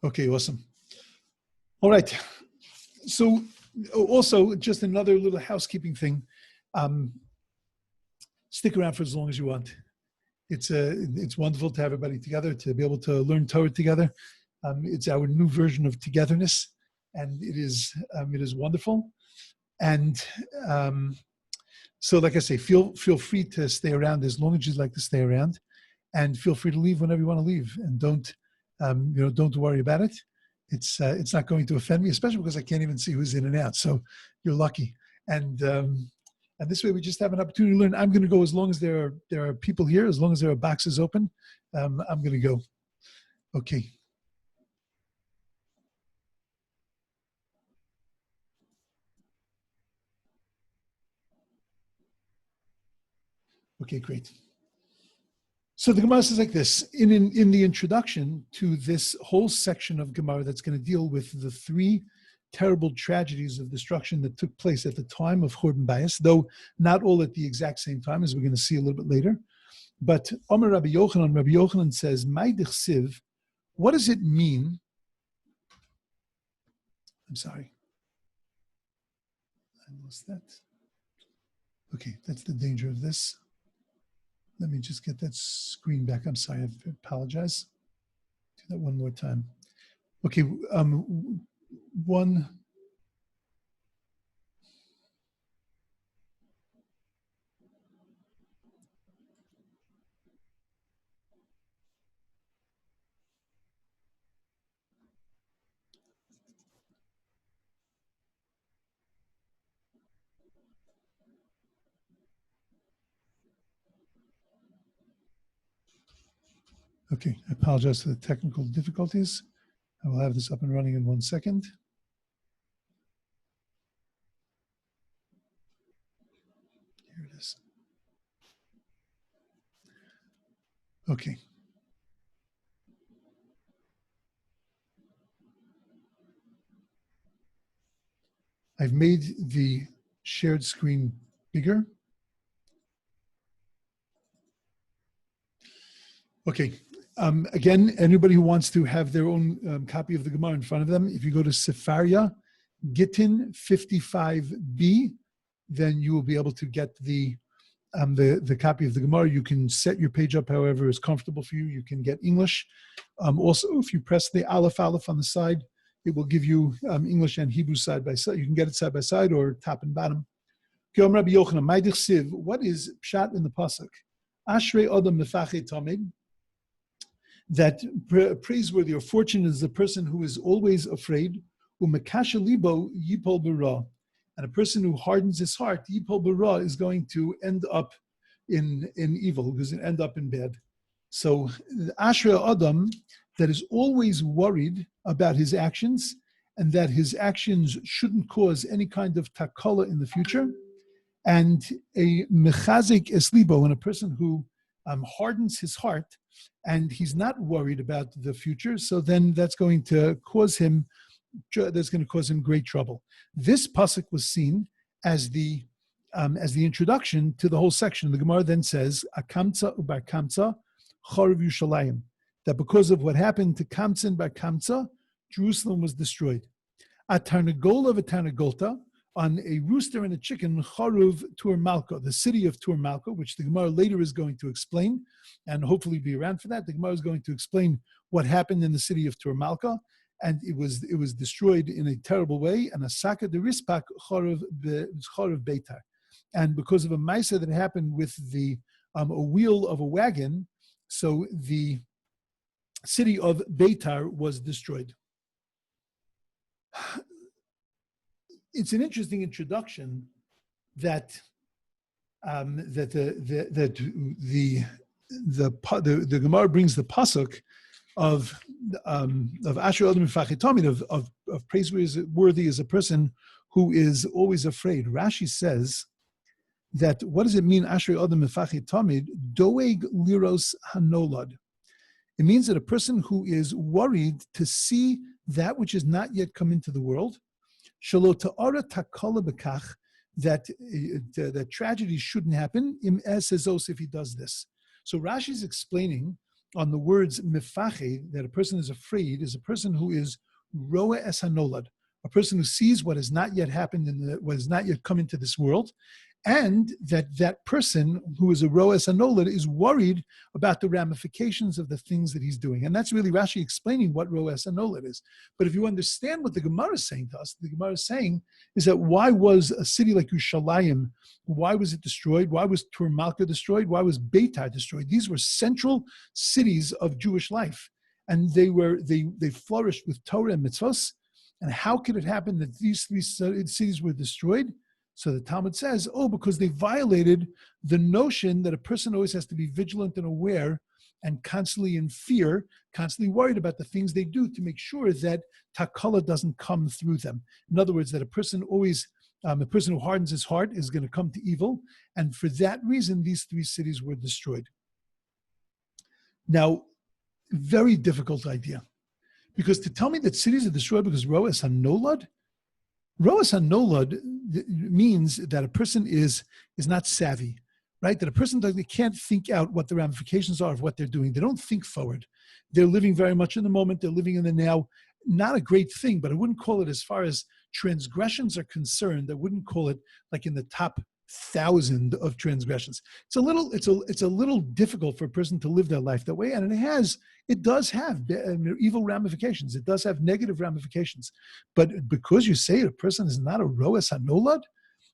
Okay, awesome. All right. So also just another little housekeeping thing. Stick around for as long as you want. It's wonderful to have everybody together, to be able to learn Torah together. It's our new version of togetherness, and it is wonderful. And so, like I say, feel free to stay around as long as you'd like to stay around, and feel free to leave whenever you want to leave. And don't worry about it. It's not going to offend me, especially because I can't even see who's in and out. So you're lucky. And this way we just have an opportunity to learn. I'm going to go as long as there are people here, as long as there are boxes open. I'm going to go. Okay. Okay, great. So the Gemara says like this, in the introduction to this whole section of Gemara that's going to deal with the three terrible tragedies of destruction that took place at the time of Churban Bayis, though not all at the exact same time, as we're going to see a little bit later. But Omer Rabbi Yochanan says, Mai dichsiv, what does it mean? I'm sorry. I lost that. Okay, that's the danger of this. Let me just get that screen back. I'm sorry, I apologize. Do that one more time. Okay, one. Okay, I apologize for the technical difficulties. I will have this up and running in 1 second. Here it is. Okay. I've made the shared screen bigger. Okay. Again, anybody who wants to have their own copy of the Gemara in front of them, if you go to Sefaria, Gittin 55b, then you will be able to get the copy of the Gemara. You can set your page up however is comfortable for you. You can get English. Also, if you press the Aleph on the side, it will give you English and Hebrew side by side. You can get it side by side or top and bottom. Rabbi Yochanan, what is Pshat in the Pasuk? Ashrei Adam Mefachei Tamid. That praiseworthy or fortunate is the person who is always afraid. Umekasha libo yipol bara. And a person who hardens his heart, yipol bara, is going to end up in evil, because it end up in bad. So Ashrei Adam, that is always worried about his actions, and that his actions shouldn't cause any kind of takala in the future. And a mechazik eslibo, and a person who hardens his heart, and he's not worried about the future, so then that's going to cause him great trouble. This pasuk was seen as the introduction to the whole section. The Gemara then says, "Akamtza ubar kamtza charav Yushalayim," that because of what happened to Kamtza and Bar Kamtza, Jerusalem was destroyed. Atarnagola v'tarnagolta, on a rooster and a chicken, Charuv Tur Malka, the city of Tur Malka, which the Gemara later is going to explain, and hopefully be around for that. The Gemara is going to explain what happened in the city of Tur Malka, and it was destroyed in a terrible way. And Asaka de Rispak Charuv Beitar, and because of a ma'isa that happened with a wheel of a wagon, so the city of Beitar was destroyed. It's an interesting introduction that the Gemara brings the pasuk of Asher Adam Mefachei Tamid, of praiseworthy as a person who is always afraid. Rashi says that what does it mean Asher Adam Mefachei Tamid? Doeg liros hanolad. It means that a person who is worried to see that which has not yet come into the world. That tragedy shouldn't happen, if he does this. So Rashi is explaining on the words mifache, that a person is afraid, is a person who is roa es hanolad, a person who sees what has not yet happened and what has not yet come into this world, and that person who is a roa es hanolad is worried about the ramifications of the things that he's doing. And that's really Rashi explaining what roa es hanolad is. But if you understand what the Gemara is saying to us, the Gemara is saying is that why was a city like Yerushalayim, why was it destroyed? Why was Tur Malka destroyed? Why was Beitar destroyed? These were central cities of Jewish life, and they flourished with Torah and mitzvos. And how could it happen that these three cities were destroyed? So the Talmud says, because they violated the notion that a person always has to be vigilant and aware and constantly in fear, constantly worried about the things they do to make sure that takala doesn't come through them. In other words, that a person who hardens his heart is going to come to evil. And for that reason, these three cities were destroyed. Now, very difficult idea. Because to tell me that cities are destroyed because Roas HaNolad means that a person is not savvy, right? That a person can't think out what the ramifications are of what they're doing. They don't think forward. They're living very much in the moment. They're living in the now. Not a great thing, but I wouldn't call it, as far as transgressions are concerned, I wouldn't call it like in the top 1,000 of transgressions. It's a little difficult for a person to live their life that way, and it does have evil ramifications. It does have negative ramifications. But because you say a person is not a roas hanolad,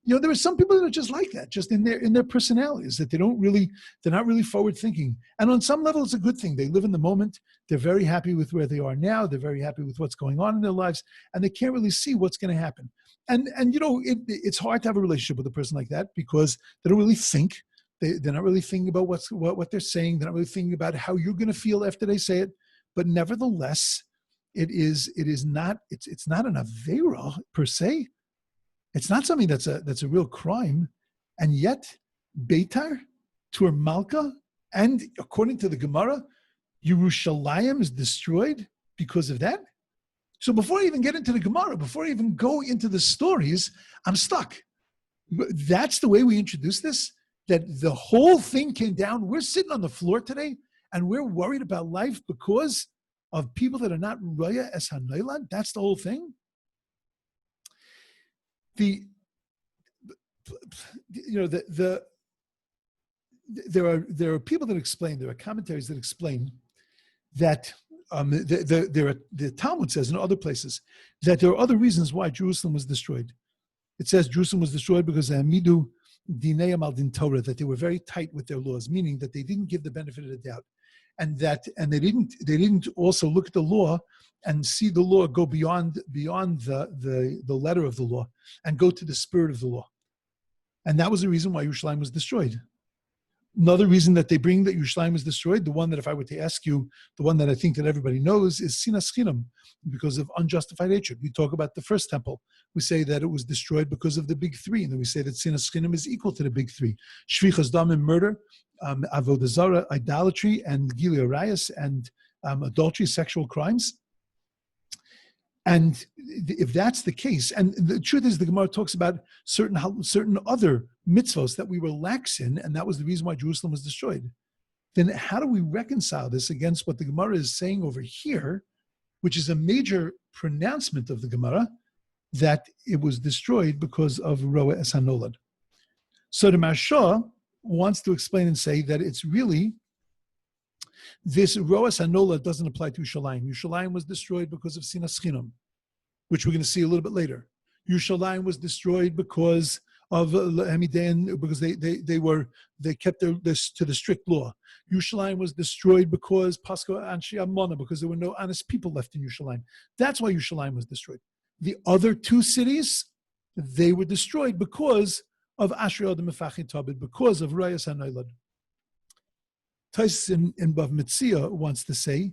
there are some people that are just like that, just in their personalities, that they're not really forward thinking. And on some level, it's a good thing. They live in the moment. They're very happy with where they are now. They're very happy with what's going on in their lives, and they can't really see what's going to happen. And it's hard to have a relationship with a person like that because they don't really think. They're not really thinking about what they're saying. They're not really thinking about how you're going to feel after they say it. But nevertheless, it's not an avera per se. It's not something that's a real crime, and yet Beitar, Tur Malka, and according to the Gemara, Yerushalayim is destroyed because of that. So before I even get into the Gemara, before I even go into the stories, I'm stuck. That's the way we introduce this, that the whole thing came down. We're sitting on the floor today, and we're worried about life because of people that are not Roya Es HaNolad. That's the whole thing. There are people that explain, there are commentaries that explain that the Talmud says in other places that there are other reasons why Jerusalem was destroyed. It says Jerusalem was destroyed because Amidu Dineim al Din Torah, that they were very tight with their laws, meaning that they didn't give the benefit of the doubt, and they didn't also look at the law and see the law go beyond the letter of the law and go to the spirit of the law. And that was the reason why Yerushalayim was destroyed. Another reason that they bring that Yerushalayim was destroyed, the one that if I were to ask you, the one that I think that everybody knows is Sinas Chinam, because of unjustified hatred. We talk about the first temple. We say that it was destroyed because of the big three, and then we say that Sinas Chinam is equal to the big three. Shvichas Damim, murder, Avodah Zarah, idolatry, and Gilui Arayos, and adultery, sexual crimes. And if that's the case, and the truth is the Gemara talks about certain other mitzvos that we were lax in, and that was the reason why Jerusalem was destroyed, then how do we reconcile this against what the Gemara is saying over here, which is a major pronouncement of the Gemara, that it was destroyed because of Roa Es HaNolad? So the Maharsha wants to explain and say that it's really, this Roa Es HaNolad doesn't apply to Yerushalayim. Yerushalayim was destroyed because of Sinas Chinam, which we're going to see a little bit later. Yerushalayim was destroyed because of Hamidain, because they kept this to the strict law. Yerushalayim was destroyed because Pascha Anshi Amona, because there were no honest people left in Yerushalayim. That's why Yerushalayim was destroyed. The other two cities, they were destroyed because of Ashrei Odom Mefachim Tabid, because of Roa Es HaNolad. Tais in Bav Metzia wants to say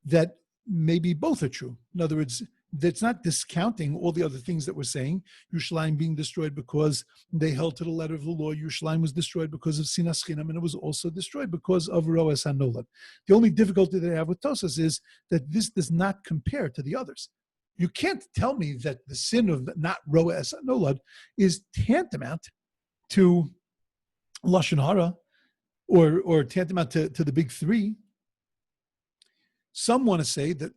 that maybe both are true. In other words, that's not discounting all the other things that we're saying. Yerushalayim being destroyed because they held to the letter of the law. Yerushalayim was destroyed because of Sinas Chinam, and it was also destroyed because of Roa Es HaNolad. The only difficulty they have with Tosas is that this does not compare to the others. You can't tell me that the sin of not Roa Es HaNolad is tantamount to Lashon Hara, or tantamount to the big three. Some want to say that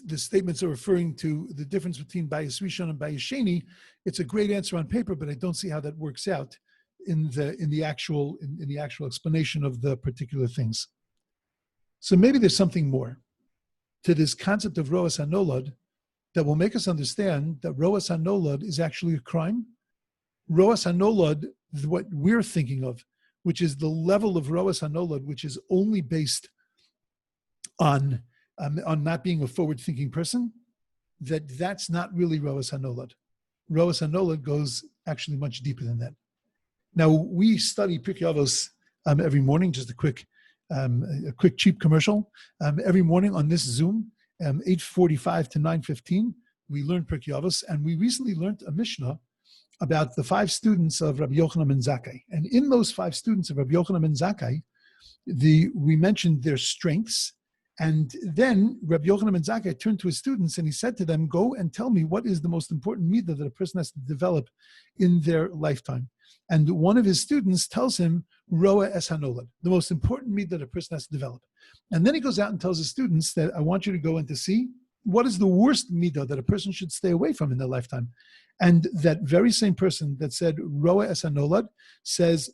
the statements are referring to the difference between Bayis Rishon and Bayis Sheni. It's a great answer on paper, but I don't see how that works out in the actual explanation of the particular things. So maybe there's something more to this concept of Roas HaNolad that will make us understand that Roas HaNolad is actually a crime. Roas HaNolad, what we're thinking of, which is the level of Roas HaNolad, which is only based on not being a forward-thinking person, that's not really Roas HaNolad. Roas HaNolad goes actually much deeper than that. Now, we study Pirkei Avos every morning, just a quick cheap commercial. Every morning on this Zoom, 8:45 to 9:15, we learn Pirkei Avos, and we recently learned a Mishnah about the 5 students of Rabbi Yochanan ben Zakkai. And in those 5 students of Rabbi Yochanan ben Zakkai, we mentioned their strengths. And then Rabbi Yochanan ben Zakkai turned to his students and he said to them, go and tell me what is the most important midah that a person has to develop in their lifetime. And one of his students tells him, Roa es hanolad, the most important midah that a person has to develop. And then he goes out and tells his students that I want you to go and to see what is the worst midah that a person should stay away from in their lifetime. And that very same person that said Roa es hanolad says,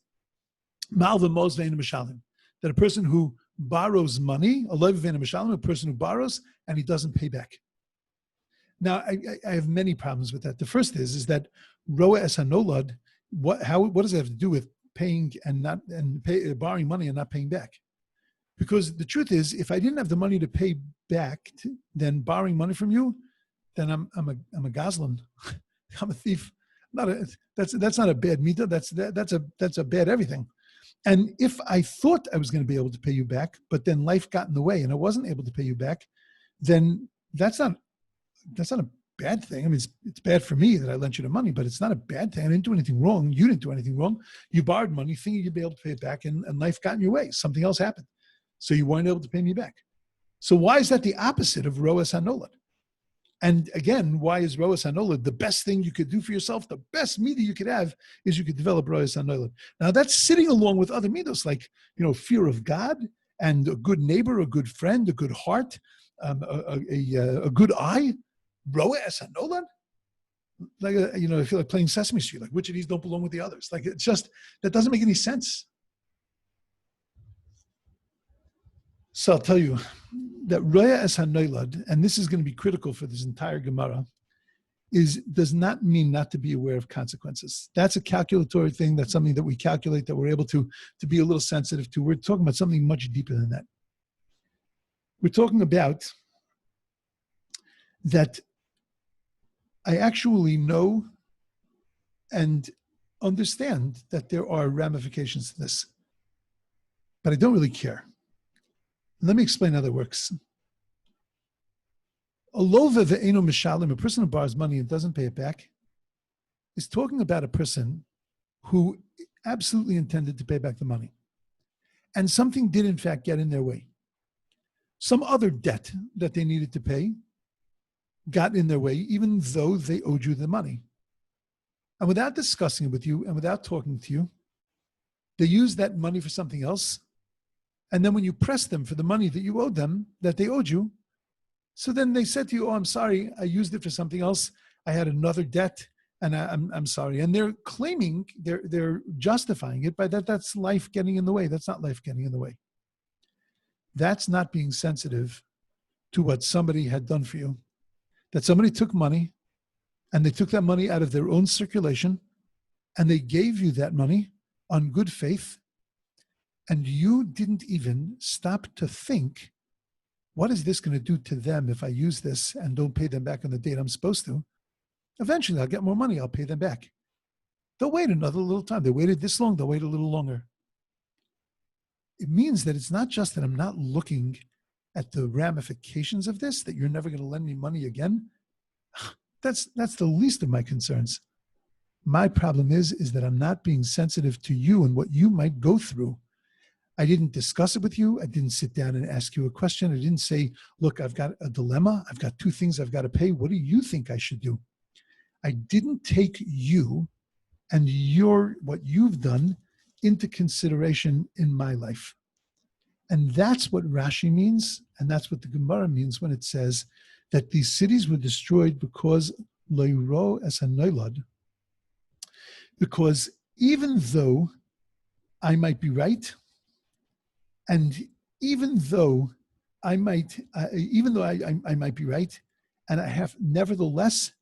Mal v'moz ve'ein mishalim, that a person who borrows money, a person who borrows and he doesn't pay back. Now, I have many problems with that. The first is that Roa es hanolad, what does it have to do with paying borrowing money and not paying back? Because the truth is, if I didn't have the money to pay back, then borrowing money from you, then I'm a gazlan, I'm a thief. That's not a bad midah. That's a bad everything. And if I thought I was going to be able to pay you back, but then life got in the way and I wasn't able to pay you back, then that's not a bad thing. I mean, it's bad for me that I lent you the money, but it's not a bad thing. I didn't do anything wrong. You didn't do anything wrong. You borrowed money thinking you'd be able to pay it back, and life got in your way. Something else happened. So you weren't able to pay me back. So why is that the opposite of Roas HaNolad? And again, why is Roas HaNolad the best thing you could do for yourself? The best midah you could have is you could develop Roas HaNolad. Now that's sitting along with other midos like, fear of God and a good neighbor, a good friend, a good heart, a good eye. Roas HaNolad? Like, I feel like playing Sesame Street. Like, which of these don't belong with the others? Like, it's just, that doesn't make any sense. So I'll tell you that Roya es hanolad, and this is going to be critical for this entire Gemara, does not mean not to be aware of consequences. That's a calculatory thing. That's something that we calculate, that we're able to be a little sensitive to. We're talking about something much deeper than that. We're talking about that I actually know and understand that there are ramifications to this, but I don't really care. Let me explain how that works. A lova ve'eno mishalim, a person who borrows money and doesn't pay it back, is talking about a person who absolutely intended to pay back the money. And something did in fact get in their way. Some other debt that they needed to pay got in their way, even though they owed you the money. And without discussing it with you and without talking to you, they used that money for something else. And then when you pressed them for the money that you owed them, that they owed you, so then they said to you, oh, I'm sorry, I used it for something else. I had another debt, and I'm sorry. And they're claiming, they're justifying it by that's life getting in the way. That's not life getting in the way. That's not being sensitive to what somebody had done for you. That somebody took money, and they took that money out of their own circulation, and they gave you that money on good faith, and you didn't even stop to think, what is this going to do to them if I use this and don't pay them back on the date I'm supposed to? Eventually, I'll get more money. I'll pay them back. They'll wait another little time. They waited this long. They'll wait a little longer. It means that it's not just that I'm not looking at the ramifications of this, that you're never going to lend me money again. That's the least of my concerns. My problem is that I'm not being sensitive to you and what you might go through. I didn't discuss it with you. I didn't sit down and ask you a question. I didn't say, look, I've got a dilemma. I've got 2 things I've got to pay. What do you think I should do? I didn't take you and what you've done into consideration in my life. And that's what Rashi means, and that's what the Gemara means when it says that these cities were destroyed because loyro es hanoilad, because even though I might be right, and even though I might be right, and nevertheless,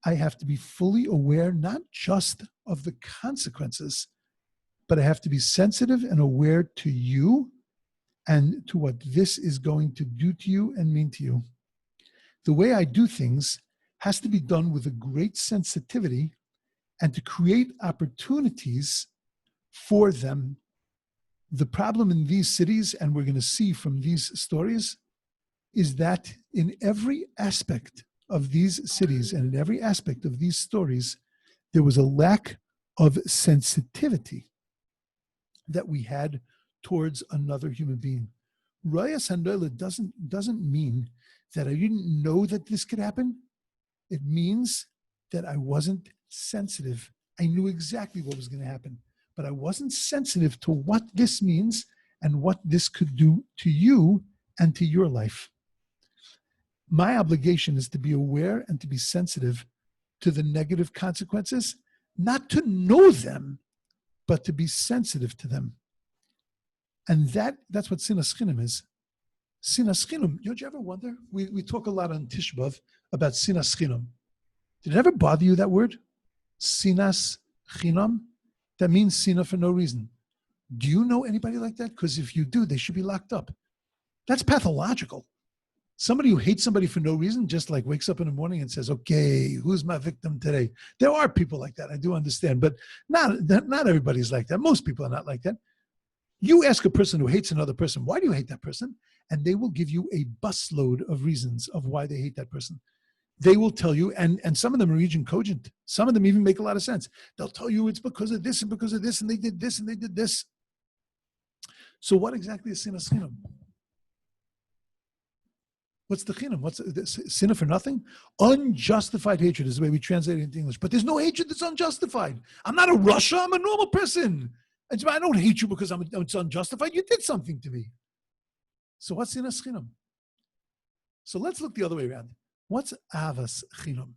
I have to be fully aware not just of the consequences, but I have to be sensitive and aware to you and to what this is going to do to you and mean to you. The way I do things has to be done with a great sensitivity and to create opportunities for them. The problem in these cities, and we're going to see from these stories, is that in every aspect of these cities and in every aspect of these stories, there was a lack of sensitivity that we had towards another human being. Raya Sandola doesn't mean that I didn't know that this could happen. It means that I wasn't sensitive. I knew exactly what was going to happen, but I wasn't sensitive to what this means and what this could do to you and to your life. My obligation is to be aware and to be sensitive to the negative consequences, not to know them, but to be sensitive to them. And that's what sinas chinam is. Sinas chinam, don't you ever wonder? We talk a lot on Tisha B'Av about sinas chinam. Did it ever bother you, that word? Sinas chinam? That means sina for no reason. Do you know anybody like that? Because if you do, they should be locked up. That's pathological. Somebody who hates somebody for no reason just like wakes up in the morning and says, okay, who's my victim today? There are people like that, I do understand, but not everybody's like that. Most people are not like that. You ask a person who hates another person, why do you hate that person? And they will give you a busload of reasons of why they hate that person. They will tell you, and some of them are region cogent. Some of them even make a lot of sense. They'll tell you it's because of this and because of this, and they did this and they did this. So what exactly is sinas chinam? What's the chinam? What's the sinner for nothing? Unjustified hatred is the way we translate it into English. But there's no hatred that's unjustified. I'm not a Russia. I'm a normal person. I don't hate you because it's unjustified. You did something to me. So what's sinas chinam? So let's look the other way around. What's avas chinam?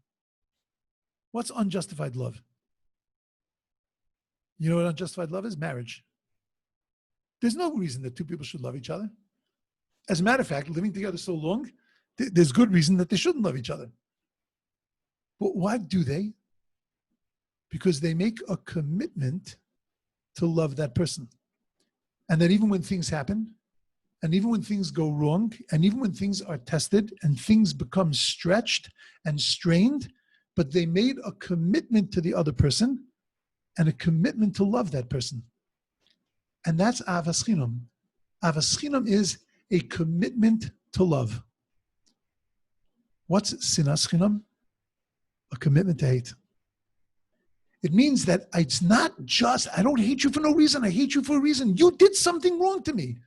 What's unjustified love? You know what unjustified love is? Marriage. There's no reason that two people should love each other. As a matter of fact, living together so long, there's good reason that they shouldn't love each other. But why do they? Because they make a commitment to love that person. And that even when things happen, and even when things go wrong, and even when things are tested, and things become stretched and strained, but they made a commitment to the other person, and a commitment to love that person. And that's avas chinam. Avas chinam is a commitment to love. What's sinas chinam? A commitment to hate. It means that it's not just, I don't hate you for no reason, I hate you for a reason. You did something wrong to me.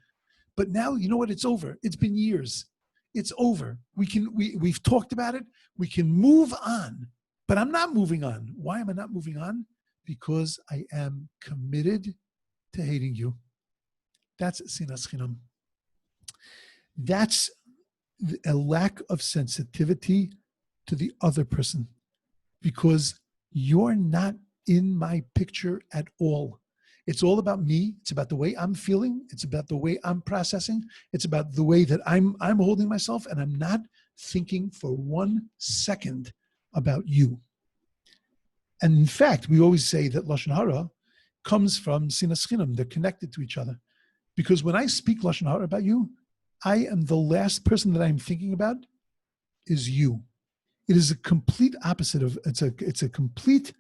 But now, you know what, it's over. It's been years. It's over. We've talked about it. We can move on. But I'm not moving on. Why am I not moving on? Because I am committed to hating you. That's sinas chinam. That's a lack of sensitivity to the other person, because you're not in my picture at all. It's all about me. It's about the way I'm feeling. It's about the way I'm processing. It's about the way that I'm holding myself, and I'm not thinking for 1 second about you. And in fact, we always say that Lashon Hara comes from sinas chinam. They're connected to each other. Because when I speak Lashon Hara about you, I am the last person that I'm thinking about is you. It is a complete opposite of, it's a complete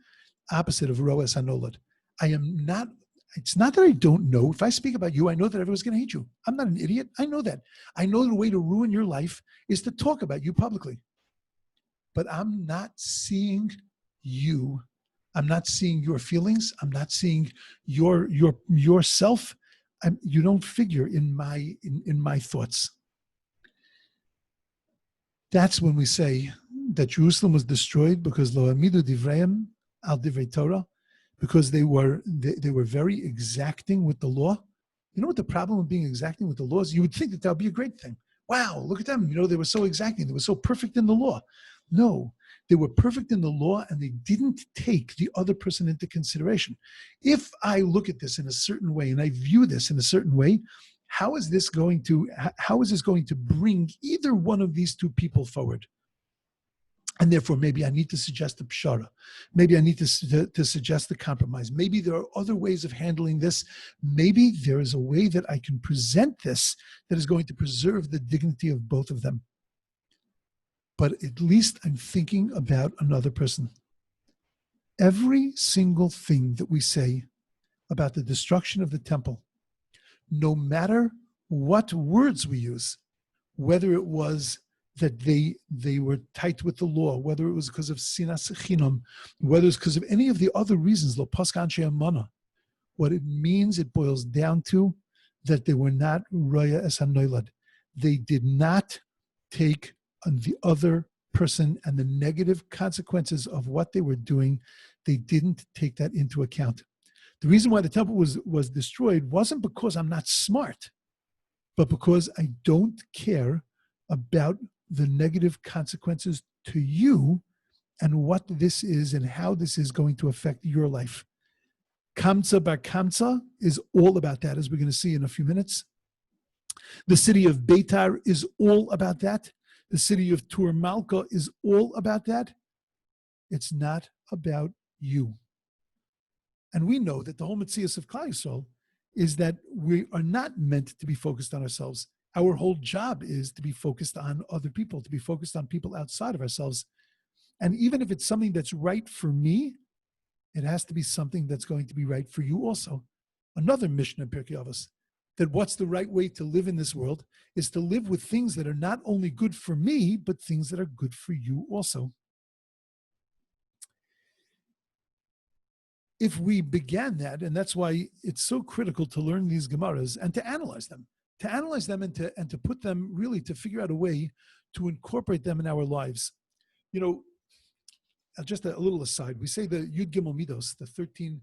opposite of Roes Hanolad. I am not, it's not that I don't know. If I speak about you, I know that everyone's going to hate you. I'm not an idiot. I know that. I know the way to ruin your life is to talk about you publicly. But I'm not seeing you. I'm not seeing your feelings. I'm not seeing yourself. You don't figure in my thoughts. That's when we say that Jerusalem was destroyed because lo amidu divreim al divrei Torah, because they were very exacting with the law. You know what the problem with being exacting with the laws? You would think that would be a great thing. Wow, look at them. They were so exacting. They were so perfect in the law. No, they were perfect in the law and they didn't take the other person into consideration. If I look at this in a certain way and I view this in a certain way, how is this going to bring either one of these two people forward? And therefore, maybe I need to suggest a pshara. Maybe I need to suggest a compromise. Maybe there are other ways of handling this. Maybe there is a way that I can present this that is going to preserve the dignity of both of them. But at least I'm thinking about another person. Every single thing that we say about the destruction of the temple, no matter what words we use, whether it was that they were tight with the law, whether it was because of sinas chinam, whether it's because of any of the other reasons, lo paskan she'amana, what it means, it boils down to that they were not roya es hanoilad. They did not take on the other person and the negative consequences of what they were doing. They didn't take that into account. The reason why the temple was destroyed wasn't because I'm not smart, but because I don't care about the negative consequences to you and what this is and how this is going to affect your life. Kamsa bar Kamsa is all about that, as we're going to see in a few minutes. The city of Beitar is all about that. The city of Tur Malka is all about that. It's not about you. And we know that the whole Metzias of Klal Yisrael is that we are not meant to be focused on ourselves. Our whole job is to be focused on other people, to be focused on people outside of ourselves. And even if it's something that's right for me, it has to be something that's going to be right for you also. Another mission of Pirkei Avos, that what's the right way to live in this world is to live with things that are not only good for me, but things that are good for you also. If we began that, and that's why it's so critical to learn these Gemaros and to analyze them and to put them really to figure out a way to incorporate them in our lives. Just a little aside, we say the Yud Gimel Midos, the 13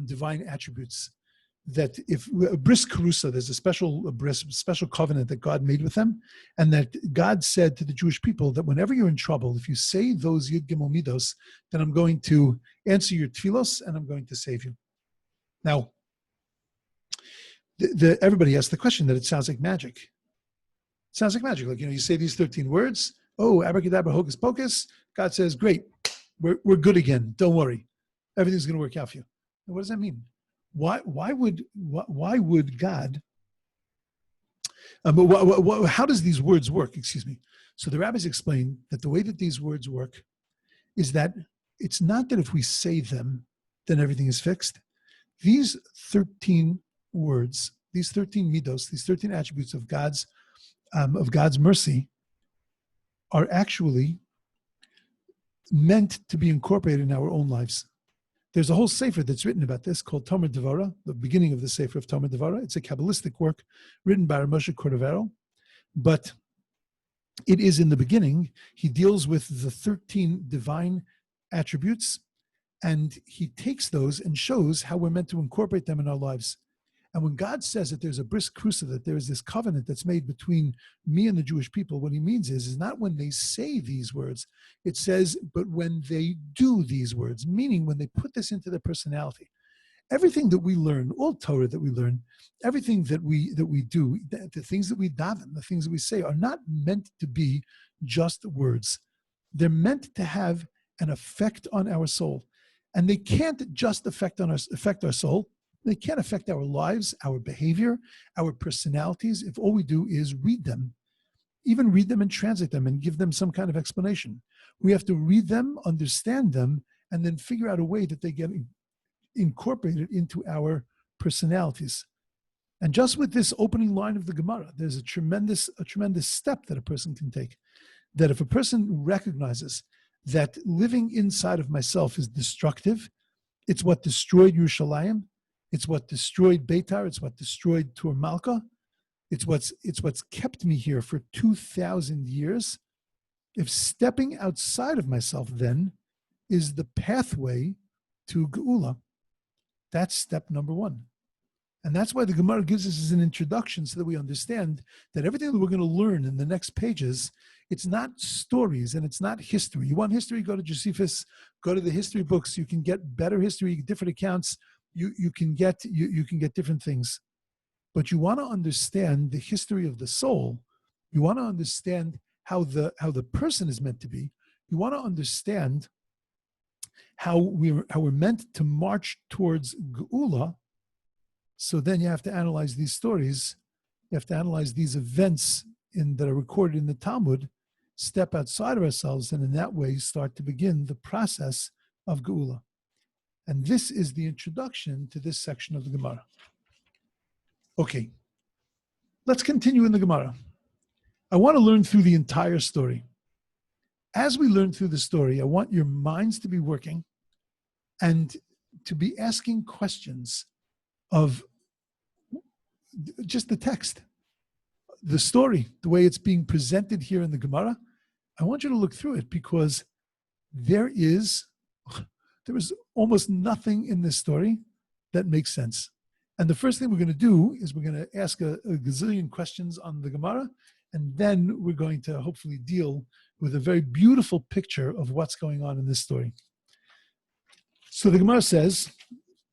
divine attributes, that if a bris karusa, there's a special covenant that God made with them, and that God said to the Jewish people that whenever you're in trouble, if you say those Yud Gimel Midos, then I'm going to answer your tefillos and I'm going to save you. Now, everybody asks the question that it sounds like magic. It sounds like magic. Like, you say these 13 words, oh, abracadabra, hocus pocus. God says, great, we're good again. Don't worry. Everything's going to work out for you. Now, what does that mean? Why would God, how does these words work? Excuse me. So the rabbis explain that the way that these words work is that it's not that if we say them, then everything is fixed. These 13 words, these 13 midos, these 13 attributes of God's mercy are actually meant to be incorporated in our own lives. There's a whole sefer that's written about this called Tomer Devara, the beginning of the sefer of Tomer Devara. It's a Kabbalistic work written by Moshe Cordovero, but it is in the beginning. He deals with the 13 divine attributes, and he takes those and shows how we're meant to incorporate them in our lives. And when God says that there's a bris krusa, that there is this covenant that's made between me and the Jewish people, what he means is not when they say these words. It says, but when they do these words, meaning when they put this into their personality. Everything that we learn, all Torah that we learn, everything that we do, the things that we daven, the things that we say are not meant to be just words. They're meant to have an effect on our soul. And they can't just affect our soul. They can't affect our lives, our behavior, our personalities, if all we do is read them, even read them and translate them and give them some kind of explanation. We have to read them, understand them, and then figure out a way that they get incorporated into our personalities. And just with this opening line of the Gemara, there's a tremendous step that a person can take. That if a person recognizes that living inside of myself is destructive, it's what destroyed Yerushalayim, it's what destroyed Beitar, it's what destroyed Tur Malka, it's what's kept me here for 2,000 years. If stepping outside of myself then is the pathway to Geula, that's step number one. And that's why the Gemara gives us as an introduction so that we understand that everything that we're going to learn in the next pages, it's not stories and it's not history. You want history, go to Josephus, go to the history books. You can get better history, different accounts. You can get different things. But you want to understand the history of the soul. You want to understand how the person is meant to be. You want to understand how we're meant to march towards Geula. So then you have to analyze these stories. You have to analyze these events that are recorded in the Talmud, step outside of ourselves, and in that way start to begin the process of Geula. And this is the introduction to this section of the Gemara. Okay, let's continue in the Gemara. I want to learn through the entire story. As we learn through the story, I want your minds to be working and to be asking questions of just the text, the story, the way it's being presented here in the Gemara. I want you to look through it because there is almost nothing in this story that makes sense. And the first thing we're going to do is we're going to ask a gazillion questions on the Gemara, and then we're going to hopefully deal with a very beautiful picture of what's going on in this story. So the Gemara says,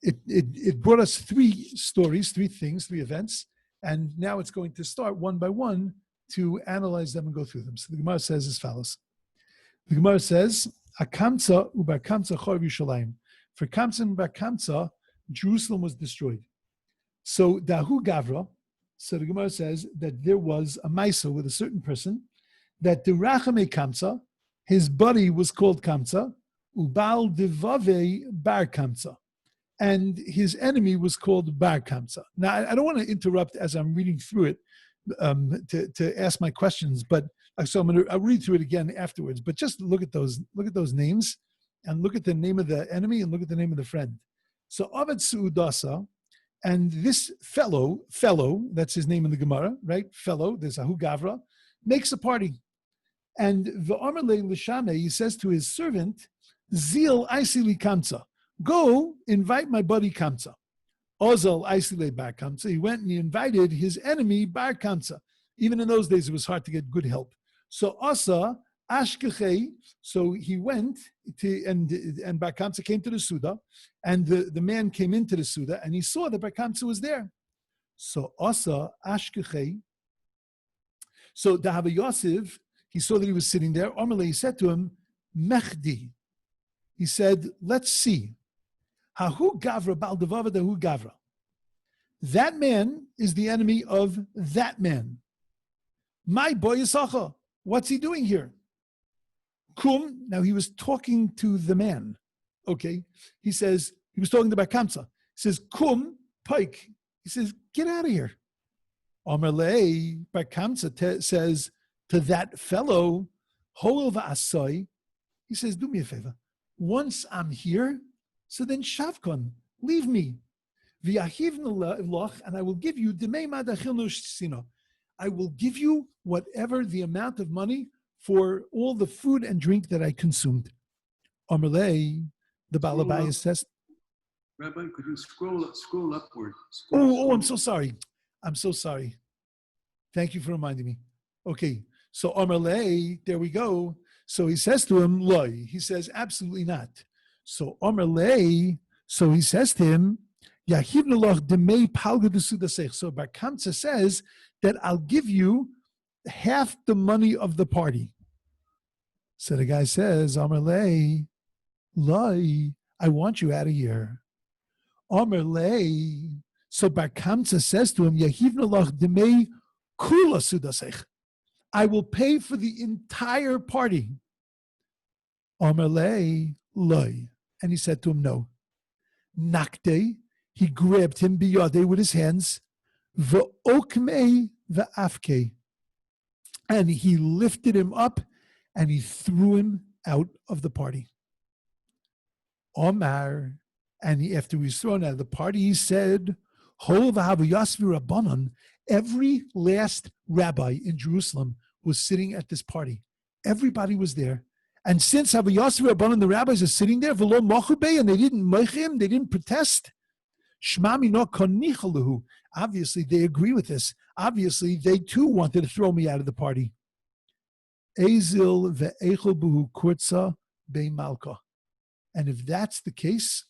it brought us three stories, three things, three events, and now it's going to start one by one to analyze them and go through them. So the Gemara says as follows. The Gemara says, Akamtza u'bar Kamtza chorv Yerushalayim. For Kamtza and Bar Kamtza, Jerusalem was destroyed. So Dahu Gavra, so the Gemara says that there was a Maisa with a certain person, that the Rachame Kamtza, his buddy was called Kamtza, Ubal Devave Bar Kamtza, and his enemy was called Bar Kamtza. Now, I don't want to interrupt as I'm reading through it to ask my questions, but so I'll read through it again afterwards. But just look at those names, and look at the name of the enemy, and look at the name of the friend. So Avad Suudasa, and this fellow, that's his name in the Gemara, right? Fellow, there's Ahu Gavra, makes a party. And V'Amar Le L'Shame, he says to his servant, Zil Aisili Kamtza, go invite my buddy Kamtza. Ozal Aisile Bar Kamtza, he went and he invited his enemy Bar Kamtza. Even in those days, it was hard to get good help. So Asa Ashkechei, so he went to, and Bar Kamtza came to the Suda, and the man came into the Suda, and he saw that Bar Kamtza was there. So Asa Ashkechei, so Dahava Yosef, he saw that he was sitting there. Amalei, he said to him, Mechdi. He said, let's see. Hahu Gavra Bal Devava Dahu Gavra. That man is the enemy of that man. My boy Yisacha. What's he doing here? Kum. Now he was talking to the man. Okay. He says, he was talking to Bar Kamtza. He says, Kum, pike. He says, get out of here. Amalei, Bar Kamtza says to that fellow, Hoel va'asoi, he says, do me a favor. Once I'm here, so then Shavkon, leave me. And I will give you I will give you whatever the amount of money for all the food and drink that I consumed. Amalei, the Balabaya says. Rabbi, could you scroll upward? I'm so sorry. I'm so sorry. Thank you for reminding me. Okay, so Amalei, there we go. So he says to him, Loi. He says, absolutely not. So Amalei, so he says to him, Yahivnalach demei palga d'sudasech. So Bar Kamtza says that I'll give you half the money of the party. So the guy says, Amalei, Loi, I want you out of here. Amalei. So Bar Kamtza says to him, Yahivnalach demei kula sudasech. I will pay for the entire party. Amalei, Loi. And he said to him, no. Nakte, he grabbed him biyade with his hands, v'okmei v'afke. And he lifted him up and he threw him out of the party. Omar, and after he was thrown out of the party, he said, Hol v'havu yasvi rabbanon. Every last rabbi in Jerusalem was sitting at this party. Everybody was there. And since Havu Yasvi Rabbanon, the rabbis are sitting there, v'lo mochubei, and they didn't moich him, they didn't protest. Shmami no konichaluhu. Obviously, they agree with this. Obviously, they too wanted to throw me out of the party. Ezil ve'echel buhu kurza be malka. And if that's the case,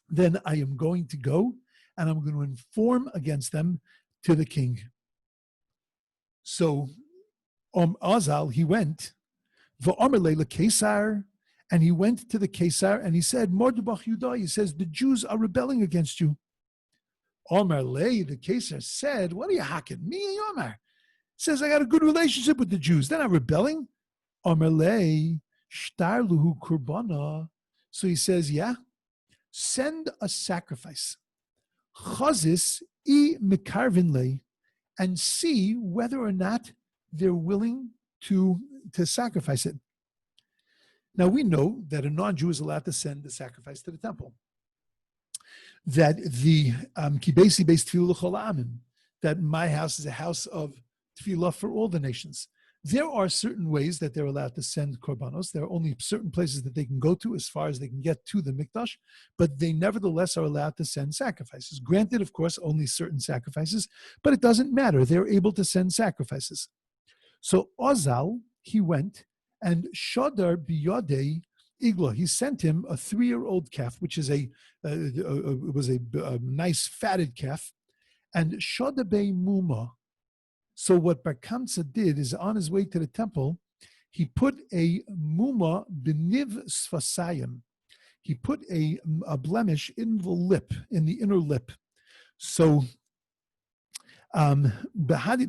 then I am going to go and I'm going to inform against them to the king. So Azal, he went, v'omer le Kesar, and he went to the Kesar and he said, Mordebach Yudah, he says, the Jews are rebelling against you. Omer le, the Kesar said, what are you hacking? Me and Omer. Says, I got a good relationship with the Jews. They're not rebelling. Omer le, shtarluhu kurbana. So he says, yeah, send a sacrifice. Chazis I mikarvin le, and see whether or not they're willing to sacrifice it. Now we know that a non-Jew is allowed to send the sacrifice to the temple. That the kibesi beis tefillah l'chol ha'amim, that my house is a house of tefillah for all the nations. There are certain ways that they're allowed to send korbanos. There are only certain places that they can go to as far as they can get to the mikdash, but they nevertheless are allowed to send sacrifices. Granted, of course, only certain sacrifices, but it doesn't matter. They're able to send sacrifices. So Ozal, he went, and Shodar biyodei igla, he sent him a 3-year-old calf, which is a nice fatted calf, and Shodabei muma. So what Bar Kamsa did is, on his way to the temple, he put a muma beniv sfasayim. He put a blemish in the lip, in the inner lip. So he put a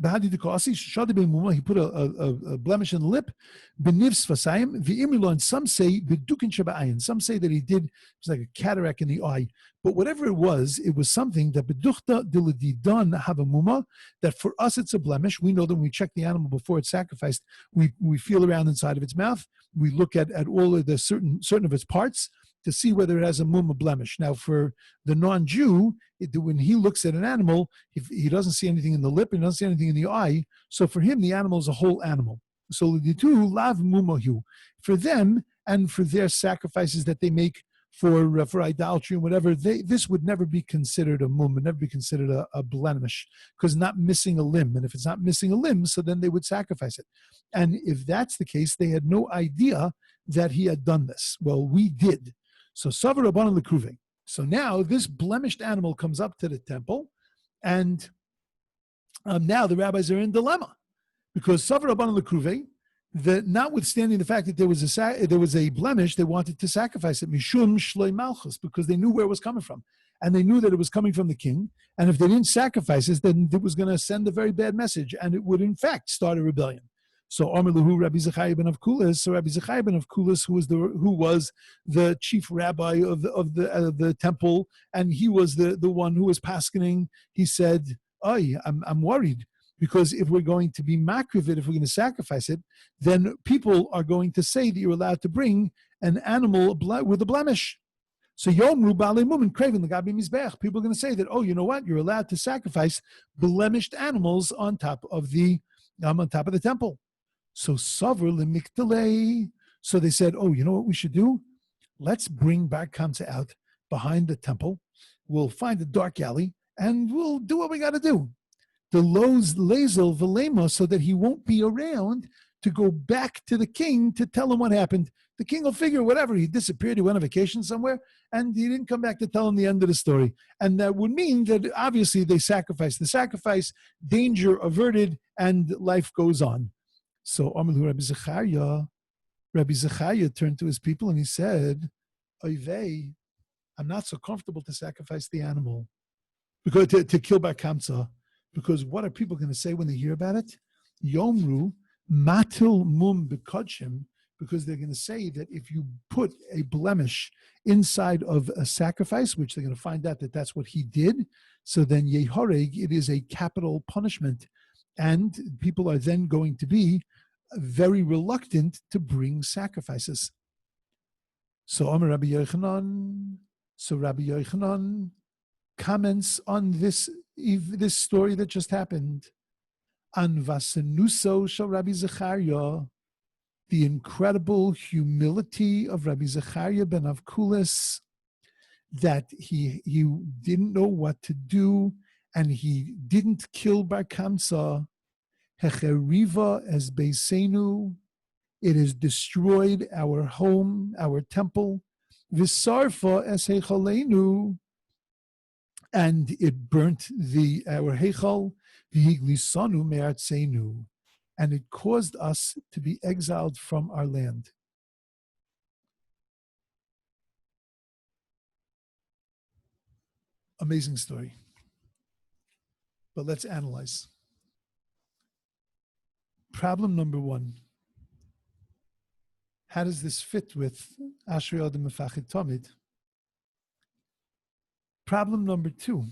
blemish in the lip, beniv sfasayim, v'imrilo, and some say bedukin shaba'ayin. Some say that he did, it was like a cataract in the eye. But whatever it was something that beduchta diladidan have a muma, that for us it's a blemish. We know that when we check the animal before it's sacrificed, we feel around inside of its mouth. We look at all of the certain of its parts to see whether it has a muma blemish. Now, for the non-Jew, when he looks at an animal, he doesn't see anything in the lip, and he doesn't see anything in the eye. So for him, the animal is a whole animal. So l'ditu lav mumahu, for them and for their sacrifices that they make for idolatry and whatever, this would never be considered a mum, would never be considered a blemish, because not missing a limb. And if it's not missing a limb, so then they would sacrifice it. And if that's the case, they had no idea that he had done this. Well, we did. So Savar Rabbanan L'Kruve. So now this blemished animal comes up to the temple, and now the rabbis are in dilemma, because Savar Rabbanan L'Kruve, notwithstanding the fact that there was a blemish, they wanted to sacrifice it, mishum shloi malchus, because they knew where it was coming from, and they knew that it was coming from the king. And if they didn't sacrifice it, then it was going to send a very bad message, and it would in fact start a rebellion. So Amar Lahu Rabbi Zechariah ben Avkulis. So Rabbi Zechariah ben Avkulis, who was the chief rabbi of the temple, and he was the one who was paskening. He said, I'm worried. Because if we're going to be makriv it, if we're going to sacrifice it, then people are going to say that you're allowed to bring an animal with a blemish. So yomru ba'alei mumin craving l'gabi mizbeach. People are going to say that, oh, you know what? You're allowed to sacrifice blemished animals on top of the temple. So saver lemiktalei. So they said, oh, you know what we should do? Let's bring Bar Kamsa out behind the temple. We'll find a dark alley and we'll do what we got to do. The lows lazel velema, so that he won't be around to go back to the king to tell him what happened. The king will figure whatever, he disappeared, he went on vacation somewhere, and he didn't come back to tell him the end of the story. And that would mean that obviously they sacrificed the sacrifice, danger averted, and life goes on. So Rabbi Zechariah turned to his people and he said, Oivei, I'm not so comfortable to sacrifice the animal, because to kill Bar Kamsa. Because what are people going to say when they hear about it? Yomru matil mum bekodshim, because they're going to say that if you put a blemish inside of a sacrifice, which they're going to find out that that's what he did, so then yehoreg, it is a capital punishment, and people are then going to be very reluctant to bring sacrifices. So Rabbi Yochanan comments on this story that just happened. An vasenuso shel Rabbi Zechariah, the incredible humility of Rabbi Zechariah ben Avkulis, that he didn't know what to do, and he didn't kill Bar Kamsa. Hecheriva es beisenu. It has destroyed our home, our temple. Visarfa es hechalenu. And it burnt our heichal. Vihiglisanu me'artzenu. And it caused us to be exiled from our land. Amazing story. But let's analyze. Problem number one. How does this fit with Ashrei Adam Mefachid Tamid? Problem number two.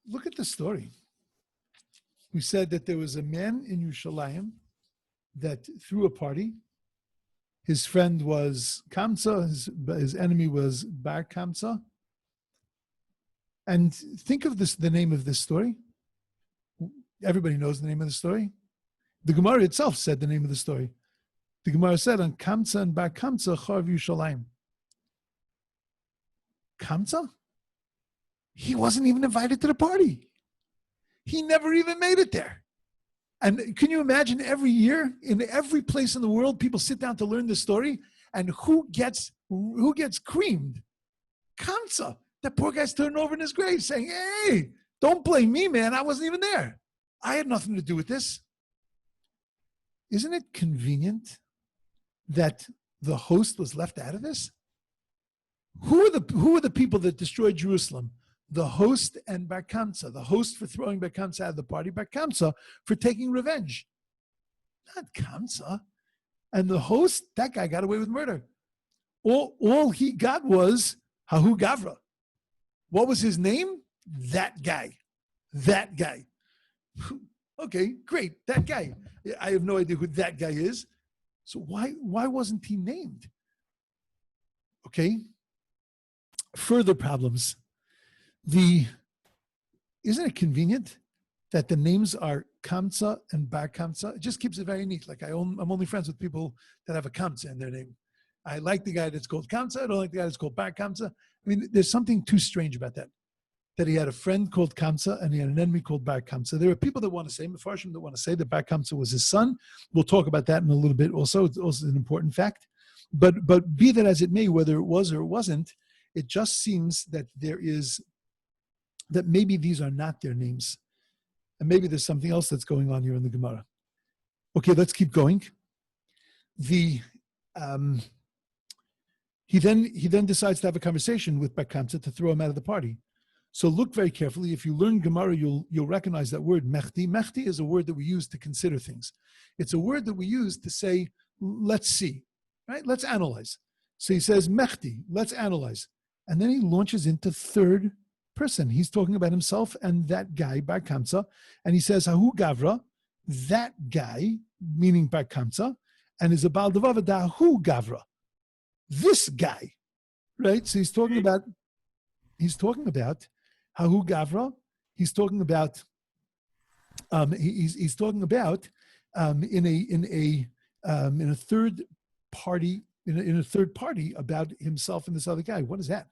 Look at the story. We said that there was a man in Yerushalayim that threw a party. His friend was Kamsa, his enemy was Bar Kamsa. And think of the name of this story. Everybody knows the name of the story. The Gemara itself said the name of the story. The Gemara said, on Kamsa and Bar Kamsa, Charv Yerushalayim. Kamsa? He wasn't even invited to the party. He never even made it there. And can you imagine every year, in every place in the world, people sit down to learn this story, and who gets creamed? Kamsa. That poor guy's turning over in his grave saying, hey, don't blame me, man. I wasn't even there. I had nothing to do with this. Isn't it convenient that the host was left out of this? Who are the people that destroyed Jerusalem? The host and Bar Kamsa. The host for throwing Bar Kamsa out of the party, Bar Kamsa for taking revenge. Not Kamsa. And the host, that guy got away with murder. All he got was Hahu Gavra. What was his name? That guy. That guy. Okay, great. That guy. I have no idea who that guy is. So why wasn't he named? Okay. Further problems. Isn't it convenient that the names are Kamsa and Bar Kamsa? It just keeps it very neat. Like I'm only friends with people that have a Kamsa in their name. I like the guy that's called Kamsa. I don't like the guy that's called Bar Kamsa. I mean, there's something too strange about that. That he had a friend called Kamsa and he had an enemy called Bar Kamsa. There are people that want to say, Mefarshim, that want to say that Bar Kamsa was his son. We'll talk about that in a little bit also. It's also an important fact. But be that as it may, whether it was or it wasn't, it just seems that that maybe these are not their names. And maybe there's something else that's going on here in the Gemara. Okay, let's keep going. He then decides to have a conversation with Bar Kamsa to throw him out of the party. So look very carefully. If you learn Gemara, you'll recognize that word mechti. Mechti is a word that we use to consider things. It's a word that we use to say, let's see, right? Let's analyze. So he says mechti, let's analyze. And then he launches into third person. He's talking about himself and that guy, Bar Kamsa. And he says, Hahu Gavra, that guy, meaning Bar Kamsa, and is a Baal Devava Dahu Gavra. This guy, right? So he's talking about Hahu Gavra. He's talking about in a third party about himself and this other guy. What is that?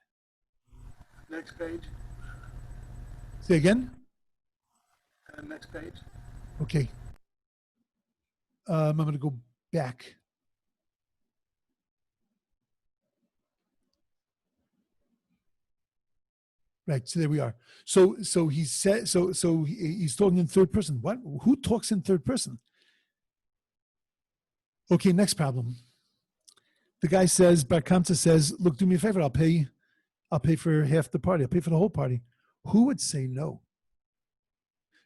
Next page. Say again. Next page. Okay. I'm going to go back. Right, so there we are. So he said. So he's talking in third person. What? Who talks in third person? Okay, next problem. The guy says, Bar Kamsa says, "Look, do me a favor. I'll pay for half the party. I'll pay for the whole party." Who would say no?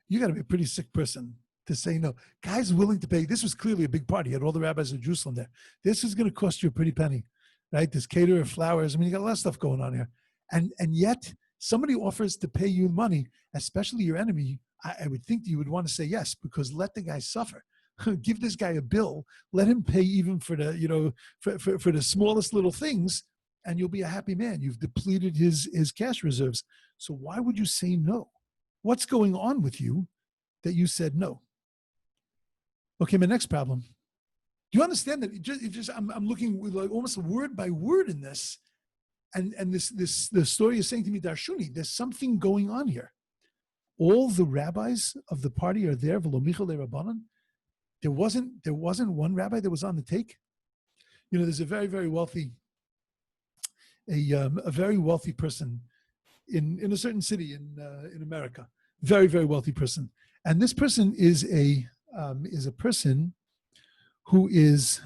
You got to be a pretty sick person to say no. Guy's willing to pay. This was clearly a big party. You had all the rabbis of Jerusalem there. This is going to cost you a pretty penny, right? This caterer, flowers. I mean, you got a lot of stuff going on here, and yet somebody offers to pay you money, especially your enemy. I would think that you would want to say yes, because let the guy suffer. Give this guy a bill. Let him pay even for the for the smallest little things, and you'll be a happy man. You've depleted his cash reserves. So why would you say no? What's going on with you that you said no? Okay, my next problem. Do you understand that? I'm looking with like almost word by word in this, and the story is saying to me, Darshuni, there's something going on here. All the rabbis of the party are there. V'lo michal rabbanan. There wasn't one rabbi that was on the take. There's a very very wealthy a very wealthy person in a certain city in America, very very wealthy person, and this person is a person who is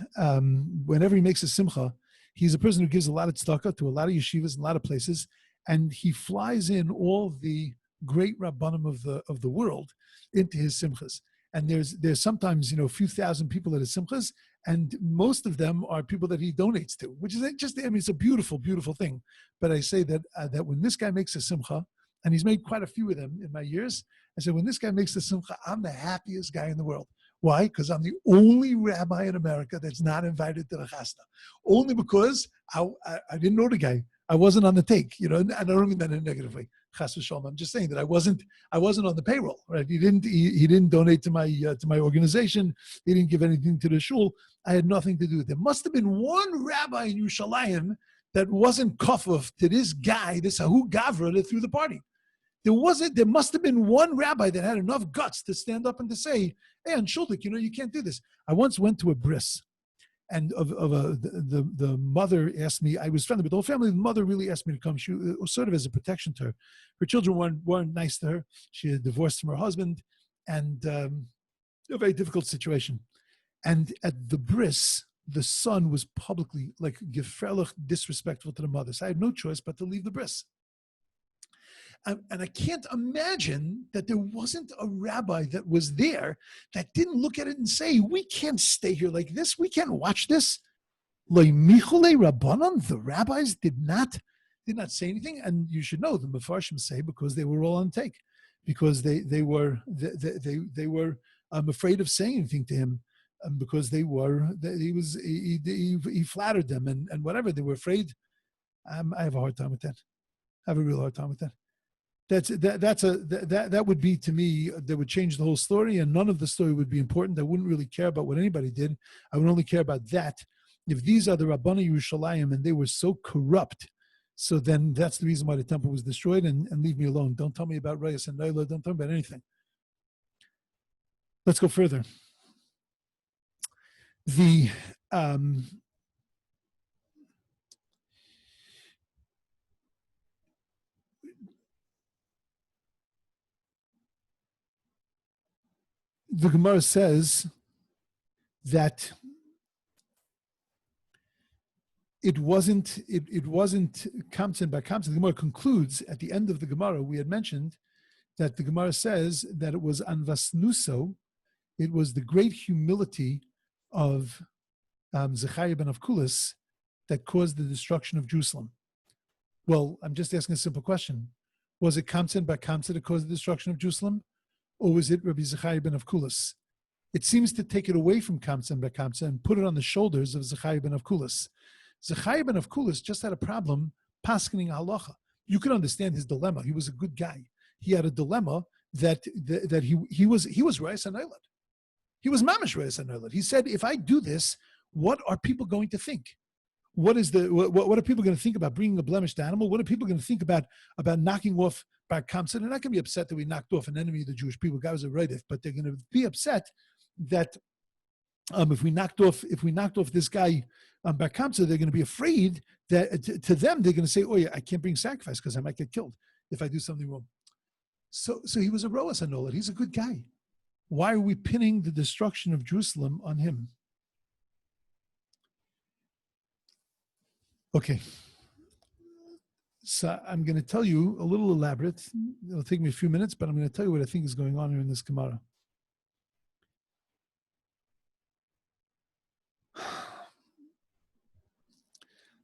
whenever he makes a simcha, he's a person who gives a lot of tzedakah to a lot of yeshivas and a lot of places, and he flies in all the great rabbanim of the world into his simchas. And there's sometimes a few thousand people at his simchas, and most of them are people that he donates to, which is just it's a beautiful beautiful thing. But I say that that when this guy makes a simcha, and he's made quite a few of them in my years, I said when this guy makes the simcha, I'm the happiest guy in the world. Why? Because I'm the only rabbi in America that's not invited to the chasna. Only because I didn't know the guy. I wasn't on the take, and I don't mean that in a negative way. Chas v'shalom. I'm just saying that I wasn't on the payroll, right? He didn't donate to my organization. He didn't give anything to the shul. I had nothing to do with it. There must have been one rabbi in Yerushalayim that wasn't kafuf to this guy, this Ahu Gavra that threw the party. There must have been one rabbi that had enough guts to stand up and to say, hey, on Shuldik, you can't do this. I once went to a bris, and the mother asked me, I was friendly with the whole family, the mother really asked me to come. She was sort of as a protection to her. Her children weren't nice to her. She had divorced from her husband, and a very difficult situation. And at the bris, the son was publicly, like, gefährlich disrespectful to the mother. So I had no choice but to leave the bris. And I can't imagine that there wasn't a rabbi that was there that didn't look at it and say, we can't stay here like this. We can't watch this. Lo michule rabbanan, the rabbis did not say anything. And you should know, the Mefarshim say, because they were all on take, because they were afraid of saying anything to him, because he flattered them and whatever. They were afraid. I have a hard time with that. I have a real hard time with that. That would be, to me, that would change the whole story, and none of the story would be important. I wouldn't really care about what anybody did. I would only care about that. If these are the Rabbanei Yerushalayim and they were so corrupt, so then that's the reason why the temple was destroyed, and leave me alone. Don't tell me about Reyes and Naila. Don't tell me about anything. Let's go further. The Gemara says that it wasn't kamsen by kamsen. The Gemara concludes at the end of the Gemara, we had mentioned that the Gemara says that it was anvasnuso, it was the great humility of Zechariah ben Avkulis that caused the destruction of Jerusalem. Well, I'm just asking a simple question. Was it kamsen by kamsen that caused the destruction of Jerusalem? Or was it Rabbi Zechariah ben Avkulis? It seems to take it away from Kamsa and Bekamsa and put it on the shoulders of Zechariah ben Avkulis. Zechariah ben Avkulis just had a problem paskening halacha. You can understand his dilemma. He was a good guy. He had a dilemma that he was Reis HaNoilad. He was mamish Reis HaNoilad. He said, if I do this, what are people going to think? What are people going to think about bringing a blemished animal? What are people going to think about knocking off Bar Kamsa? They're not going to be upset that we knocked off an enemy of the Jewish people. God was a Reidif, but they're going to be upset that if we knocked off this guy Bar Kamsa, they're going to be afraid that to them they're going to say, "Oh yeah, I can't bring sacrifice because I might get killed if I do something wrong." So he was a Roas Hanolah. He's a good guy. Why are we pinning the destruction of Jerusalem on him? Okay. So I'm going to tell you a little elaborate. It'll take me a few minutes, but I'm going to tell you what I think is going on here in this Gemara.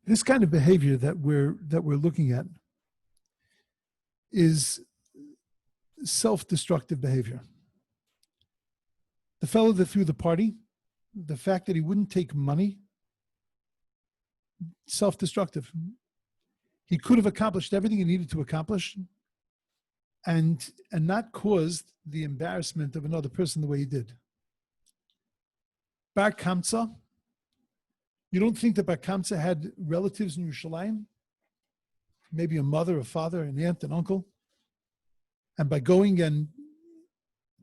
This kind of behavior that we're looking at is self-destructive behavior. The fellow that threw the party, the fact that he wouldn't take money, self-destructive. He could have accomplished everything he needed to accomplish and not caused the embarrassment of another person the way he did. Bar Kamsa, You don't think that Bar Kamsa had relatives in Yerushalayim? Maybe a mother, a father, an aunt, an uncle? And by going and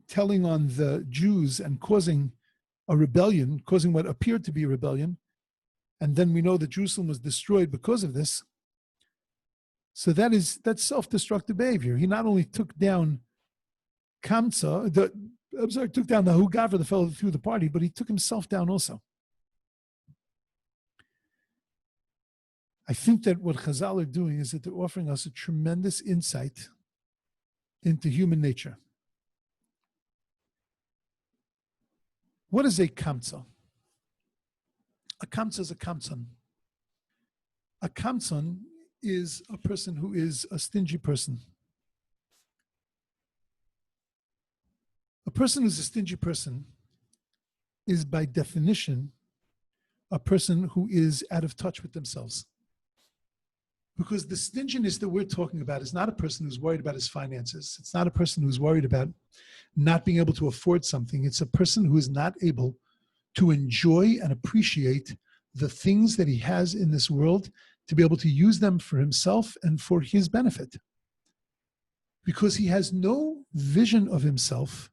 telling on the Jews and causing a rebellion, causing what appeared to be a rebellion, and then we know that Jerusalem was destroyed because of this. So that's self-destructive behavior. He not only took down Kamsa, took down the Hugavra, the fellow that threw the party, but he took himself down also. I think that what Chazal are doing is that they're offering us a tremendous insight into human nature. What is a kamsa? A kamsa is a kamsan. A kamsan is a person who is a stingy person. A person who's a stingy person is by definition a person who is out of touch with themselves. Because the stinginess that we're talking about is not a person who's worried about his finances. It's not a person who's worried about not being able to afford something. It's a person who is not able to enjoy and appreciate the things that he has in this world, to be able to use them for himself and for his benefit. Because he has no vision of himself,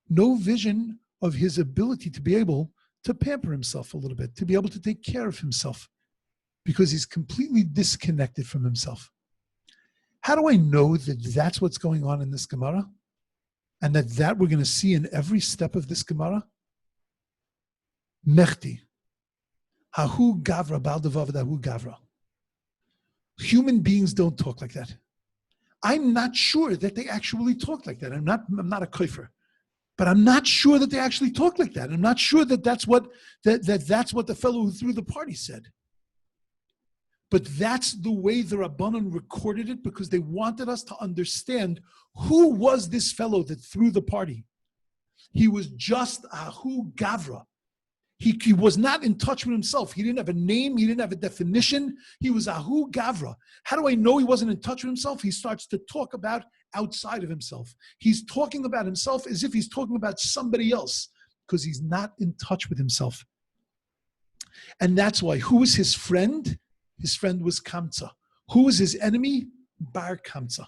no vision of his ability to be able to pamper himself a little bit, to be able to take care of himself, because he's completely disconnected from himself. How do I know that that's what's going on in this Gemara? And that we're going to see in every step of this Gemara? Mechti. Hahu gavra, bal devav dahu gavra. Human beings don't talk like that. I'm not sure that they actually talk like that. I'm not a kofer, but I'm not sure that they actually talk like that. I'm not sure that that's what the fellow who threw the party said. But that's the way the Rabbanan recorded it, because they wanted us to understand who was this fellow that threw the party. He was just Ahu Gavra. He was not in touch with himself. He didn't have a name. He didn't have a definition. He was Ahu Gavra. How do I know he wasn't in touch with himself? He starts to talk about outside of himself. He's talking about himself as if he's talking about somebody else, because he's not in touch with himself. And that's why, who was his friend? His friend was Kamsa. Who was his enemy? Bar Kamsa.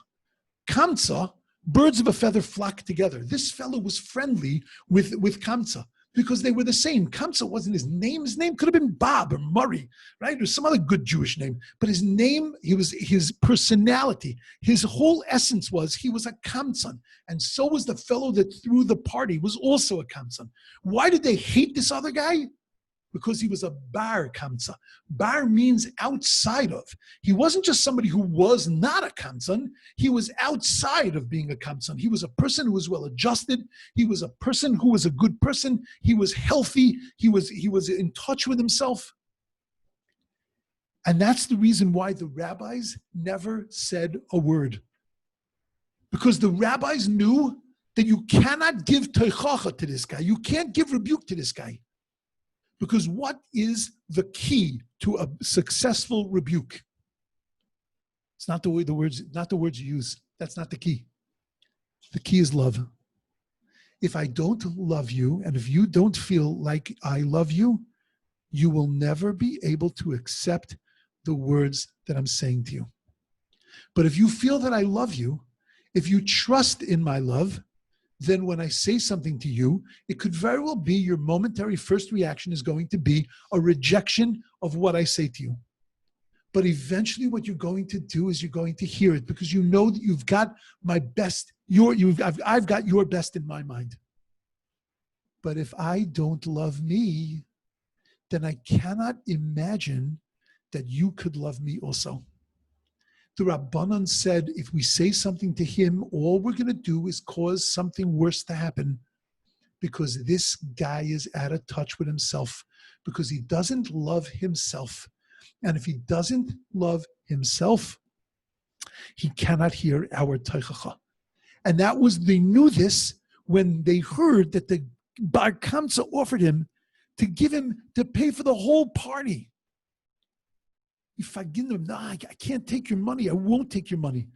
Kamsa, birds of a feather flock together. This fellow was friendly with Kamsa because they were the same. Kamsa wasn't his name. His name could have been Bob or Murray, right? Or some other good Jewish name. But his name, his personality, his whole essence was he was a Kamsan. And so was the fellow that threw the party, was also a Kamsan. Why did they hate this other guy? Because he was a bar kamsa. Bar means outside of. He wasn't just somebody who was not a kamsan. He was outside of being a kamsan. He was a person who was well adjusted. He was a person who was a good person. He was healthy. He was in touch with himself. And that's the reason why the rabbis never said a word. Because the rabbis knew that you cannot give teichacha to this guy. You can't give rebuke to this guy. Because what is the key to a successful rebuke? It's not the words you use. That's not the key. The key is love. If I don't love you, and if you don't feel like I love you, you will never be able to accept the words that I'm saying to you. But if you feel that I love you, if you trust in my love, then when I say something to you, it could very well be your momentary first reaction is going to be a rejection of what I say to you. But eventually what you're going to do is you're going to hear it, because you know that you've got my best, I've got your best in my mind. But if I don't love me, then I cannot imagine that you could love me also. The Rabbanan said, if we say something to him, all we're going to do is cause something worse to happen, because this guy is out of touch with himself, because he doesn't love himself. And if he doesn't love himself, he cannot hear our teichacha. And they knew this when they heard that the Bar Kamsa offered him to pay for the whole party. If I give them, no, I can't take your money. I won't take your money.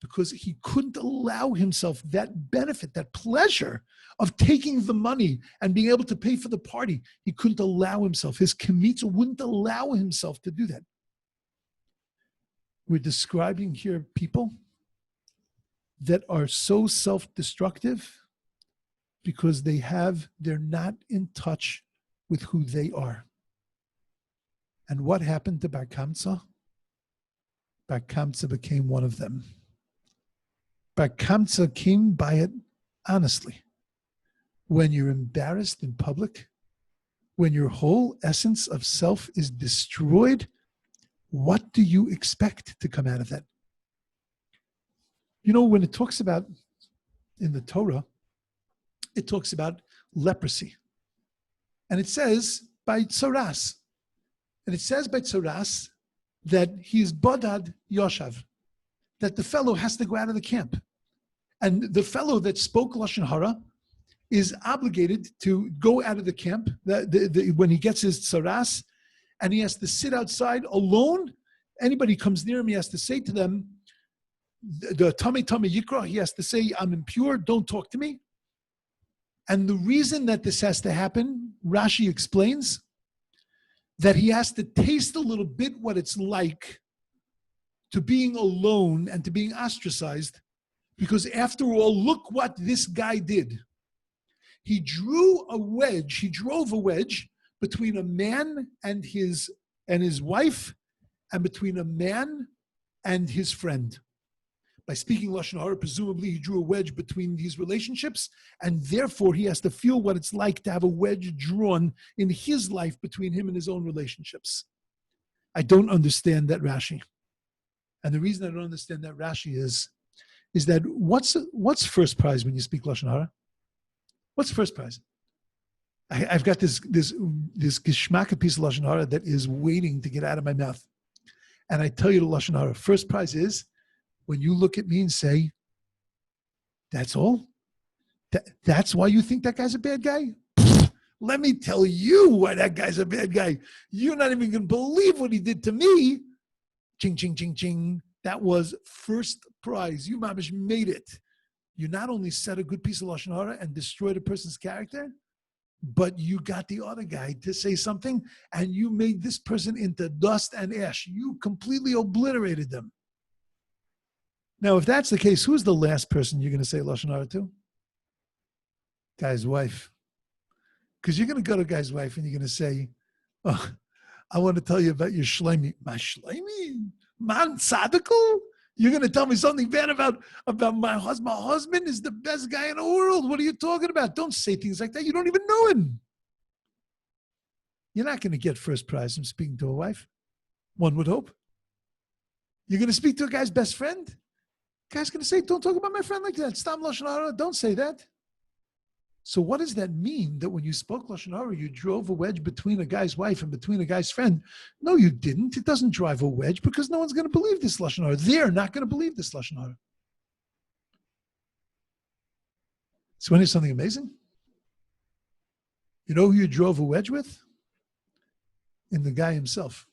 because he couldn't allow himself that benefit, that pleasure of taking the money and being able to pay for the party. He couldn't allow himself. His kmitza wouldn't allow himself to do that. We're describing here people that are so self-destructive because they're not in touch with who they are. And what happened to Bar Kamsa? Bar Kamsa became one of them. Bar Kamsa came by it honestly. When you're embarrassed in public, when your whole essence of self is destroyed, what do you expect to come out of that? You know, when it talks about, in the Torah, it talks about leprosy. And it says by tzoras. And it says by tzoras that he is bodad yoshav, that the fellow has to go out of the camp. And the fellow that spoke Lashon Hara is obligated to go out of the camp when he gets his tzoras, and he has to sit outside alone. Anybody comes near him, he has to say to them, the Tame Yikra, he has to say, I'm impure, don't talk to me. And the reason that this has to happen, Rashi explains, that he has to taste a little bit what it's like to being alone and to being ostracized, because after all, look what this guy did. He drove a wedge between a man and his wife, and between a man and his friend. By speaking Lashon Hara, presumably he drew a wedge between these relationships, and therefore he has to feel what it's like to have a wedge drawn in his life between him and his own relationships. I don't understand that Rashi. And the reason I don't understand that Rashi is that what's first prize when you speak Lashon Hara? What's first prize? I've got this geschmack piece of Lashon Hara that is waiting to get out of my mouth. And I tell you the Lashon Hara, first prize is when you look at me and say, that's all? That's why you think that guy's a bad guy? Let me tell you why that guy's a bad guy. You're not even going to believe what he did to me. Ching, ching, ching, ching. That was first prize. You, mamish, made it. You not only said a good piece of Lashon Hara and destroyed a person's character, but you got the other guy to say something and you made this person into dust and ash. You completely obliterated them. Now, if that's the case, who's the last person you're going to say Lashon Hara to? Guy's wife. Because you're going to go to guy's wife and you're going to say, oh, I want to tell you about your shleimi. My shleimi? Man tzadikul? You're going to tell me something bad about my husband? My husband is the best guy in the world. What are you talking about? Don't say things like that. You don't even know him. You're not going to get first prize from speaking to a wife. One would hope. You're going to speak to a guy's best friend? The guy's going to say, don't talk about my friend like that. Stam Lashon Hara. Don't say that. So what does that mean, that when you spoke Lashon Hara, you drove a wedge between a guy's wife and between a guy's friend? No, you didn't. It doesn't drive a wedge because no one's going to believe this Lashon Hara. They're not going to believe this Lashon Hara. So when is something amazing? You know who you drove a wedge with? In the guy himself.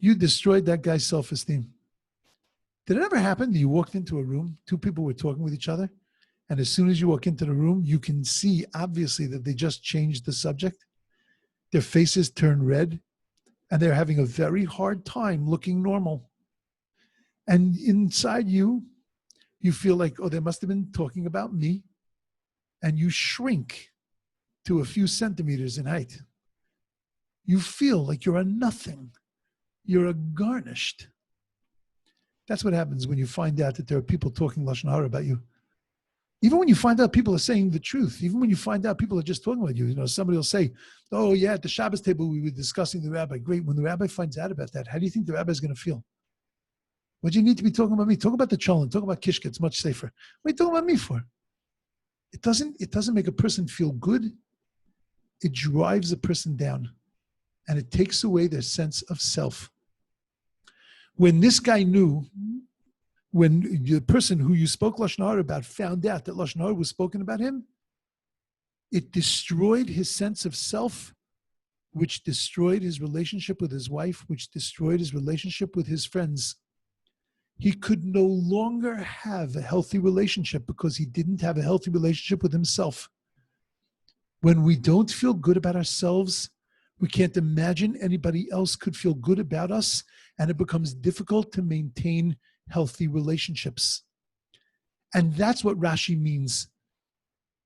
You destroyed that guy's self-esteem. Did it ever happen that you walked into a room, two people were talking with each other, and as soon as you walk into the room, you can see obviously that they just changed the subject. Their faces turn red, and they're having a very hard time looking normal. And inside you feel like, oh, they must have been talking about me. And you shrink to a few centimeters in height. You feel like you're a nothing. You're a garnished. That's what happens when you find out that there are people talking Lashon Hara about you. Even when you find out people are saying the truth, even when you find out people are just talking about you, you know, somebody will say, oh yeah, at the Shabbos table we were discussing the rabbi. Great. When the rabbi finds out about that, how do you think the rabbi is going to feel? What do you need to be talking about me? Talk about the cholent. Talk about kishka. It's much safer. What are you talking about me for? It doesn't make a person feel good. It drives a person down. And it takes away their sense of self. When this guy knew, when the person who you spoke Lashon Hara about found out that Lashon Hara was spoken about him, it destroyed his sense of self, which destroyed his relationship with his wife, which destroyed his relationship with his friends. He could no longer have a healthy relationship because he didn't have a healthy relationship with himself. When we don't feel good about ourselves, we can't imagine anybody else could feel good about us, and it becomes difficult to maintain healthy relationships. And that's what Rashi means.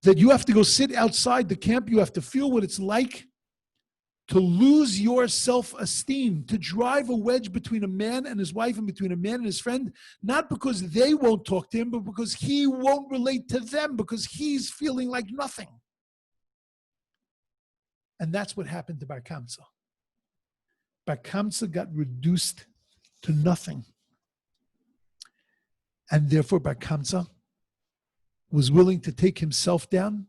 That you have to go sit outside the camp, you have to feel what it's like to lose your self-esteem, to drive a wedge between a man and his wife and between a man and his friend, not because they won't talk to him, but because he won't relate to them, because he's feeling like nothing. And that's what happened to Bar Kamsa. Bar Kamsa got reduced to nothing. And therefore Bar Kamsa was willing to take himself down,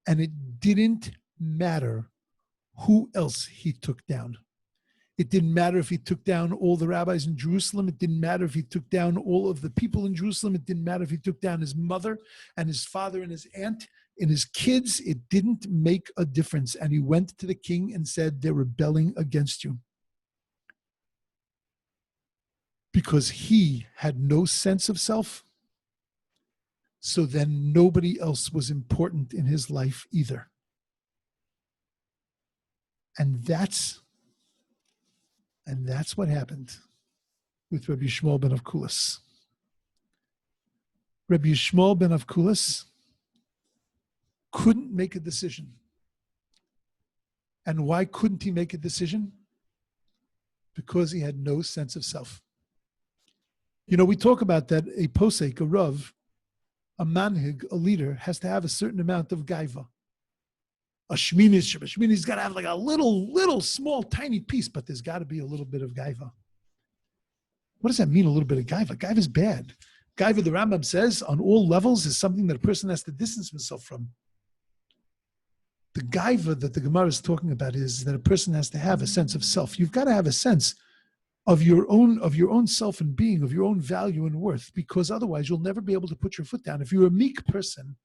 and it didn't matter who else he took down. It didn't matter if he took down all the rabbis in Jerusalem. It didn't matter if he took down all of the people in Jerusalem. It didn't matter if he took down his mother and his father and his aunt and his kids. It didn't make a difference. And he went to the king and said, they're rebelling against you. Because he had no sense of self. So then nobody else was important in his life either. And that's what happened with Rabbi Yishmael ben Avkulas. Rabbi Yishmael ben Avkulas couldn't make a decision. And why couldn't he make a decision? Because he had no sense of self. You know, we talk about that a posek, a rav, a manhig, a leader, has to have a certain amount of gaiva. A shmini's got to have like a little, small, tiny piece, but there's got to be a little bit of gaiva. What does that mean, a little bit of gaiva? Gaiva is bad. Gaiva, the Rambam says, on all levels is something that a person has to distance himself from. The gaiva that the Gemaros is talking about is that a person has to have a sense of self. You've got to have a sense of your own self and being, of your own value and worth, because otherwise you'll never be able to put your foot down. If you're a meek person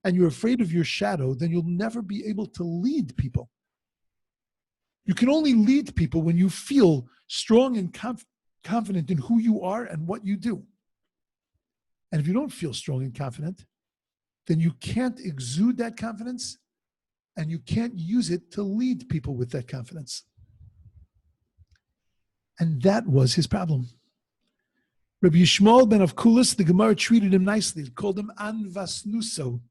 and you're afraid of your shadow, then you'll never be able to lead people. You can only lead people when you feel strong and confident in who you are and what you do. And if you don't feel strong and confident, then you can't exude that confidence and you can't use it to lead people with that confidence. And that was his problem. Rabbi Yishmael ben Avkulas, the Gemara treated him nicely. It called him Anvasnuso.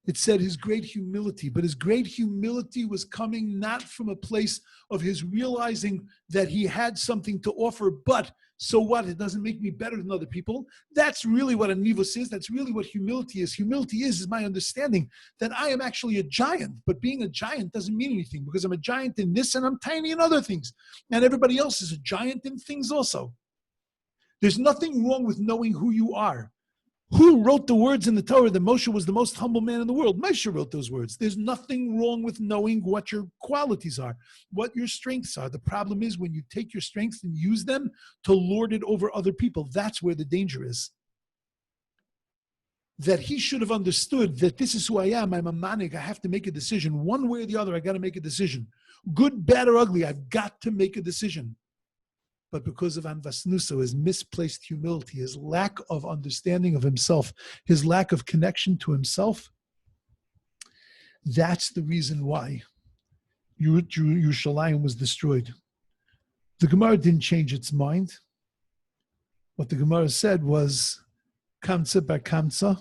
It said his great humility, but his great humility was coming not from a place of his realizing that he had something to offer, but so what? It doesn't make me better than other people. That's really what a nivus is. That's really what humility is. Humility is my understanding that I am actually a giant, but being a giant doesn't mean anything because I'm a giant in this and I'm tiny in other things. And everybody else is a giant in things also. There's nothing wrong with knowing who you are. Who wrote the words in the Torah that Moshe was the most humble man in the world? Moshe wrote those words. There's nothing wrong with knowing what your qualities are, what your strengths are. The problem is when you take your strengths and use them to lord it over other people. That's where the danger is. That he should have understood that this is who I am. I'm a manik. I have to make a decision. One way or the other, I got to make a decision. Good, bad, or ugly, I've got to make a decision. But because of Anvasnuso, his misplaced humility, his lack of understanding of himself, his lack of connection to himself, that's the reason why Yerushalayim was destroyed. The Gemara didn't change its mind. What the Gemara said was, Kamsa bar Kamsa.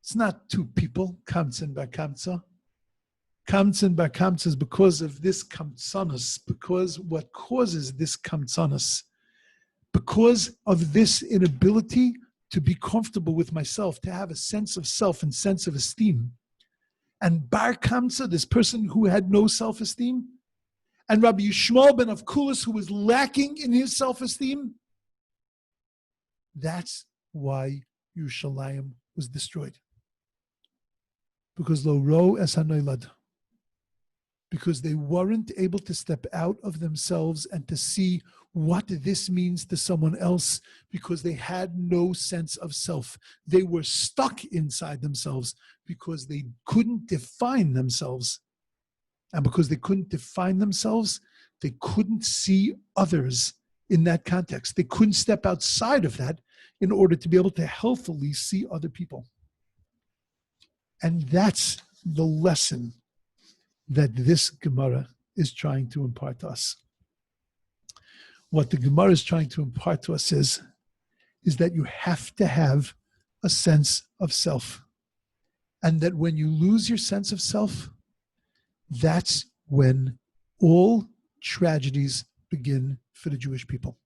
It's not two people, Kamsa and bar Kamsa. Kamsa and bar Kamsa is because of this kamtsanus, because what causes this kamtsanus, because of this inability to be comfortable with myself, to have a sense of self and sense of esteem. And bar Kamsa, this person who had no self-esteem, and Rabbi Yishmael ben Avkulas, who was lacking in his self-esteem, that's why Yerushalayim was destroyed. Because lo ro es hanoilad. Because they weren't able to step out of themselves and to see what this means to someone else, because they had no sense of self. They were stuck inside themselves because they couldn't define themselves. And because they couldn't define themselves, they couldn't see others in that context. They couldn't step outside of that in order to be able to healthily see other people. And that's the lesson that this Gemara is trying to impart to us. What the Gemara is trying to impart to us is that you have to have a sense of self. And that when you lose your sense of self, that's when all tragedies begin for the Jewish people.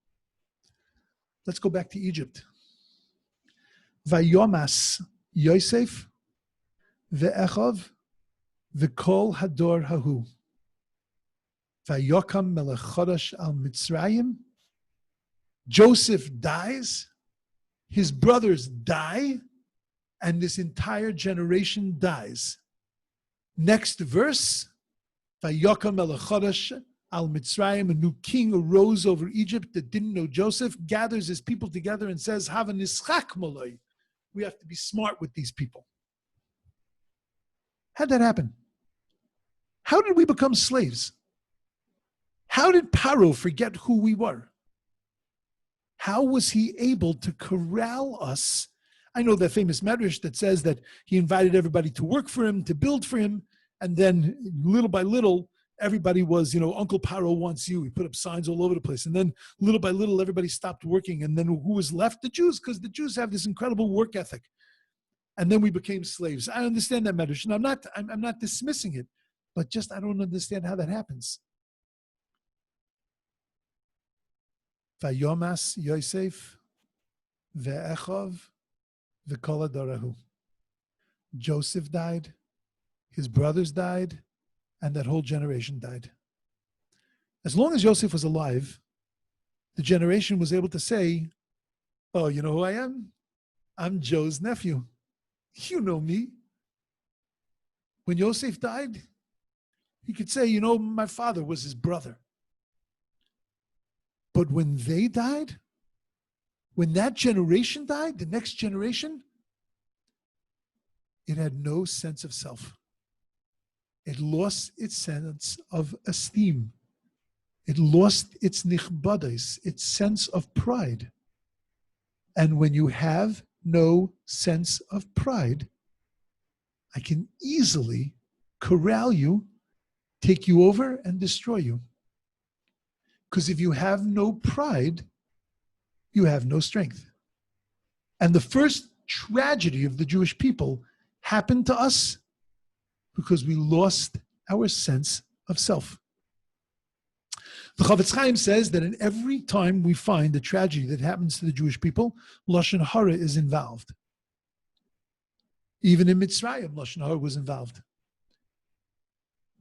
Let's go back to Egypt. Vayomas Yosef ve'echov ve'kol hador hahu. Vayokam melech chodesh al Mitzrayim. Joseph dies, his brothers die, and this entire generation dies. Next verse, Vayokam melech chodesh al Mitzrayim, a new king arose over Egypt that didn't know Joseph, gathers his people together and says, Hava nischak moloi. We have to be smart with these people. How'd that happen? How did we become slaves? How did Paro forget who we were? How was he able to corral us? I know that famous medrash that says that he invited everybody to work for him, to build for him, and then little by little, everybody was, Uncle Paro wants you. He put up signs all over the place. And then little by little, everybody stopped working. And then who was left? The Jews, because the Jews have this incredible work ethic. And then we became slaves. I understand that medrash, and I'm not dismissing it, but just I don't understand how that happens. Vayomas Yosef ve'echov ve'kol adorahu. Joseph died, his brothers died, and that whole generation died. As long as Joseph was alive, the generation was able to say, oh, you know who I am? I'm Joe's nephew. You know me. When Joseph died, he could say, my father was his brother. But when they died, when that generation died, the next generation, it had no sense of self. It lost its sense of esteem. It lost its nichbades, its sense of pride. And when you have no sense of pride, I can easily corral you, take you over, and destroy you. Because if you have no pride, you have no strength. And the first tragedy of the Jewish people happened to us because we lost our sense of self. The Chavetz Chaim says that in every time we find a tragedy that happens to the Jewish people, Lashon Hara is involved. Even in Mitzrayim, Lashon Hara was involved.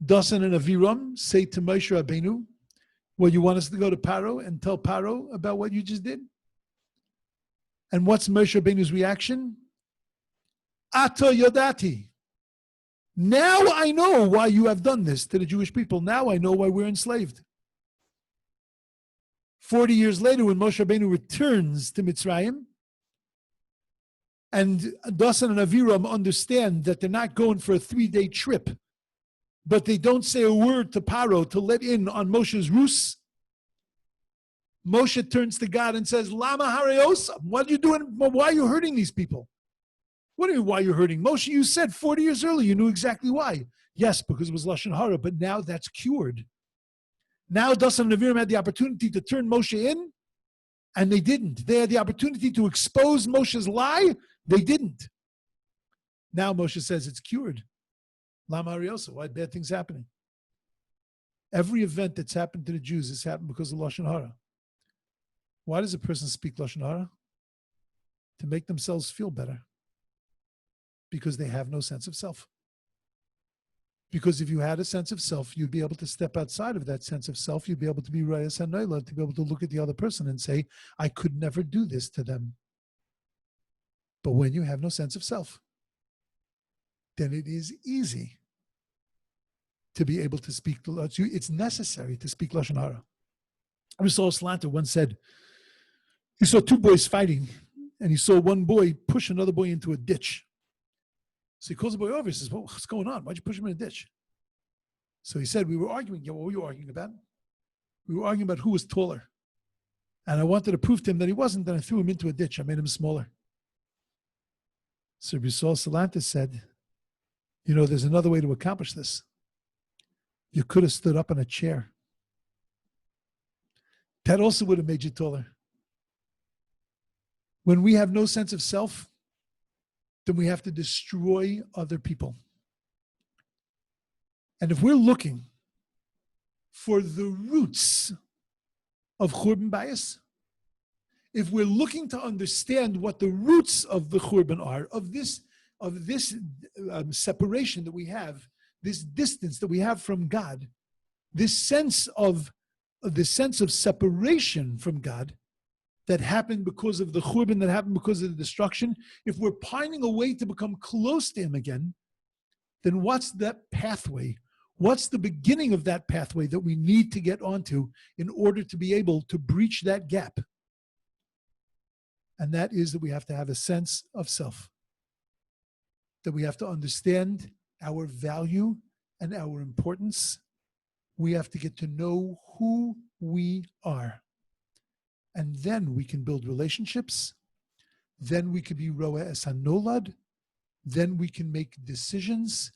Dasan and Aviram say to Moshe Rabbeinu, well, you want us to go to Paro and tell Paro about what you just did? And what's Moshe Rabbeinu's reaction? Ato yodati. Now I know why you have done this to the Jewish people. Now I know why we're enslaved. 40 years later, when Moshe Rabbeinu returns to Mitzrayim, and Dasan and Aviram understand that they're not going for a 3-day trip, but they don't say a word to Paro to let in on Moshe's rus. Moshe turns to God and says, Lama hareosam, what are you doing? Why are you hurting these people? What do you mean, why are you hurting? Moshe, you said 40 years earlier, you knew exactly why. Yes, because it was Lashon Hara, but now that's cured. Now Dasan and Aviram had the opportunity to turn Moshe in, and they didn't. They had the opportunity to expose Moshe's lie. They didn't. Now Moshe says it's cured. Lama Ariosa, why bad things happening? Every event that's happened to the Jews has happened because of Lashon Hara. Why does a person speak Lashon Hara? To make themselves feel better. Because they have no sense of self. Because if you had a sense of self, you'd be able to step outside of that sense of self. You'd be able to be Rayas HaNoila, to be able to look at the other person and say, I could never do this to them. But when you have no sense of self, then it is easy to be able to speak. It's necessary to speak Lashon Hara. Rasul Slanta once said, he saw 2 boys fighting, and he saw one boy push another boy into a ditch. So he calls the boy over. He says, well, what's going on? Why'd you push him in a ditch? So he said, we were arguing. Yeah, what were you arguing about? We were arguing about who was taller. And I wanted to prove to him that he wasn't, then I threw him into a ditch. I made him smaller. So Rabbi Saul Salanter said, there's another way to accomplish this. You could have stood up on a chair. That also would have made you taller. When we have no sense of self, then we have to destroy other people. And if we're looking for the roots of Churban Bayis, if we're looking to understand what the roots of the Churban are, of this separation that we have, this distance that we have from God, this sense of separation from God that happened because of the Churban, that happened because of the destruction, if we're pining away to become close to Him again, then what's that pathway? What's the beginning of that pathway that we need to get onto in order to be able to breach that gap? And that is that we have to have a sense of self, that we have to understand our value and our importance. We have to get to know who we are. And then we can build relationships. Then we can be roa es hanolad. Then we can make decisions.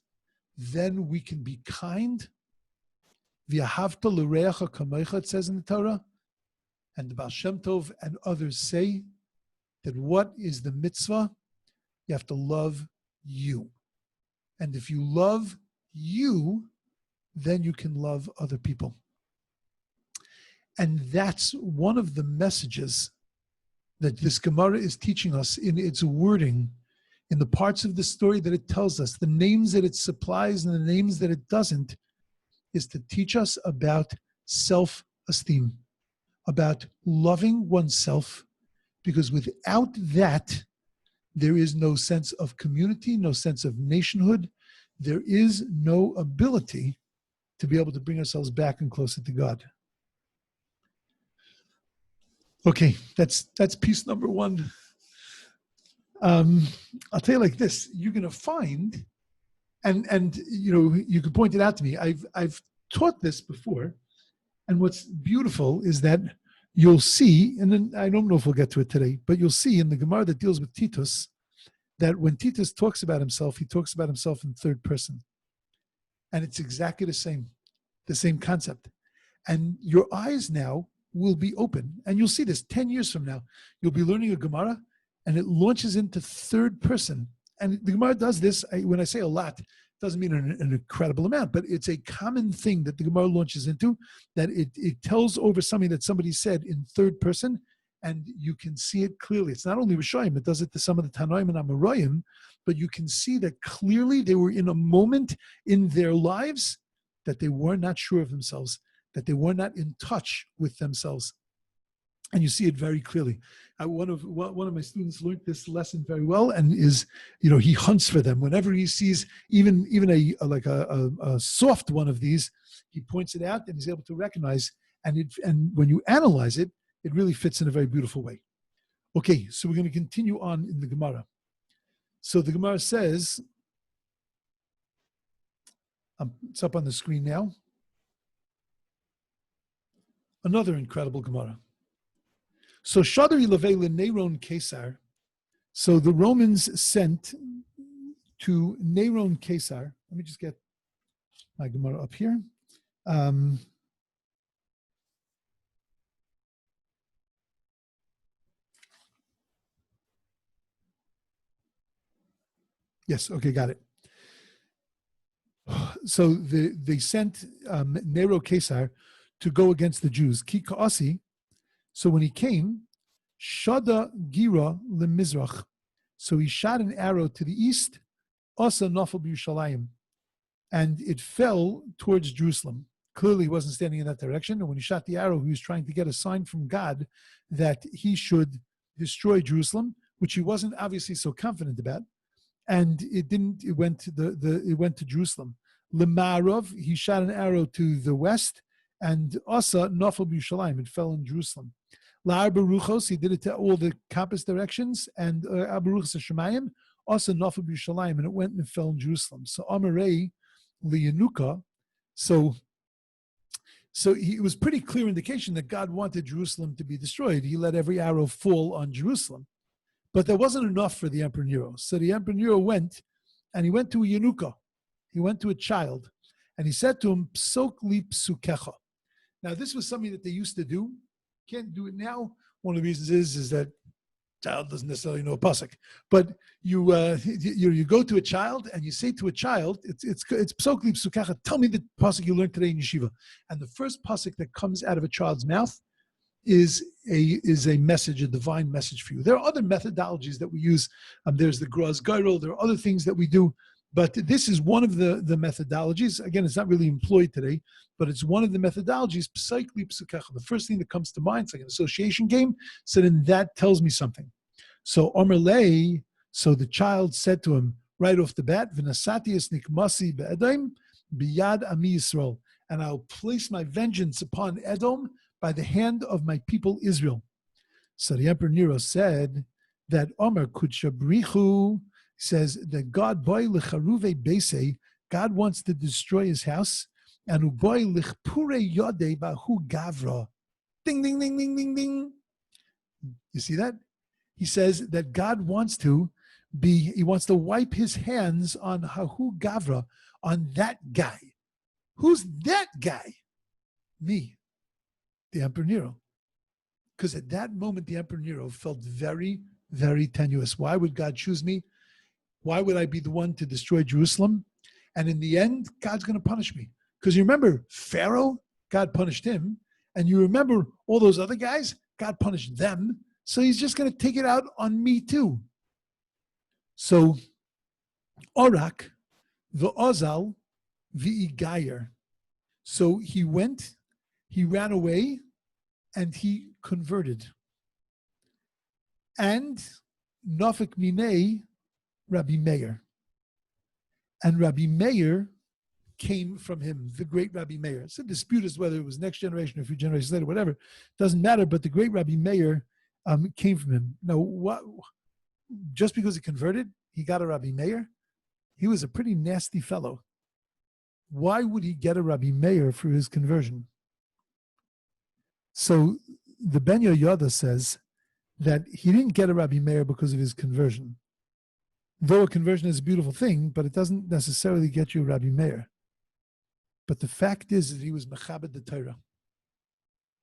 Then we can be kind. V'ahavta l'reacha kamecha, it says in the Torah. And the Baal Shem Tov and others say that what is the mitzvah? You have to love you. And if you love you, then you can love other people. And that's one of the messages that this Gemara is teaching us in its wording, in the parts of the story that it tells us, the names that it supplies and the names that it doesn't, is to teach us about self-esteem, about loving oneself, because without that, there is no sense of community, no sense of nationhood. There is no ability to be able to bring ourselves back and closer to God. Okay, that's piece number one. I'll tell you like this: you're going to find, and you can point it out to me. I've taught this before, and what's beautiful is that you'll see, and then I don't know if we'll get to it today, but you'll see in the Gemara that deals with Titus that when Titus talks about himself, he talks about himself in third person, and it's exactly the same concept. And your eyes now will be open, and you'll see this 10 years from now. You'll be learning a Gemara, and it launches into third person. And the Gemara does this, when I say a lot, it doesn't mean an incredible amount, but it's a common thing that the Gemara launches into, that it tells over something that somebody said in third person, and you can see it clearly. It's not only Rishayim, it does it to some of the Tanoim and Amoraim, but you can see that clearly they were in a moment in their lives that they were not sure of themselves, that they were not in touch with themselves. And you see it very clearly. One of my students learned this lesson very well, and he hunts for them. Whenever he sees even a soft one of these, he points it out and he's able to recognize. And when you analyze it, it really fits in a very beautiful way. Okay, so we're going to continue on in the Gemara. So the Gemara says, it's up on the screen now. Another incredible Gemara. So Shadari Levei Neron Caesar. So the Romans sent to Neron Caesar. Let me just get my Gemara up here. Yes, okay, got it. So they sent Nero Caesar to go against the Jews. Ki Ka'asi. So when he came, Shada Gira Lemizrach. So he shot an arrow to the east, Asa Nafal B'Yushalayim, and it fell towards Jerusalem. Clearly he wasn't standing in that direction, and when he shot the arrow, he was trying to get a sign from God that he should destroy Jerusalem, which he wasn't obviously so confident about. And it didn't. It went to Jerusalem. Lemarov, he shot an arrow to the west, and Asa Nafal B'Yushalayim, it fell in Jerusalem. La'arba Ruchos, he did it to all the compass directions, and Abaruchos Shemayim, Asa Nafal B'Yushalayim, and it went and fell in Jerusalem. So Amarei Liyanuka, so So it was pretty clear indication that God wanted Jerusalem to be destroyed. He let every arrow fall on Jerusalem. But that wasn't enough for the Emperor Nero. So the Emperor Nero went, and he went to a Yenuka. He went to a child, and he said to him, Psok li psukecha. Now, this was something that they used to do. Can't do it now. One of the reasons is that child doesn't necessarily know a pasuk, but you go to a child and you say to a child, it's psok li psukecha. Tell me the pasuk you learned today in yeshiva, and the first pasuk that comes out of a child's mouth is a message, a divine message for you. There are other methodologies that we use. There's the Graz Gairol. There are other things that we do, but this is one of the methodologies. Again, it's not really employed today, but it's one of the methodologies. Psik li psukecha. The first thing that comes to mind, it's like an association game. So then that tells me something. So Omer Lei, so the child said to him right off the bat, V'nasati es nikmasi be'edom biyad ami Yisrael, and I'll place my vengeance upon Edom by the hand of my people Israel. So the Emperor Nero said that Omer kudshabrichu, says that God boy licharuve bese, God wants to destroy his house, and uboy lichpure yode bahu gavra. Ding, ding, ding, ding, ding, ding. You see that? He says that God wants to he wants to wipe his hands on Hahu Gavra, on that guy. Who's that guy? Me, the Emperor Nero. Because at that moment, the Emperor Nero felt very, very tenuous. Why would God choose me? Why would I be the one to destroy Jerusalem? And in the end, God's going to punish me. Because you remember Pharaoh, God punished him. And you remember all those other guys, God punished them. So he's just going to take it out on me too. So, Orak, v'ozal, v'igayer. So he went, he ran away, and he converted. And Nafik Minei, Rabbi Meir. And Rabbi Meir came from him, the great Rabbi Meir. It's a dispute as to whether it was next generation or a few generations later, whatever. Doesn't matter, but the great Rabbi Meir came from him. Now, what? Just because he converted, he got a Rabbi Meir? He was a pretty nasty fellow. Why would he get a Rabbi Meir for his conversion? So the Ben Yoyada says that he didn't get a Rabbi Meir because of his conversion. Though a conversion is a beautiful thing, but it doesn't necessarily get you a Rabbi Meir. But the fact is that he was Mechabed the Torah.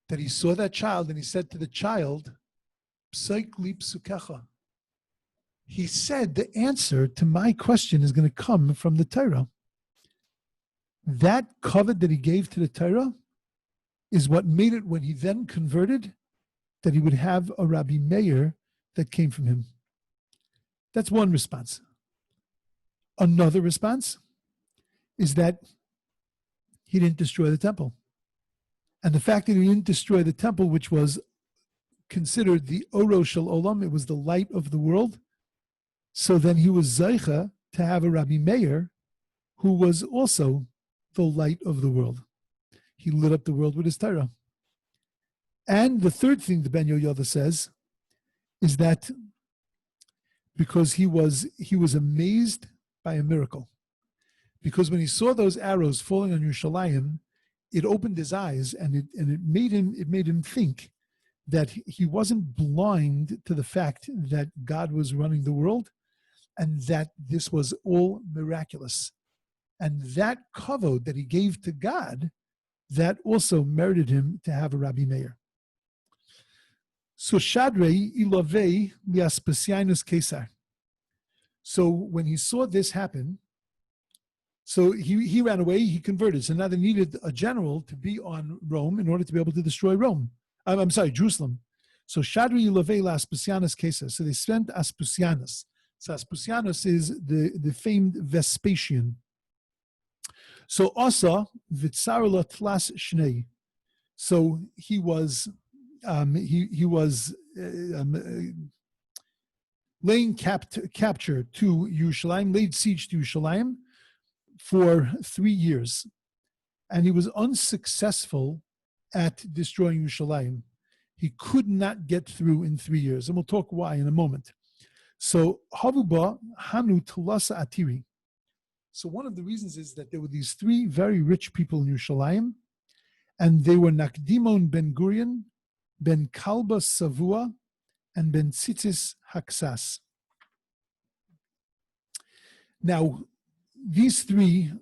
That he saw that child and he said to the child, Psik li psukecha. He said the answer to my question is going to come from the Torah. That covet that he gave to the Torah is what made it, when he then converted, that he would have a Rabbi Meir that came from him. That's one response. Another response is that he didn't destroy the temple. And the fact that he didn't destroy the temple, which was considered the Oro Shel Olam, it was the light of the world. So then he was Zaycha to have a Rabbi Meir who was also the light of the world. He lit up the world with his Torah. And the third thing the Ben Yoyada says is that because he was amazed by a miracle. Because when he saw those arrows falling on Yerushalayim, it opened his eyes and it made him think that he wasn't blind to the fact that God was running the world and that this was all miraculous. And that kavod that he gave to God, that also merited him to have a Rabbi Meir. So Shadrei ilavei liaspasianus Kesar. So when he saw this happen, so he ran away, he converted. So now they needed a general to be on Rome in order to be able to destroy Jerusalem. So Shadri Yilave Aspasianus Kesar. So they sent Aspasianus. So Aspasianus is the famed Vespasian. So Asa Vitsarla Tlas Shnei. So he was laying capture to Yerushalayim, laid siege to Yerushalayim for 3 years, and he was unsuccessful at destroying Yerushalayim. He could not get through in 3 years, and we'll talk why in a moment. So Havuba Hanu Tulasa Atiri. So one of the reasons is that there were these 3 very rich people in Yerushalayim, And they were Nakdimon ben Gurion, ben Kalba Savua, and ben Tzitzis Haksas. Now, these three,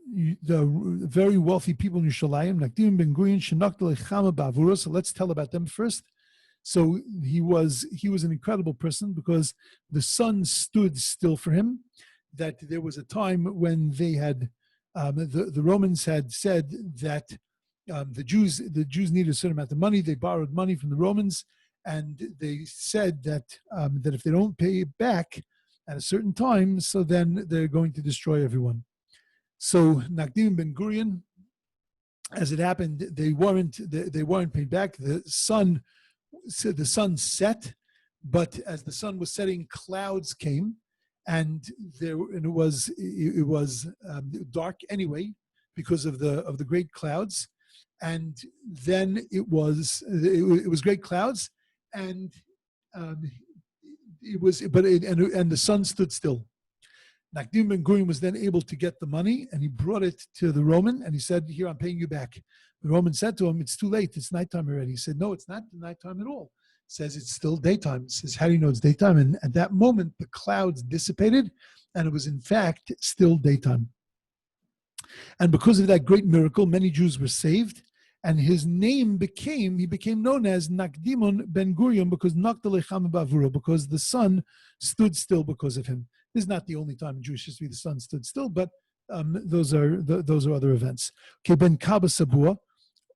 the very wealthy people in Yerushalayim, Nakdim ben Gurion, Shenakta Lechama Bavura. So let's tell about them first. So he was an incredible person because the sun stood still for him. That there was a time when they had the Romans had said that the Jews needed a certain amount of money. They borrowed money from the Romans, and they said that that if they don't pay it back at a certain time, so then they're going to destroy everyone. So Nakdim ben Gurion, as it happened, they weren't paid back. The sun set, but as the sun was setting, clouds came, and it was dark anyway because of the great clouds, and then it was great clouds, and the sun stood still. Nakdim ben Gurion was then able to get the money, and he brought it to the Roman, and he said, "Here, I'm paying you back." The Roman said to him, "It's too late. It's nighttime already." He said, "No, it's not nighttime at all." He says, "It's still daytime." He says, "How do you know it's daytime?" And at that moment, the clouds dissipated, and it was in fact still daytime. And because of that great miracle, many Jews were saved, and his name became known as Nakdimon ben Gurion because because the sun stood still because of him. This is not the only time in Jewish history the sun stood still, but those are other events. Okay, ben Kaba Sabua,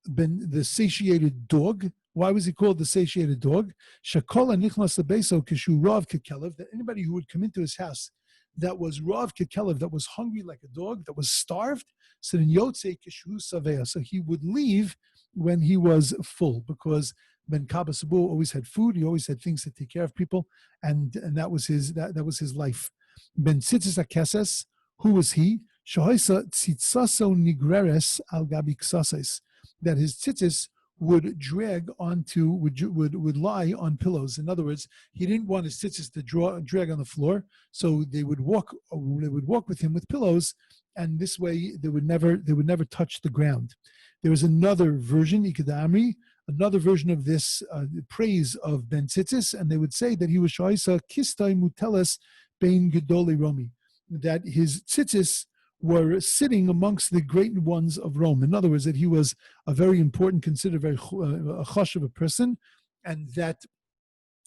ben the satiated dog. Why was he called the satiated dog? Shakola nichlas lebeso kishu rav kekelev. That anybody who would come into his house that was rav kekelev, that was hungry like a dog, that was starved, so then yotze kishu saveya. So he would leave when he was full, because Ben Kaba Sabu always had food. He always had things to take care of people, and that was his life. Ben Tzitzis Akeses, who was he? Shohaisa tzitzaso nigreres al gabi ksases. That his tzitzis would lie on pillows. In other words, he didn't want his tzitzis to drag on the floor, so they would walk with him with pillows, and this way they would never touch the ground. There was another version, Ikadamri, another version of this praise of Ben Tzitzis, and they would say that he was Shoisa Kistai Muteles Bein Gedoli Romi, that his tzitzis were sitting amongst the great ones of Rome. In other words, that he was a very important, considered very a chosh of a person, and that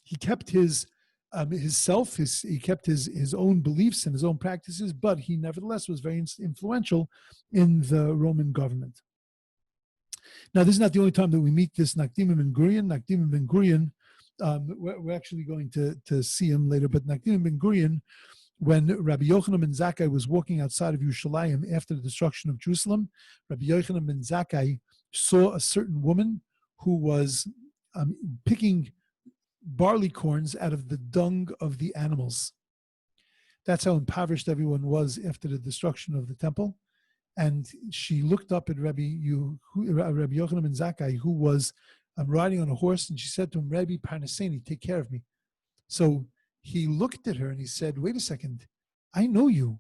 he kept his own beliefs and his own practices, but he nevertheless was very influential in the Roman government. Now, this is not the only time that we meet this Nakdim ben Gurion. Nakdim ben Gurion, we're actually going to see him later, but Nakdim ben Gurion, when Rabbi Yochanan ben Zakkai was walking outside of Yerushalayim after the destruction of Jerusalem, Rabbi Yochanan ben Zakkai saw a certain woman who was picking barley corns out of the dung of the animals. That's how impoverished everyone was after the destruction of the temple. And she looked up at Rabbi Yochanan ben Zakkai, who was riding on a horse, and she said to him, "Rabbi Parnaseni, take care of me." So he looked at her and he said, "Wait a second, I know you."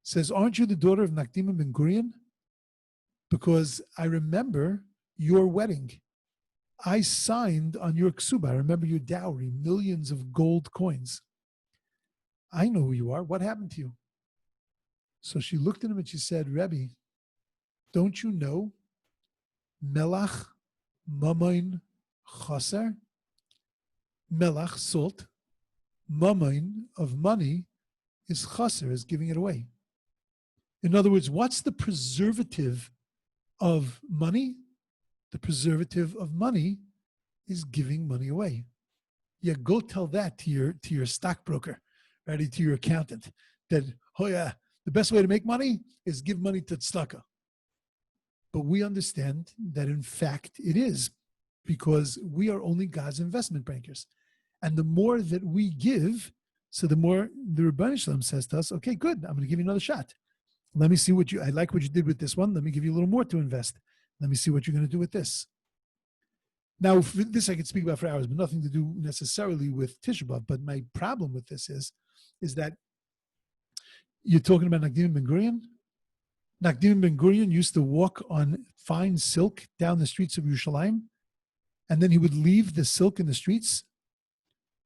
Says, "Aren't you the daughter of Nakdim ben Gurion? Because I remember your wedding. I signed on your ksuba. I remember your dowry, millions of gold coins. I know who you are. What happened to you?" So she looked at him and she said, "Rebbe, don't you know melach mamain chaser? Melach, salt, mamain, of money, is chaser, is giving it away." In other words, what's the preservative of money? The preservative of money is giving money away. Yeah, go tell that to your stockbroker, right? To your accountant, that, oh yeah, the best way to make money is give money to tzedakah. But we understand that in fact it is, because we are only God's investment bankers. And the more that we give, so the more the Rebbeinu Shalom says to us, "Okay, good, I'm going to give you another shot. Let me see I like what you did with this one. Let me give you a little more to invest. Let me see what you're going to do with this." Now, for this I could speak about for hours, but nothing to do necessarily with Tisha B'Av. But my problem with this is that you're talking about Nakdim ben Gurion. Nakdim ben Gurion used to walk on fine silk down the streets of Yerushalayim, and then he would leave the silk in the streets.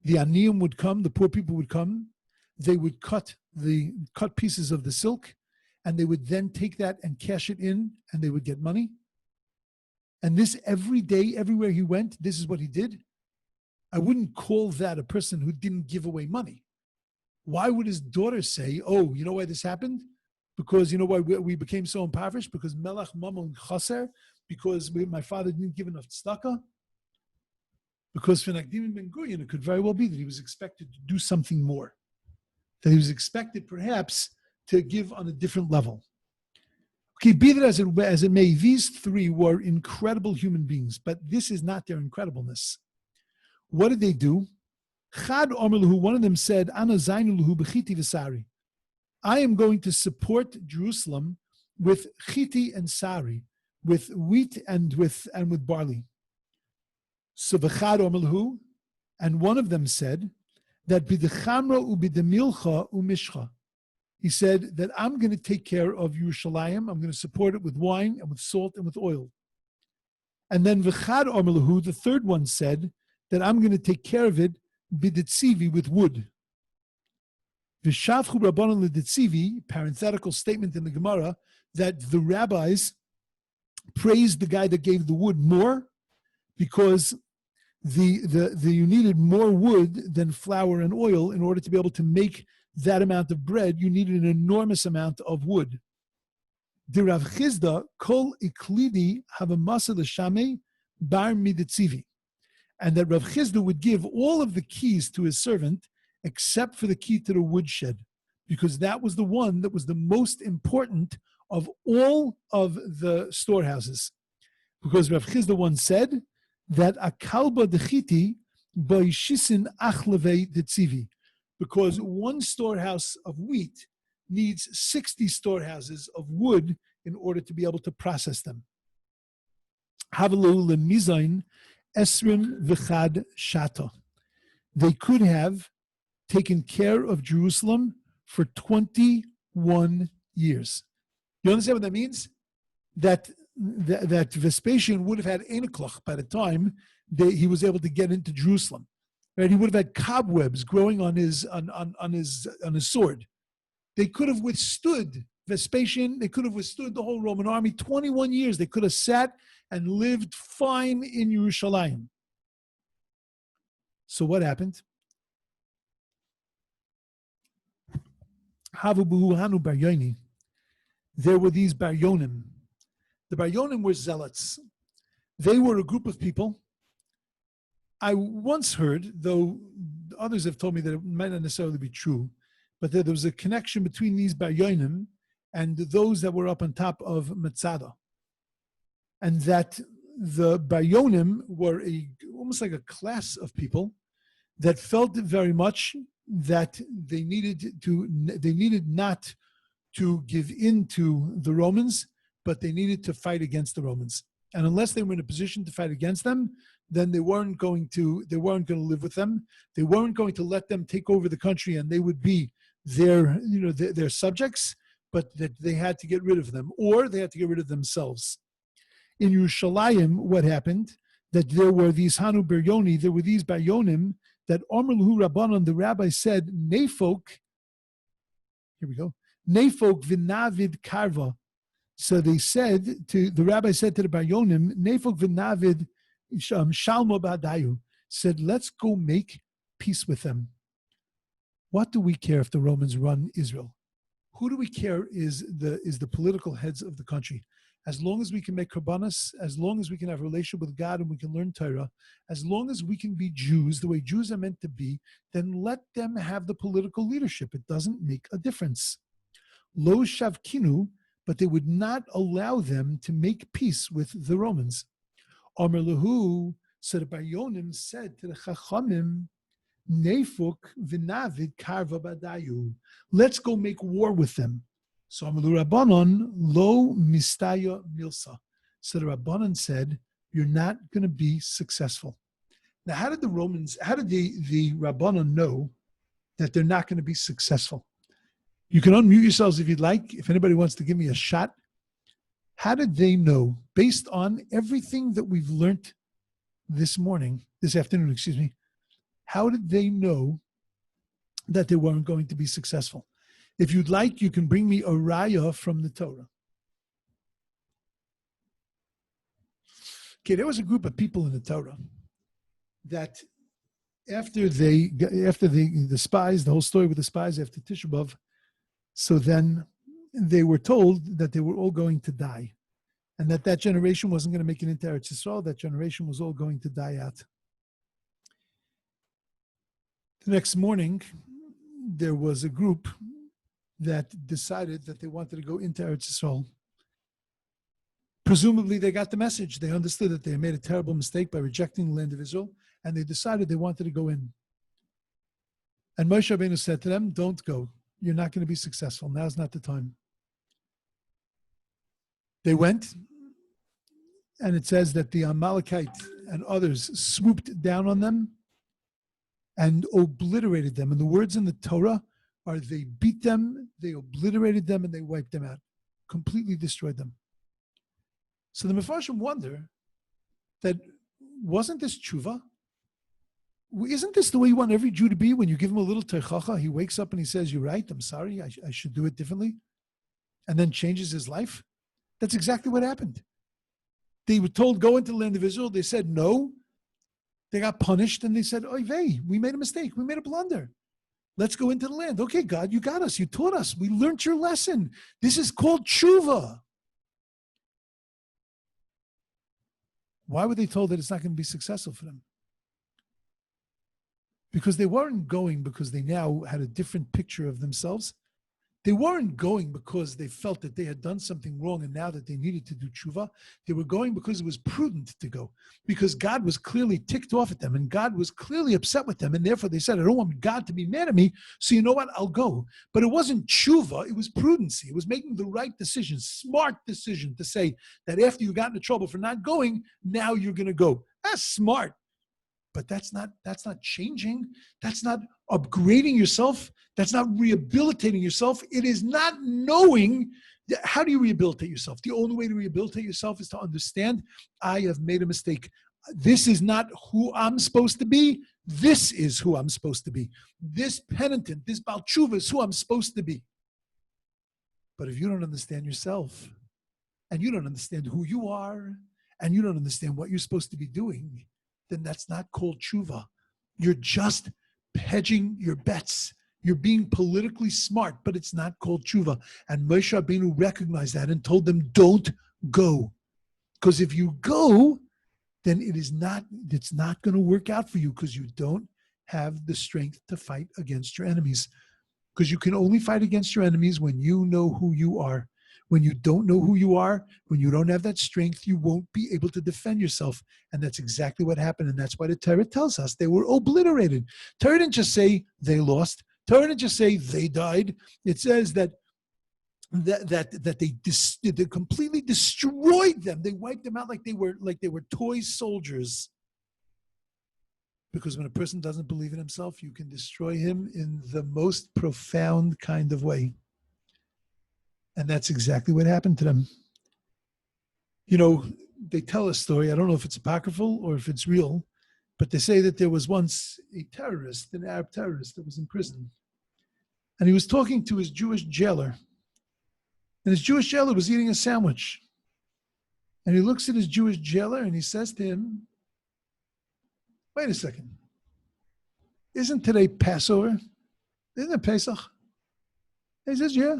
The aniyim would come, the poor people would come. They would cut pieces of the silk, and they would then take that and cash it in, and they would get money. And this every day, everywhere he went, this is what he did. I wouldn't call that a person who didn't give away money. Why would his daughter say, oh, you know why this happened? Because you know why we became so impoverished? Because melach mamon chaser, because my father didn't give enough tzedakah. Because for Nakdim ben Gurion, it could very well be that he was expected to do something more. That he was expected perhaps to give on a different level. Okay, be that as it may, these three were incredible human beings, but this is not their incredibleness. What did they do? Chad Omerluhu, one of them said, Ana zainuluhu b'chiti v'sari. I am going to support Jerusalem with chiti and sari, with wheat and with barley. So v'chad Omerluhu, and one of them said that b'dechamra u'b'demilcha u'mishcha. He said that I'm going to take care of Yerushalayim. I'm going to support it with wine and with salt and with oil. And then v'chad Omerluhu, the third one said that I'm going to take care of it b'detzivi, with wood. V'shavchu rabbanon l'detzivi, parenthetical statement in the Gemara, that the rabbis praised the guy that gave the wood more because you needed more wood than flour and oil in order to be able to make that amount of bread. You needed an enormous amount of wood. The Rav Chizda kol iklidi havamasa l'shamei bar midetzivi, and that Rav Chizda would give all of the keys to his servant except for the key to the woodshed, because that was the one that was the most important of all of the storehouses. Because Rav Chizda once said that a kalba dechiti ba'ishisin achlevei detzivi, because one storehouse of wheat needs 60 storehouses of wood in order to be able to process them. Havelu lemizain esrin v'chad shata. They could have taken care of Jerusalem for 21 years. You understand what that means? That Vespasian would have had Enoch by the time he was able to get into Jerusalem. Right? He would have had cobwebs growing on his sword. They could have withstood Vespasian. They could have withstood the whole Roman army. 21 years. They could have sat and lived fine in Yerushalayim. So what happened? There were these Baryonim. The Baryonim were zealots. They were a group of people. I once heard, though others have told me that it might not necessarily be true, but that there was a connection between these Baryonim and those that were up on top of Metzada. And that the Baryonim were almost like a class of people that felt very much that they needed not to give in to the Romans, but they needed to fight against the Romans. And unless they were in a position to fight against them, then they weren't going to live with them. They weren't going to let them take over the country, and they would be their subjects, but that they had to get rid of them, or they had to get rid of themselves. In Yerushalayim, what happened? That there were these Hanu Biryoni, there were these Baryonim, that Omer Lahu Rabbanon, the rabbi said, Nefok, here we go, Nefok v'navid karva. So the rabbi said to the Baryonim, Nefok v'navid shalmo ba'adayu, said, let's go make peace with them. What do we care if the Romans run Israel? Who do we care is the political heads of the country. As long as we can make korbanos, as long as we can have a relationship with God and we can learn Torah, as long as we can be Jews the way Jews are meant to be, then let them have the political leadership. It doesn't make a difference. Lo shavkinu, but they would not allow them to make peace with the Romans. Omer lahu, so the Baryonim said to the Chachamim, Nefuk v'navid karva badayu. Let's go make war with them. So Amalu Rabbanon lo mistaya milsa. So the Rabbanon said, you're not going to be successful. Now, how did the Rabbanon know that they're not going to be successful? You can unmute yourselves if you'd like. If anybody wants to give me a shot how did they know, based on everything that we've learned this afternoon, excuse me, how did they know that they weren't going to be successful? If you'd like, you can bring me a raya from the Torah. Okay, there was a group of people in the Torah that after the spies, the whole story with the spies after Tisha B'Av, so then they were told that they were all going to die, and that generation wasn't going to make it into Eretz Yisrael. That generation was all going to die out. The next morning, there was a group that decided that they wanted to go into Eretz Yisrael. Presumably, they got the message. They understood that they made a terrible mistake by rejecting the land of Israel, and they decided they wanted to go in. And Moshe Rabbeinu said to them, don't go. You're not going to be successful. Now's not the time. They went, and it says that the Amalekite and others swooped down on them and obliterated them. And the words in the Torah are they beat them, they obliterated them, and they wiped them out, completely destroyed them. So the Mefarshim wonder that wasn't this tshuva? Isn't this the way you want every Jew to be? When you give him a little teichacha, he wakes up and he says, you're right, I'm sorry, I should do it differently, and then changes his life? That's exactly what happened. They were told, go into the land of Israel. They said no. They got punished, and they said, oy vey, we made a mistake. We made a blunder. Let's go into the land. Okay, God, you got us. You taught us. We learned your lesson. This is called tshuva. Why were they told that it's not going to be successful for them? Because they weren't going because they now had a different picture of themselves. They weren't going because they felt that they had done something wrong and now that they needed to do tshuva. They were going because it was prudent to go, because God was clearly ticked off at them and God was clearly upset with them. And therefore they said, I don't want God to be mad at me. So you know what? I'll go. But it wasn't tshuva. It was prudency. It was making the right decision, smart decision to say that after you got into trouble for not going, now you're going to go. That's smart. But that's not changing. That's not upgrading yourself. That's not rehabilitating yourself. It is not knowing. How do you rehabilitate yourself? The only way to rehabilitate yourself is to understand, I have made a mistake. This is not who I'm supposed to be. This is who I'm supposed to be. This penitent, this Baal Tshuva is who I'm supposed to be. But if you don't understand yourself, and you don't understand who you are, and you don't understand what you're supposed to be doing, then that's not called tshuva. You're just hedging your bets. You're being politically smart, but it's not called tshuva. And Moshe Rabbeinu recognized that and told them, don't go. Because if you go, then it's not going to work out for you, because you don't have the strength to fight against your enemies. Because you can only fight against your enemies when you know who you are. When you don't know who you are, when you don't have that strength, you won't be able to defend yourself. And that's exactly what happened. And that's why the Torah tells us they were obliterated. Torah didn't just say they lost. Torah didn't just say they died. It says that they completely destroyed them. They wiped them out like they were toy soldiers. Because when a person doesn't believe in himself, you can destroy him in the most profound kind of way. And that's exactly what happened to them. You know, they tell a story. I don't know if it's apocryphal or if it's real, but they say that there was once a terrorist, an Arab terrorist, that was in prison. And he was talking to his Jewish jailer. And his Jewish jailer was eating a sandwich. And he looks at his Jewish jailer and he says to him, wait a second. Isn't today Passover? Isn't it Pesach? And he says, yeah.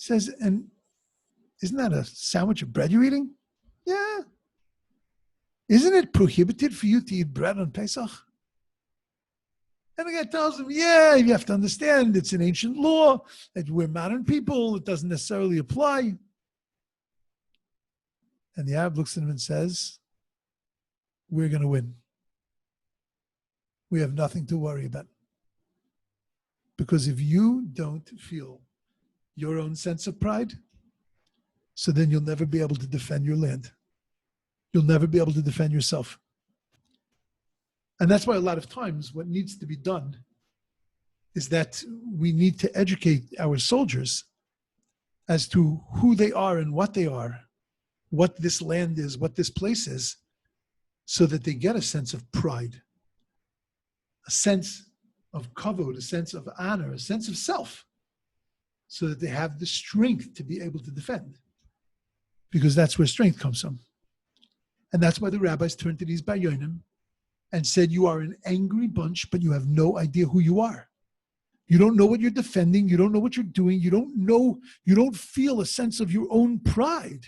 He says, and isn't that a sandwich of bread you're eating? Yeah. Isn't it prohibited for you to eat bread on Pesach? And the guy tells him, yeah, you have to understand, it's an ancient law, that we're modern people, it doesn't necessarily apply. And the Arab looks at him and says, we're going to win. We have nothing to worry about. Because if you don't feel your own sense of pride, so then you'll never be able to defend your land. You'll never be able to defend yourself. And that's why a lot of times what needs to be done is that we need to educate our soldiers as to who they are and what they are, what this land is, what this place is, so that they get a sense of pride, a sense of kavod, a sense of honor, a sense of self, so that they have the strength to be able to defend. Because that's where strength comes from. And that's why the rabbis turned to these Bayonim and said, you are an angry bunch, but you have no idea who you are. You don't know what you're defending. You don't know what you're doing. You don't feel a sense of your own pride.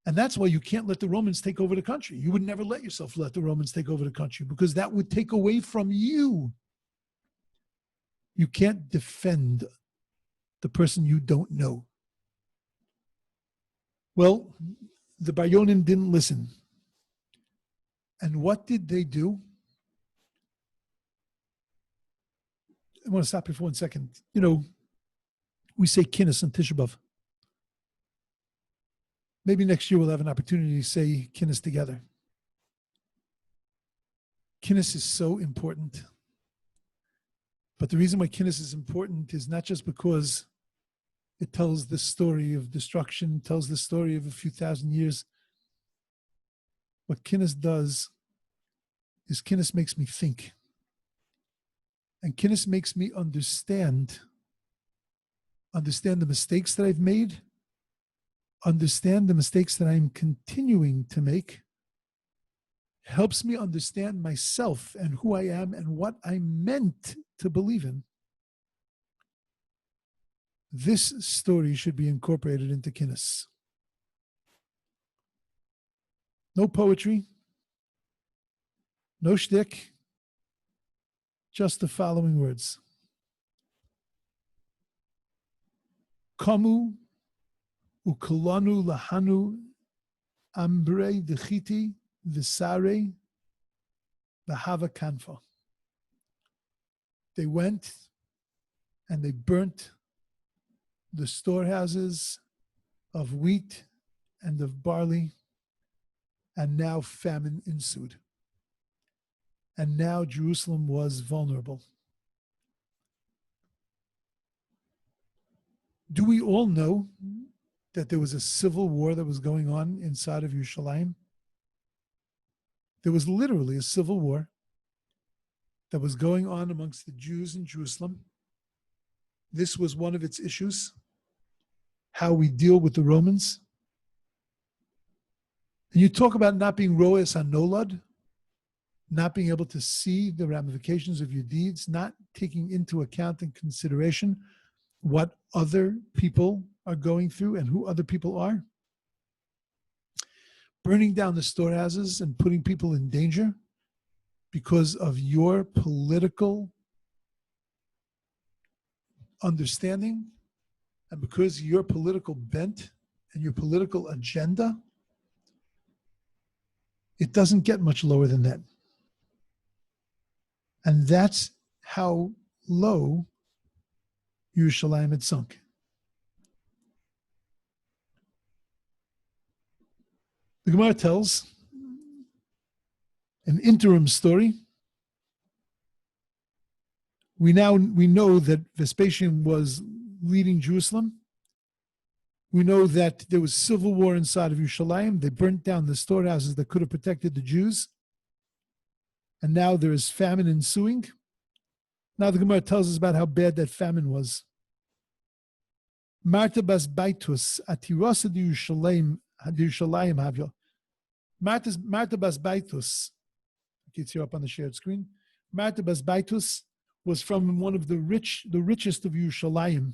And that's why you can't let the Romans take over the country. You would never let yourself let the Romans take over the country, because that would take away from you. You can't defend the person you don't know. Well, the Bayonim didn't listen. And what did they do? I want to stop here for 1 second. You know, we say kinnis on Tisha B'Av. Maybe next year we'll have an opportunity to say kinnis together. Kinnis is so important. But the reason why kinnis is important is not just because it tells the story of destruction, tells the story of a few thousand years. What kinnis does is kinnis makes me think. And kinnis makes me understand the mistakes that I've made, understand the mistakes that I'm continuing to make, helps me understand myself and who I am and what I'm meant to believe in. This story should be incorporated into kinnis. No poetry, no shtick, just the following words. Kamu ukulanu lahanu ambre dechiti visare bahava kanfa. They went and they burnt the storehouses of wheat and of barley, and now famine ensued. And now Jerusalem was vulnerable. Do we all know that there was a civil war that was going on inside of Yerushalayim? There was literally a civil war that was going on amongst the Jews in Jerusalem. This was one of its issues, how we deal with the Romans. And you talk about not being roes hanolad, not being able to see the ramifications of your deeds, not taking into account and consideration what other people are going through and who other people are. Burning down the storehouses and putting people in danger because of your political understanding and because your political bent and your political agenda, it doesn't get much lower than that. And that's how low Yerushalayim had sunk. The Gemara tells an interim story. We know that Vespasian was leading Jerusalem. We know that there was civil war inside of Yerushalayim. They burnt down the storehouses that could have protected the Jews. And now there is famine ensuing. Now the Gemara tells us about how bad that famine was. Marta bas Baitus atirasa Yerushalayim havyo. Marta bas Baitus, it's here up on the shared screen. Marta bas Baitus was from one of the richest of Yerushalayim.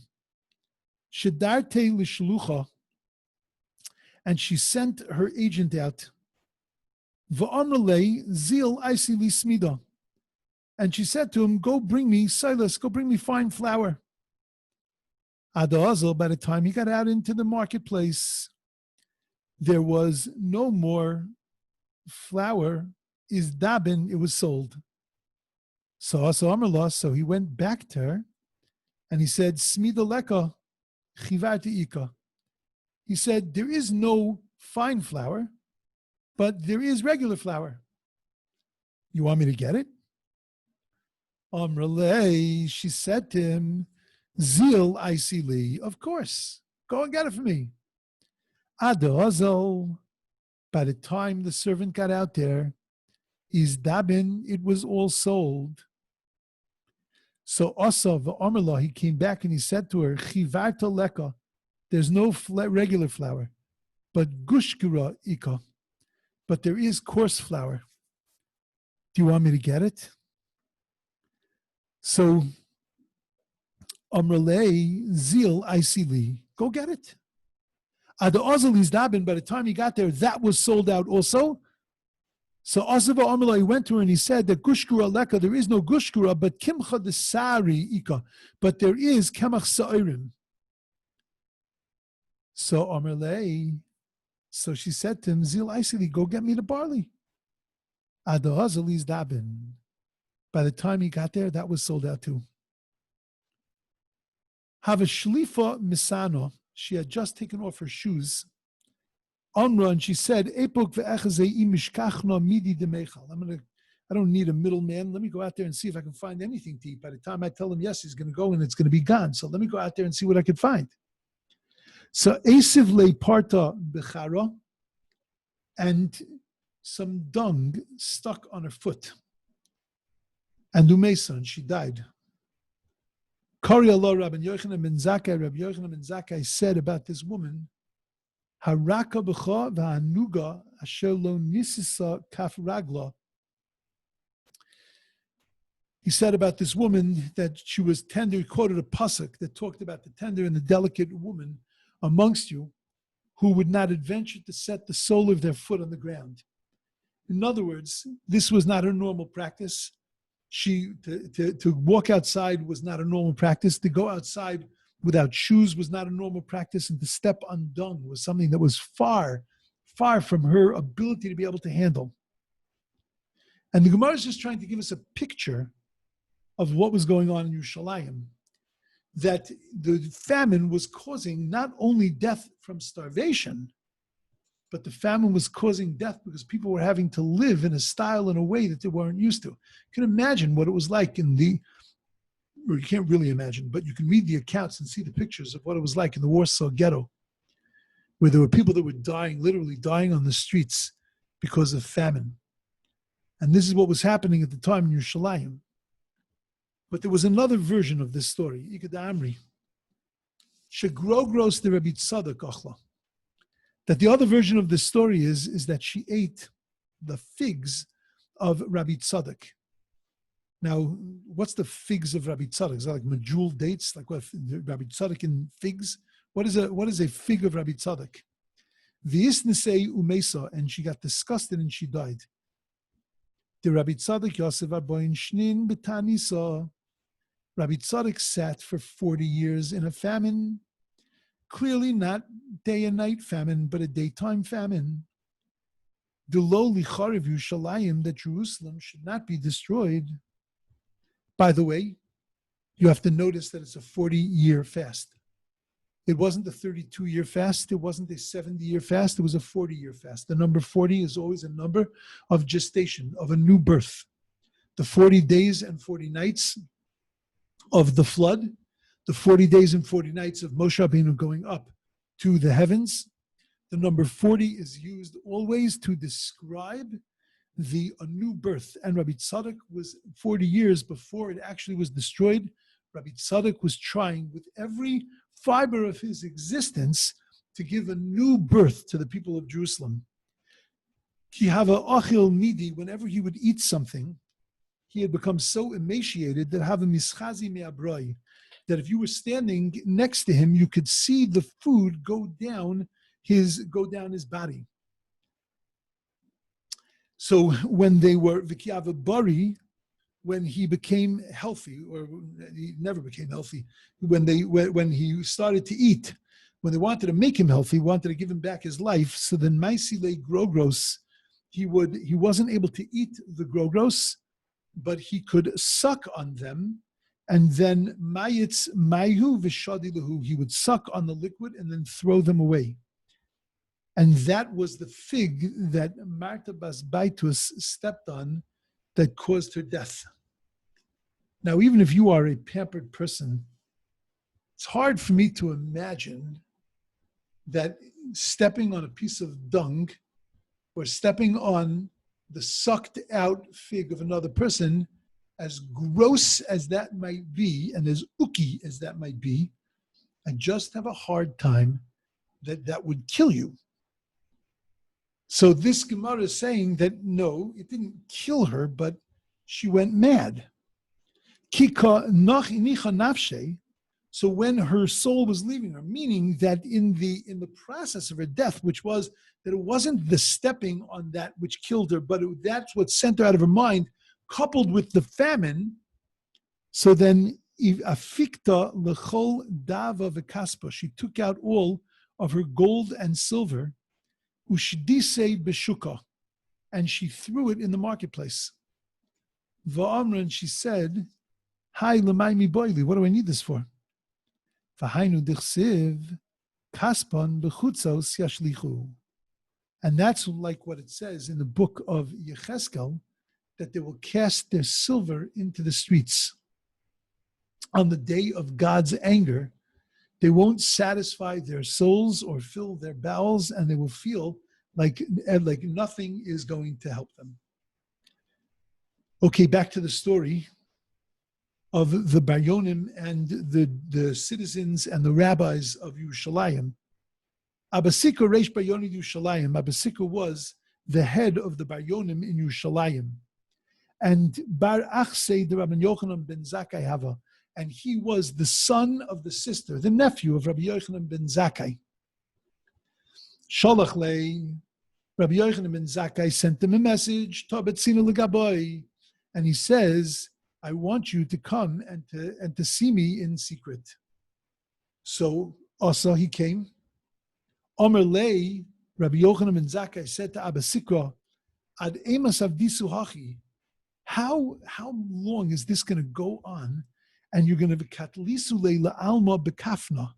Shedarte lishlucha, and she sent her agent out. Va'amrlei zil isi li smida, and she said to him, "Go bring me silas, go bring me fine flour." Adazal, by the time he got out into the marketplace, there was no more flour. Is dabin, it was sold. So he went back to her, and he said, "Smida leka chivarti ika." He said, "There is no fine flour, but there is regular flour. You want me to get it?" Amrulay, she said to him, Zil Isili, of course. Go and get it for me. Adozel, by the time the servant got out there, is dabin, it was all sold. So Asav Amarla, he came back and he said to her, Chivarta leka, there's no regular flour, but gushkura ika, but there is coarse flour. Do you want me to get it? So Amrale Zil Isili, go get it. Ada Ozil is dabin, by the time he got there, that was sold out also. So Asava Amrla, he went to her and he said that gushkura leka, there is no gushkura, but kimcha desari ika, but there is kemach sa'irim. So Amrle, so she said to him, Zil Isili, go get me the barley. Ada Ozil is dabin. By the time he got there, that was sold out too. Have a shlifa misano. She had just taken off her shoes. Amra, and she said, Epok ve'echazei imishkachna midi demechal. I don't need a middleman. Let me go out there and see if I can find anything to eat. By the time I tell him yes, he's going to go and it's going to be gone. So let me go out there and see what I can find. So Esiv le parta bechara, and some dung stuck on her foot. And Umesa, and she died. Kari Allah Rabbi Yochanan ben Zakkai, Rabbi Yochanan ben Zakkai said about this woman, Haraka b'cha v'anuga asher lo nisisa kaf ragla. He said about this woman that she was tender. He quoted a pasuk that talked about the tender and the delicate woman amongst you who would not adventure to set the sole of their foot on the ground. In other words, this was not her normal practice. To walk outside was not a normal practice. To go outside without shoes was not a normal practice. And to step on dung was something that was far, far from her ability to be able to handle. And the Gemaros is just trying to give us a picture of what was going on in Yerushalayim. That the famine was causing not only death from starvation, but the famine was causing death because people were having to live in a style and a way that they weren't used to. You can imagine what it was like or you can't really imagine, but you can read the accounts and see the pictures of what it was like in the Warsaw Ghetto, where there were people that were dying, literally dying on the streets because of famine. And this is what was happening at the time in Yerushalayim. But there was another version of this story, Ikad Amri, Shegrogros de Rabbi Tzadok Achla. That the other version of this story is that she ate the figs of Rabbi Tzadok. Now, what's the figs of Rabbi Tzadok? Is that like medjool dates? Like what, Rabbi Tzadok in figs? What is a fig of Rabbi Tzadok? V'isnesei umesa, and she got disgusted and she died. The Rabbi Tzadok Yosef Arboin Shnin B'tanisa. Rabbi Tzadok sat for 40 years in a famine. Clearly not day and night famine, but a daytime famine. The lowly Chariv Yerushalayim, that Jerusalem should not be destroyed. By the way, you have to notice that it's a 40-year fast. It wasn't a 32-year fast. It wasn't a 70-year fast. It was a 40-year fast. The number 40 is always a number of gestation, of a new birth. The 40 days and 40 nights of the flood, the 40 days and 40 nights of Moshe Rabbeinu going up to the heavens. The number 40 is used always to describe a new birth. And Rabbi Tzadok was 40 years before it actually was destroyed. Rabbi Tzadok was trying with every fiber of his existence to give a new birth to the people of Jerusalem. Ki hava achil midi, whenever he would eat something, he had become so emaciated that hava mischazi me'abroi, that if you were standing next to him, you could see the food go down his body. So when they were Vikiava Bari, when he became healthy, or he never became healthy, when he started to eat, when they wanted to make him healthy, wanted to give him back his life, so then Maisile Grogros, he wasn't able to eat the Grogros, but he could suck on them, and then Mayitz Mayu Vishadilahu, he would suck on the liquid and then throw them away. And that was the fig that Marta Bas Baitus stepped on that caused her death. Now, even if you are a pampered person, It's hard for me to imagine that stepping on a piece of dung or stepping on the sucked out fig of another person, as gross as that might be and as ooky as that might be, I just have a hard time that would kill you. So this Gemara is saying that no, it didn't kill her, but she went mad. Kika nach inicha nafshe. So when her soul was leaving her, meaning that in the process of her death, which was that it wasn't the stepping on that which killed her, but that's what sent her out of her mind, coupled with the famine. So then afikta lechol dava v'kaspa, she took out all of her gold and silver, ushdise beshuka, and she threw it in the marketplace. Va'amran, she said, "Hi l'may mi boili, what do I need this for?" V'hainu dichsiv kaspon bechutzos yashlichu, and that's like what it says in the book of Yecheskel, that they will cast their silver into the streets. On the day of God's anger, they won't satisfy their souls or fill their bowels, and they will feel like nothing is going to help them. Okay, back to the story of the Baryonim and the citizens and the rabbis of Yerushalayim. Abba Sikra Reish Baryoni Yerushalayim. Abba Sikra was the head of the Baryonim in Yerushalayim. And Bar Achsei the Rabbi Yochanan ben Zakkai Hava. And he was the son of the sister, the nephew of Rabbi Yochanan ben Zakkai. Shalach lei, Rabbi Yochanan ben Zakkai sent him a message, Tabetzina legaboy, and he says, I want you to come and to see me in secret. So also he came. Omer lei, Rabbi Yochanan ben Zakkai said to Abba Sikra, Ad emas avdisu hachi, how long is this going to go on? And you're going to katlisu leila alma bekafna,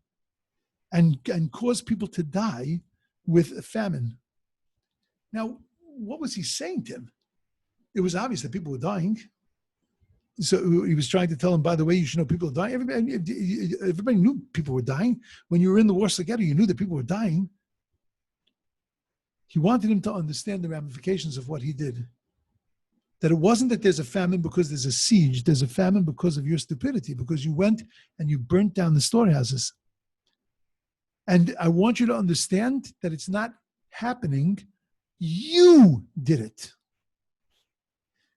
and cause people to die with a famine. Now, what was he saying to him? It was obvious that people were dying. So he was trying to tell him, by the way, you should know people are dying. Everybody knew people were dying. When you were in the Warsaw Ghetto, you knew that people were dying. He wanted him to understand the ramifications of what he did. That it wasn't that there's a famine because there's a siege. There's a famine because of your stupidity, because you went and you burnt down the storehouses. And I want you to understand that it's not happening. You did it.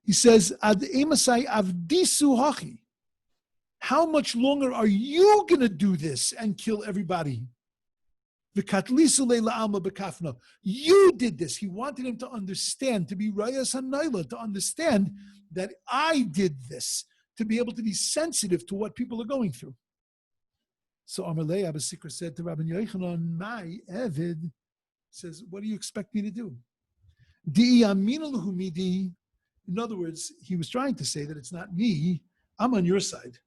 He says, Ad emasai avdisu hachi. How much longer are you going to do this and kill everybody? V'katlisu leila alma bekafna. You did this. He wanted him to understand, to be rayas hanayla, to understand that I did this, to be able to be sensitive to what people are going through. So Amalei Abba Sikra said to Rabbi Yochanan, my Evid, says, what do you expect me to do? Di amina lahu midi. In other words, he was trying to say that it's not me, I'm on your side.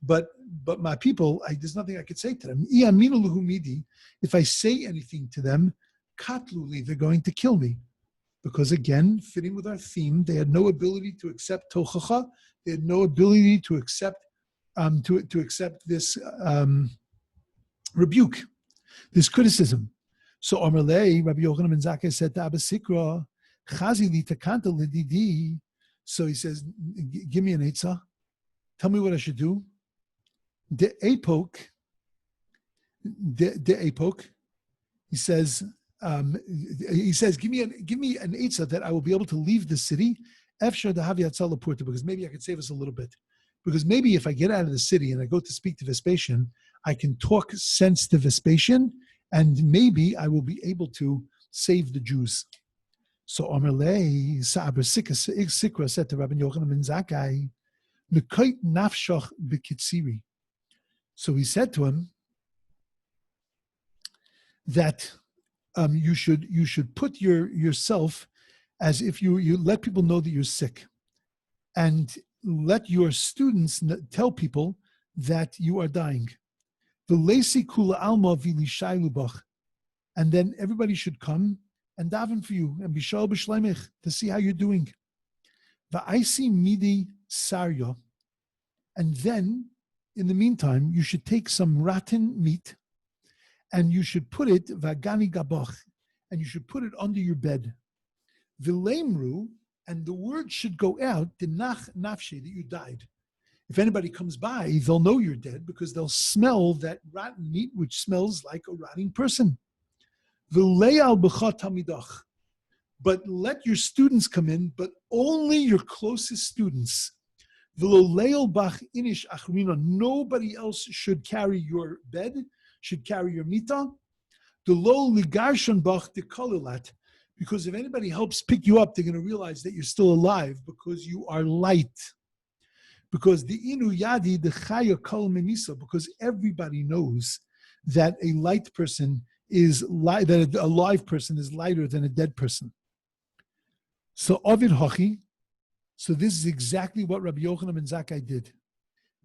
But my people, there's nothing I could say to them. If I say anything to them, katluli, they're going to kill me. Because again, fitting with our theme, they had no ability to accept tochacha. They had no ability to accept to accept this rebuke, this criticism. So Amalei, Rabbi Yochanan ben Zakkai said to Abba Sikra, Chazi li takanta lididi. So he says, give me an eitzah. Tell me what I should do. The apok. He says, give me an eitzah that I will be able to leave the city. Efshar dahavi atzal lapurta, because maybe I could save us a little bit. Because maybe if I get out of the city and I go to speak to Vespasian, I can talk sense to Vespasian, and maybe I will be able to save the Jews. So Omerlei Sikra said to Rabbi Yochanan ben Zakkai, Nekait nafshach b'kitziri. So he said to him that you should put yourself as if you let people know that you're sick, and let your students tell people that you are dying. V'leisi kula alma v'lishai lubach, and then everybody should come and daven for you and bishal b'shleimich to see how you're doing. Va'aisi midi sarya, and then in the meantime, you should take some rotten meat and you should put it, vagani gaboch, and you should put it under your bed. Vilemru, and the word should go out, dinach nafshi, that you died. If anybody comes by, they'll know you're dead because they'll smell that rotten meat, which smells like a rotting person. V'le'al b'cha tamidach. But let your students come in, but only your closest students. V'lo bach inish achrina. Nobody else should carry your bed, should carry your mita. D'lo ligarshan bach dekolilat. Because if anybody helps pick you up, they're going to realize that you're still alive because you are light. Because the inu yadi the chaya kol memisa, because everybody knows that a light person is light, that a live person is lighter than a dead person. So Ovid Hochi, so this is exactly what Rabbi Yochanan ben Zakkai did.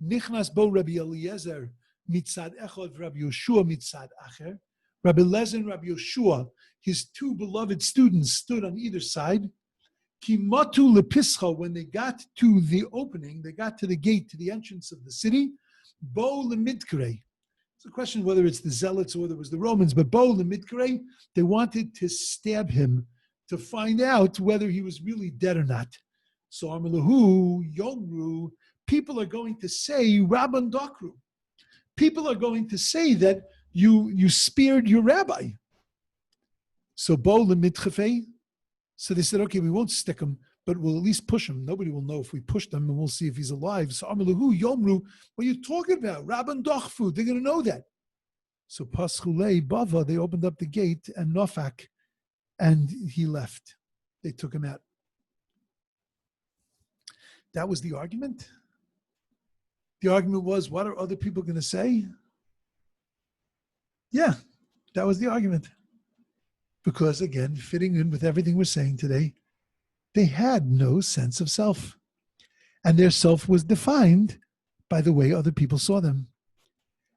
Nichnas bo Rabbi Eliezer mitzad echad, Rabbi Yoshua mitzad acher. Rabbi Eliezer and Rabbi Yoshua, his two beloved students, stood on either side. Kimatu lepischa, when they got to the opening, they got to the gate, to the entrance of the city. Bo lemidkere. It's a question whether it's the Zealots or whether it was the Romans, but Bo lemidkere, they wanted to stab him to find out whether he was really dead or not. So Amalahu, Yomru, people are going to say Rabban Dokru. People are going to say that you speared your rabbi. So Bo lemidkere. So they said, okay, we won't stick him, but we'll at least push him. Nobody will know if we pushed him, and we'll see if he's alive. So Amalahu, Yomru, what are you talking about? Rabban Dochfu, they're going to know that. So Paschulei, Bava, they opened up the gate, and Nofak, and he left. They took him out. That was the argument. The argument was, what are other people going to say? Yeah, that was the argument. Because again, fitting in with everything we're saying today, they had no sense of self. And their self was defined by the way other people saw them.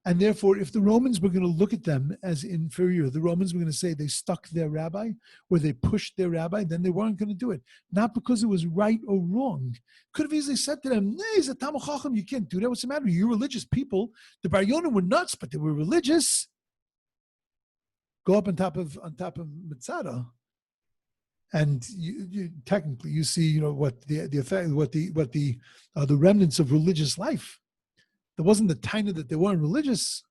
And therefore, if the Romans were going to look at them as inferior, the Romans were going to say they stuck their rabbi or they pushed their rabbi, then they weren't going to do it. Not because it was right or wrong. Could have easily said to them, "Nah, he's a Talmid Chacham, you can't do that. What's the matter? You're religious people. The Bar Yonim were nuts, but they were religious. Go up on top of Mitzada, and you technically you see, what the effect, what the remnants of religious life. There wasn't the taina that they weren't religious.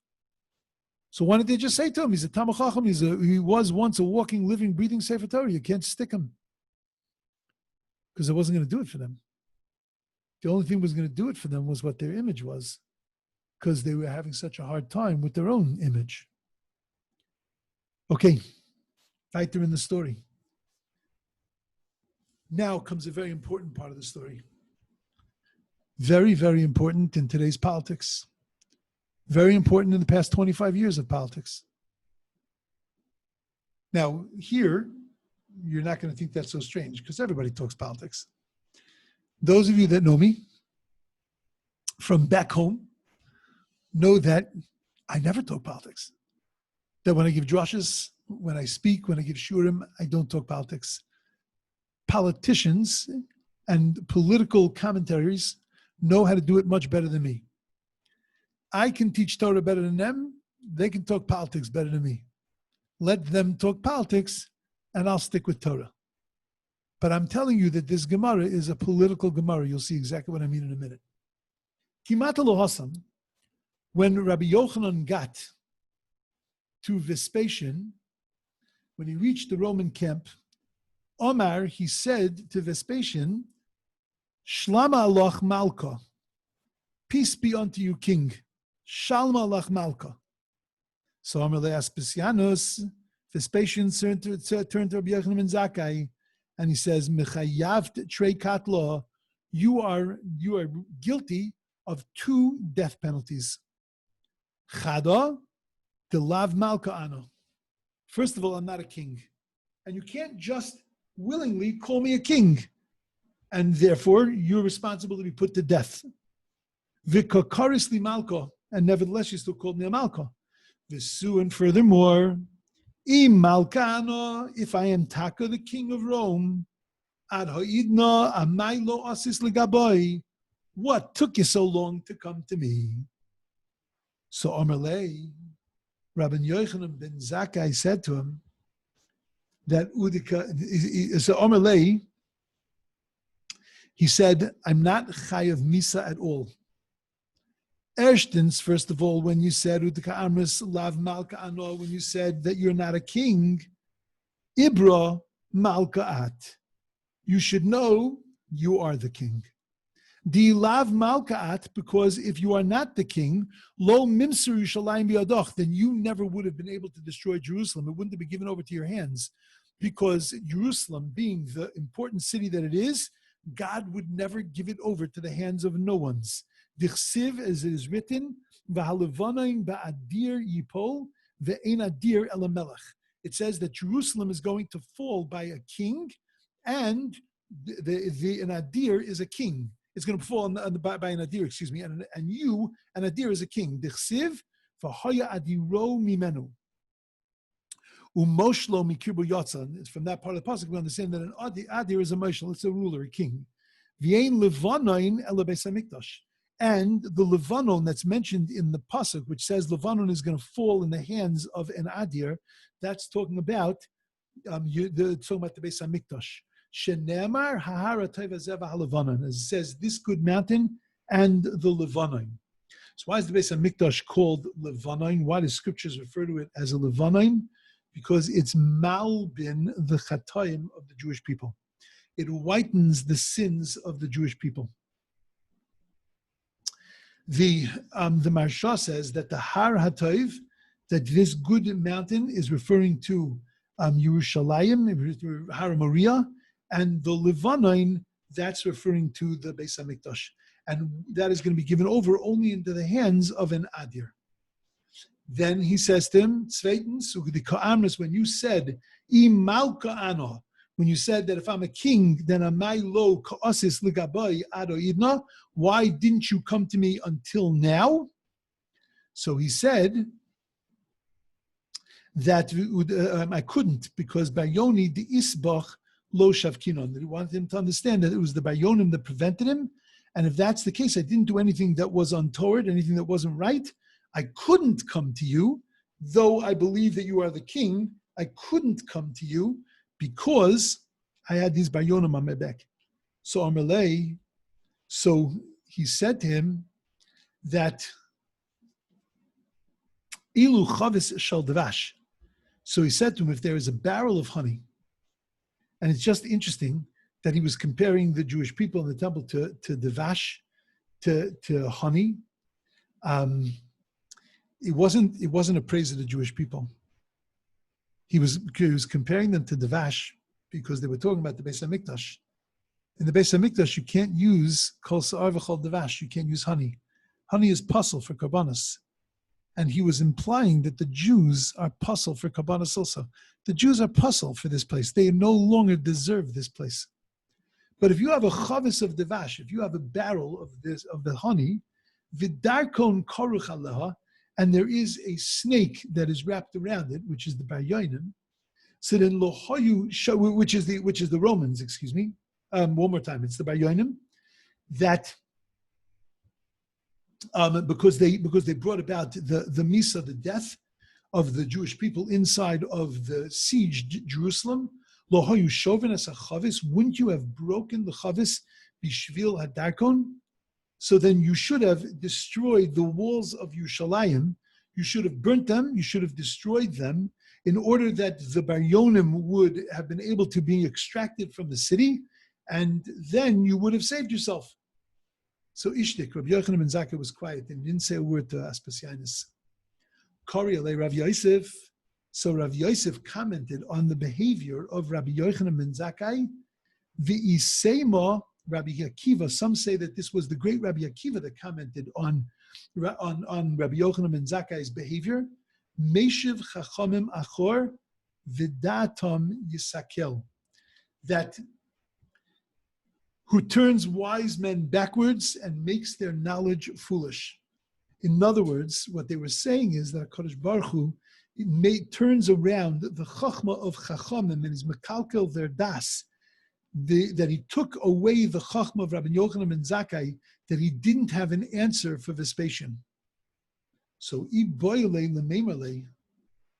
So why didn't they just say to him, he's a Talmid Chacham, he was once a walking, living, breathing Sefer Torah. You can't stick him because it wasn't going to do it for them. The only thing that was going to do it for them was what their image was, because they were having such a hard time with their own image. Okay, weiter in the story. Now comes a very important part of the story. Very, very important in today's politics. Very important in the past 25 years of politics. Now, here, you're not going to think that's so strange because everybody talks politics. Those of you that know me from back home know that I never talk politics. That when I give drushes, when I speak, when I give shurim, I don't talk politics. Politicians and political commentaries know how to do it much better than me. I can teach Torah better than them. They can talk politics better than me. Let them talk politics, and I'll stick with Torah. But I'm telling you that this Gemara is a political Gemara. You'll see exactly what I mean in a minute. Kimat lo Hasam, when Rabbi Yochanan got to Vespasian, when he reached the Roman camp, Omar, he said to Vespasian, Shlama alach Malka, peace be unto you, king. Shalma alach Malka. So Omar le'aspesianos, Vespasian turned to Rabbi Yochanan ben Zakkai, and he says, Mechayavt trei katla, you are guilty of 2 death penalties. Chada, the lav malka ano. First of all, I'm not a king. And you can't just willingly call me a king. And therefore, you're responsible to be put to death. V'kakaris li malka. And nevertheless, you still called me a malka. V'su, and furthermore, im malkano, if I am Taka, the king of Rome, ad ha'idna amaylo asis legabai, what took you so long to come to me? So Amalei, Rabbi Yochanan ben Zakkai said to him that Udika, so Amalei, he said, I'm not chayav misa at all. Erstens, first of all, when you said Udika Amris Lav Malka Ano, when you said that you're not a king, Ibra Malka At. You should know you are the king. Di Lav Malka At, because if you are not the king, Lo Mimser Yerushalayim Biyadoch, then you never would have been able to destroy Jerusalem. It wouldn't have been given over to your hands. Because Jerusalem, being the important city that it is, God would never give it over to the hands of no one's. Dichsiv, as it is written, V'halevanayin ba'adir yipol, ve'ein adir elamelech. It says that Jerusalem is going to fall by a king, and an adir is a king. It's going to fall by an adir, excuse me, and you, an adir is a king. Dichsiv, v'hoya adiro mimenu. Umoshlo mikirbu yotza. From that part of the pasuk, we understand that an adir is a moshel, it's a ruler, a king. V'yein levanayin ela beis hamikdash. And the Levanon that's mentioned in the pasuk, which says Levanon is going to fall in the hands of an adir, that's talking about talking about the Beis Hamikdash. Shenemar hahara tova zeva halevanon, as it says, this good mountain and the Levanon. So why is the Beis Hamikdash called Levanon? Why do scriptures refer to it as a Levanon? Because it's malbin the chatayim of the Jewish people. It whitens the sins of the Jewish people. The Maharsha says that the Har HaTov, that this good mountain is referring to Yerushalayim, Har Moriah, and the Levanon, that's referring to the Beis Hamikdash. And that is going to be given over only into the hands of an Adir. Then he says to him, Zweitens, when you said, Im Malka Ano, when you said that if I'm a king, then amai lo ka'asis ligabai ado idna, why didn't you come to me until now? So he said that I couldn't, because Bayoni the Isbach lo shavkinon. He wanted him to understand that it was the Bayonim that prevented him. And if that's the case, I didn't do anything that was untoward, anything that wasn't right. I couldn't come to you, though I believe that you are the king. I couldn't come to you because I had these bayonim on my back. So Amalei, so he said to him that ilu chavis shel devash. So he said to him, if there is a barrel of honey, and it's just interesting that he was comparing the Jewish people in the temple to devash, to honey. It wasn't a praise of the Jewish people. He was comparing them to devash because they were talking about the Beis Hamikdash. In the Beis Hamikdash, you can't use kol sa'ar v'chol devash. You can't use honey. Honey is puzzle for karbanos. And he was implying that the Jews are puzzle for karbanos also. The Jews are puzzle for this place. They no longer deserve this place. But if you have a chavis of devash, if you have a barrel of the honey, v'darkon karuch aleha, and there is a snake that is wrapped around it, which is the Bayonim. So then lohoyu, which is the Romans, excuse me. One more time, it's the Bayonim that because they brought about the Misa, the death of the Jewish people inside of the siege Jerusalem. Lohoyu shoven as a chavis, wouldn't you have broken the chavis bishvil hadarkon? So then you should have destroyed the walls of Yerushalayim. You should have burnt them. You should have destroyed them in order that the Bayonim would have been able to be extracted from the city, and then you would have saved yourself. So Ishtik, Rabbi Yochanan ben Zakkai was quiet and didn't say a word to Aspasianus. Kori alei Rav Yosef. So Rav Yosef commented on the behavior of Rabbi Yochanan ben Zakkai. V'isema Rabbi Akiva. Some say that this was the great Rabbi Akiva that commented on Rabbi Yochanan ben Zakkai's behavior. Meshiv chachamim achor v'datam yisakel. That who turns wise men backwards and makes their knowledge foolish. In other words, what they were saying is that HaKadosh Baruch Hu turns around the chachma of chachamim and is mekalkel their das. That he took away the chachma of Rabbi Yochanan ben Zakkai, that he didn't have an answer for Vespasian. So Iboyle Lememale,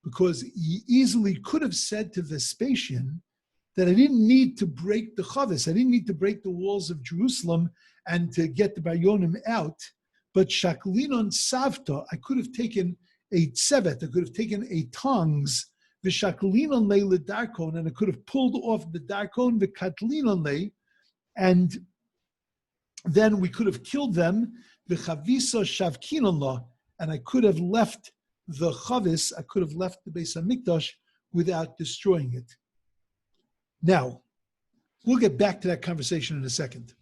because he easily could have said to Vespasian that I didn't need to break the Chavis, I didn't need to break the walls of Jerusalem and to get the Bayonim out, but Shaklinon Savta, I could have taken a tsevet, I could have taken a tongs, V'Shaklinon Le Darkon, and I could have pulled off the Darkon, the Katlinon Le, and then we could have killed them, V'Chavisa Shavkinon La, and I could have left the Chavis, I could have left the Beis HaMikdash without destroying it. Now, we'll get back to that conversation in a second.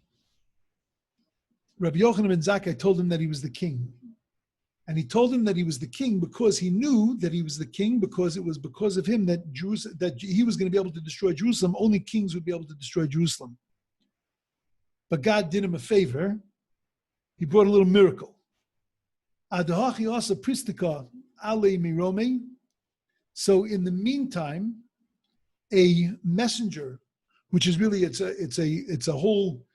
Rabbi Yochanan ben Zakkai told him that he was the king. And he told him that he was the king because he knew that he was the king, because it was because of him that he was going to be able to destroy Jerusalem. Only kings would be able to destroy Jerusalem. But God did him a favor. He brought a little miracle. Adahachi asa pristika ale mirome. So in the meantime, a messenger, which is really it's a whole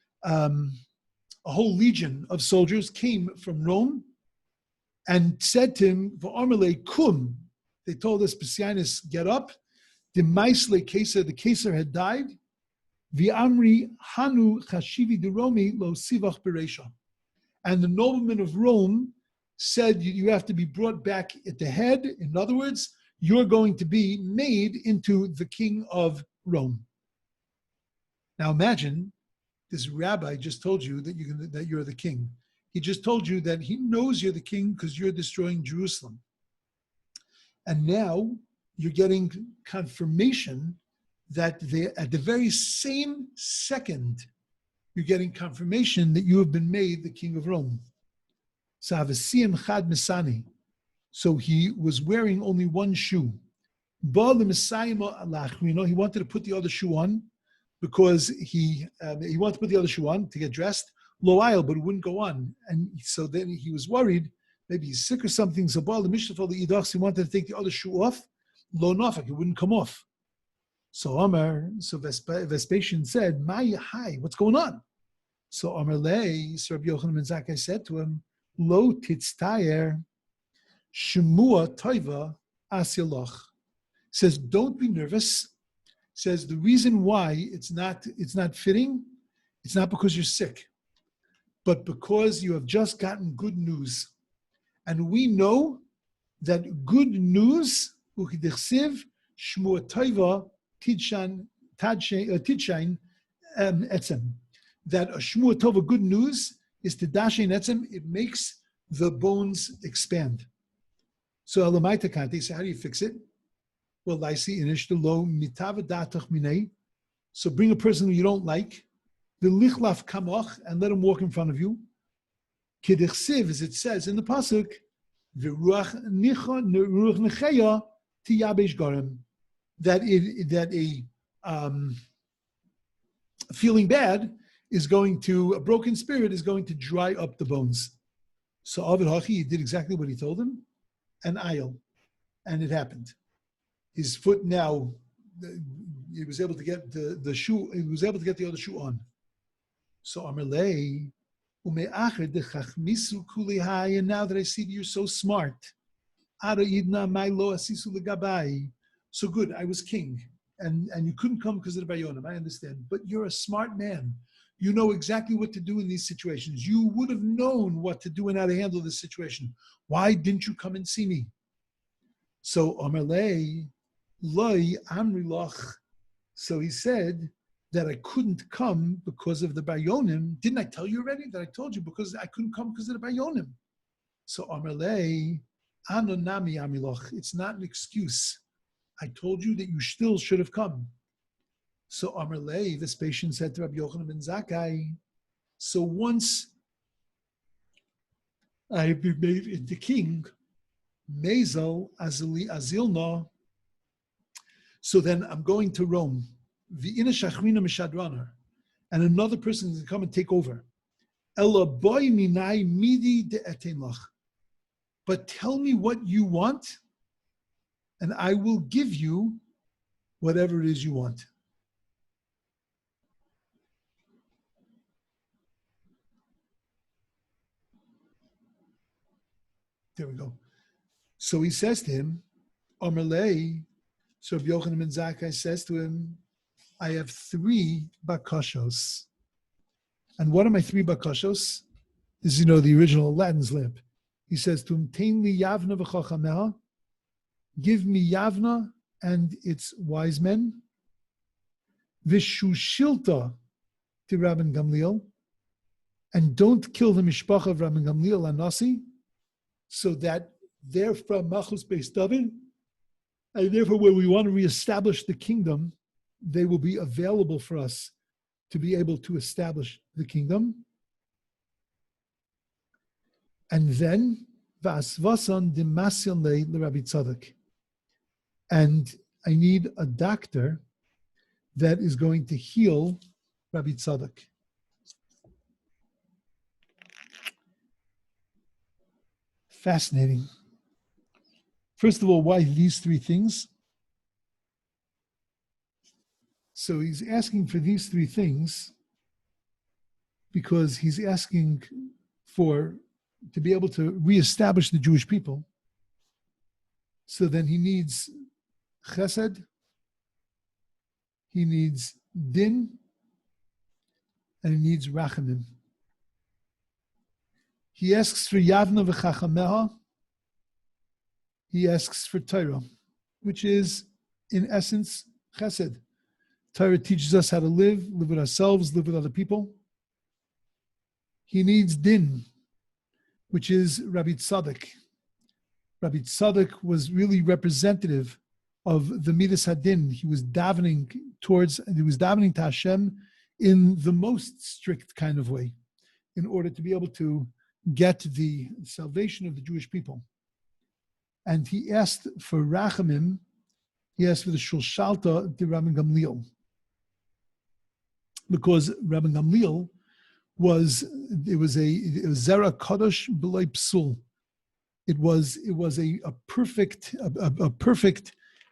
legion of soldiers, came from Rome and said to him, "V'armele kum." They told us, "Pesianus, get up." The Maisle Caesar, the Caesar had died. V'amri hanu chashivi de Romi lo sivach beresha. And the nobleman of Rome said, "You have to be brought back at the head." In other words, you're going to be made into the king of Rome. Now imagine this rabbi just told you that you're the king. He just told you that he knows you're the king because you're destroying Jerusalem. And now you're getting confirmation that at the very same second, you're getting confirmation that you have been made the king of Rome. Savasiyim chad misani. So he was wearing only one shoe. He wanted to put the other shoe on because he wanted to put the other shoe on to get dressed. Lo ayil, but it wouldn't go on. And so then he was worried, maybe he's sick or something. So Baal the Mishnah told the Idachs he wanted to take the other shoe off. Lo nafak, it wouldn't come off. So Vespasian said, "My hi, what's going on?" So Amar Lei, Rabbi Yochanan ben Zakkai said to him, "Lo titztayer shemua toiva asyalach." Says, "Don't be nervous." Says the reason why it's not fitting, it's not because you're sick, but because you have just gotten good news, and we know that good news u'chidechsiv shmua toiva tidshain etzem. That a shmua tova, good news, is to dashain etzem. It makes the bones expand. So elamaita kanti. So how do you fix it? Well, laisi inish the lo mitava datach minei. So bring a person who you don't like, the lichlaf kamoch, and let him walk in front of you. Kidechsiv, as it says in the pasuk, v'ruach necheya tiyabesh garim. That feeling bad is going to, a broken spirit is going to dry up the bones. So Avid Hachi did exactly what he told him, and ayil, and it happened. His foot now, he was able to get the shoe, he was able to get the other shoe on. So Amarlei, and now that I see that you're so smart, so good, I was king, and you couldn't come because of the Bayonim, I understand, but you're a smart man. You know exactly what to do in these situations. You would have known what to do and how to handle this situation. Why didn't you come and see me? So Amarlei, Loi Amrilach. So he said that I couldn't come because of the Bayonim. Didn't I tell you already that I told you because I couldn't come because of the Bayonim? So Amarlei, Anonami Amrilach. It's not an excuse. I told you that you still should have come. So Amarlei, this patient said to Rabbi Yochanan ben Zakkai, so once I've been made into king, Mezel Azilna, so then I'm going to Rome. And another person is going to come and take over. But tell me what you want, and I will give you whatever it is you want. There we go. So he says to him, Omerlei, so Rabbi Yochanan ben Zakkai says to him, I have 3 bakashos. And what are my 3 bakashos? This is, the original Aladdin's lamp. He says to him, Tain li Yavna v'chachameha, give me Yavna and its wise men, v'shushilta to Rabbi Gamliel, and don't kill the mishpacha of Rabbi Gamliel Anasi, so that they're from Machus Beis David, and therefore when we want to reestablish the kingdom, they will be available for us to be able to establish the kingdom. And then, V'asvasan dimasyan le Rabbi Tzadok. And I need a doctor that is going to heal Rabbi Tzadok. Fascinating. First of all, why these 3 things? So he's asking for these 3 things because he's asking to be able to reestablish the Jewish people. So then he needs chesed, he needs din, and he needs rachamim. He asks for Yavna v'chachameha. He asks for Torah, which is, in essence, chesed. Torah teaches us how to live with ourselves, live with other people. He needs din, which is Rabbi Tzadok. Rabbi Tzadok was really representative of the Midas Hadin. He was davening to Hashem in the most strict kind of way, in order to be able to get the salvation of the Jewish people. And he asked for Rachamim, he asked for the Shulshalta to Rabbi Gamliel. Because Rabbi Gamliel was Zera Kadosh B'loi Psul. It was a perfect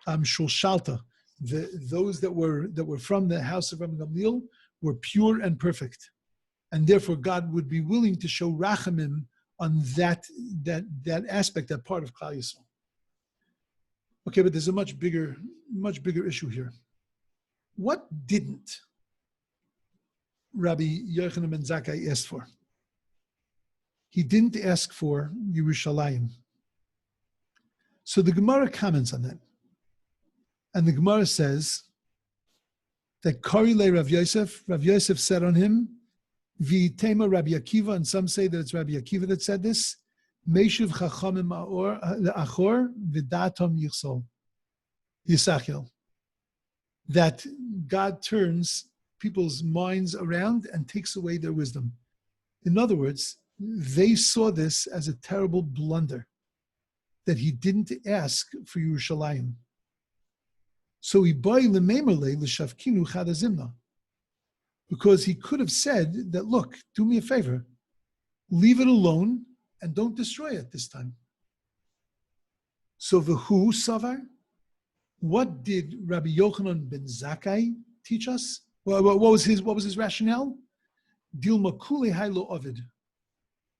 Shulshalta. Those that were from the house of Rabbi Gamliel were pure and perfect. And therefore God would be willing to show Rachamim on that aspect, that part of Klal Yisrael. Okay, but there's a much bigger issue here. What didn't Rabbi Yochanan ben Zakkai ask for? He didn't ask for Yerushalayim. So the Gemara comments on that. And the Gemara says that Kari le Rav Yosef said on him, V'itema Rabbi Akiva, and some say that it's Rabbi Akiva that said this, Meishuv chachamim achor v'datom yisachel. That God turns people's minds around and takes away their wisdom. In other words, they saw this as a terrible blunder, that he didn't ask for Yerushalayim. So he boi lememerle l'shavkinu chadazimna, because he could have said that, look, do me a favor, leave it alone and don't destroy it this time. So v'hu savar, what did Rabbi Yochanan ben Zakkai teach us? What was his rationale? Dilma kule haylo ovid,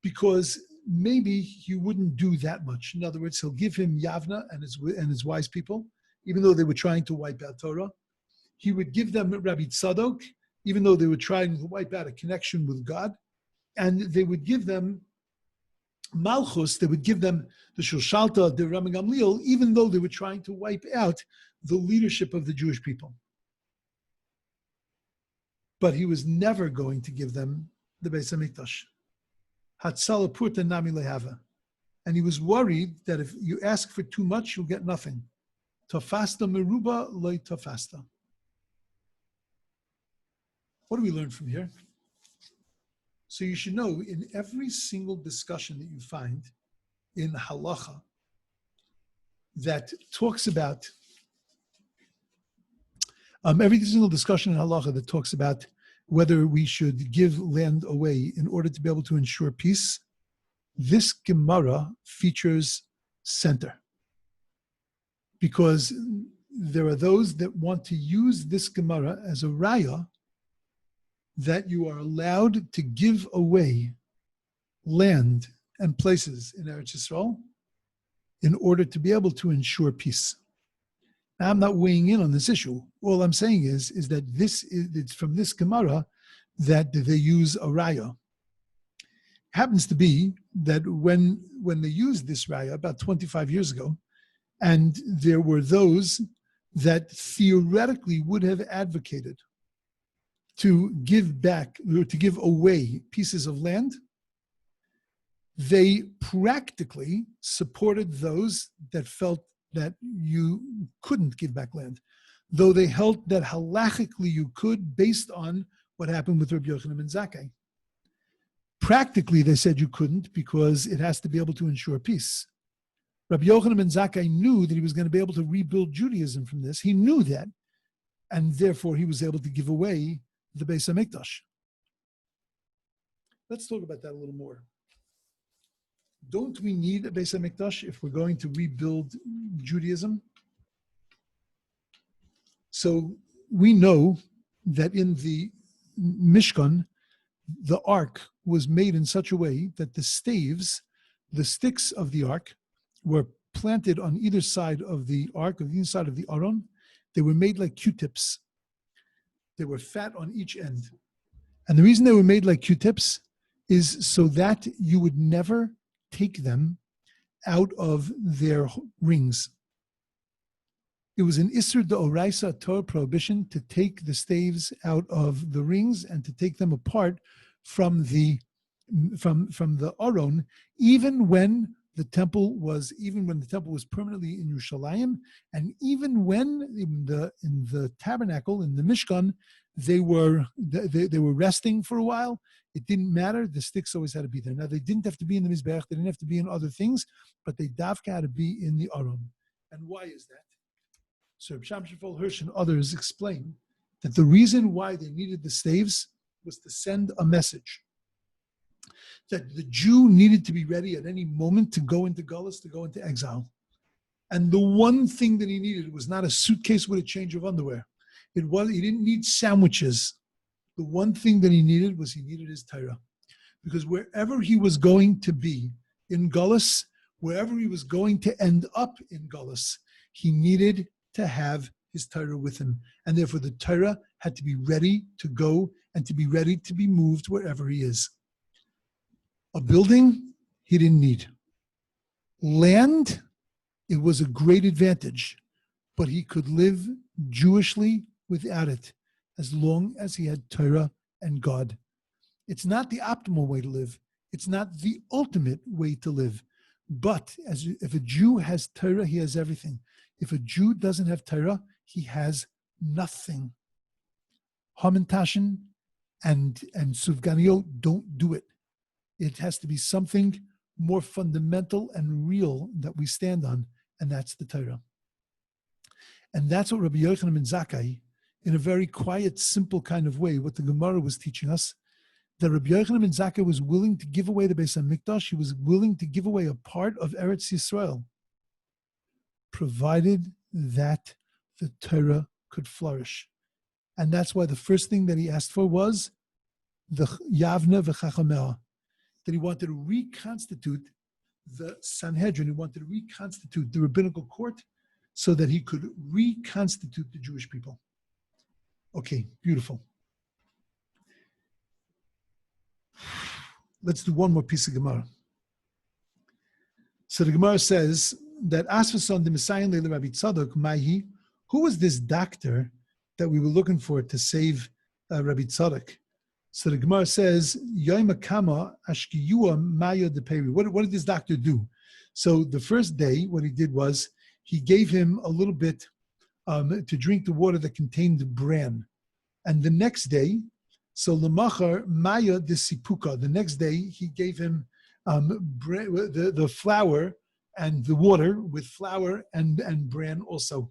because maybe he wouldn't do that much. In other words, he'll give him Yavna and his wise people, even though they were trying to wipe out Torah. He would give them Rabbi Tzadok, even though they were trying to wipe out a connection with God, and they would give them Malchus, they would give them the Shulshalta, the Rabbi Gamliel, even though they were trying to wipe out the leadership of the Jewish people. But he was never going to give them the Beis HaMikdash. Hatzala purta nami lehava. And he was worried that if you ask for too much, you'll get nothing. Tafasta meruba loy tafasta. What do we learn from here? So you should know, in every single discussion that you find in halacha that talks about, every single discussion in halacha that talks about whether we should give land away in order to be able to ensure peace, this Gemara features center. Because there are those that want to use this Gemara as a raya that you are allowed to give away land and places in Eretz Yisrael in order to be able to ensure peace. Now, I'm not weighing in on this issue. All I'm saying is that it's from this Gemara that they use a raya. Happens to be that when they used this raya about 25 years ago, and there were those that theoretically would have advocated to give back or to give away pieces of land, they practically supported those that felt that you couldn't give back land, though they held that halachically you could based on what happened with Rabbi Yochanan ben Zakkai. Practically, they said you couldn't because it has to be able to ensure peace. Rabbi Yochanan ben Zakkai knew that he was going to be able to rebuild Judaism from this. He knew that, and therefore he was able to give away the Beis HaMikdash. Let's talk about that a little more. Don't we need a Beis HaMikdash if we're going to rebuild Judaism? So we know that in the Mishkan, the ark was made in such a way that the staves, the sticks of the ark, were planted on either side of the ark, on either side of the Aron. They were made like Q-tips. They were fat on each end. And the reason they were made like Q-tips is so that you would never take them out of their rings. It was an Isser D'Oraisa Torah prohibition to take the staves out of the rings and to take them apart from the Aron, even when the temple was permanently in Yerushalayim, and even when in the tabernacle, in the Mishkan, they were resting for a while. It didn't matter. The sticks always had to be there. Now, they didn't have to be in the Mizbeach. They didn't have to be in other things, but they davka had to be in the Aron. And why is that? So Reb Shimshon Hirsch and others explain that the reason why they needed the staves was to send a message that the Jew needed to be ready at any moment to go into Gullus, to go into exile. And the one thing that he needed was not a suitcase with a change of underwear. He didn't need sandwiches. The one thing that he needed his Torah. Because wherever he was going to be in Gullus, wherever he was going to end up in Gullus, he needed to have his Torah with him. And therefore the Torah had to be ready to go and to be ready to be moved wherever he is. A building, he didn't need. Land, it was a great advantage, but he could live Jewishly without it, as long as he had Torah and God. It's not the optimal way to live. It's not the ultimate way to live. But if a Jew has Torah, he has everything. If a Jew doesn't have Torah, he has nothing. Hamantashen and Sufganiyot don't do it. It has to be something more fundamental and real that we stand on, and that's the Torah. And that's what Rabbi Yochanan ben Zakkai, in a very quiet, simple kind of way, what the Gemara was teaching us, that Rabbi Yochanan ben Zakkai was willing to give away the Beis HaMikdash. He was willing to give away a part of Eretz Yisrael, provided that the Torah could flourish. And that's why the first thing that he asked for was the Yavne v'Chachamea, that he wanted to reconstitute the Sanhedrin. He wanted to reconstitute the rabbinical court so that he could reconstitute the Jewish people. Okay, beautiful. Let's do one more piece of Gemara. So the Gemara says that Asfason the Messiah Leila Rabbi Tzadok Maihi, who was this doctor that we were looking for to save Rabbi Tzadok? So the Gemara says, Yoimakama Ashkiyua Maya de Peri. What did this doctor do? So the first day, what he did was he gave him a little bit to drink the water that contained bran. And the next day, so Lamachar Maya de Sipuka, the next day he gave him the flour and the water with flour and bran also.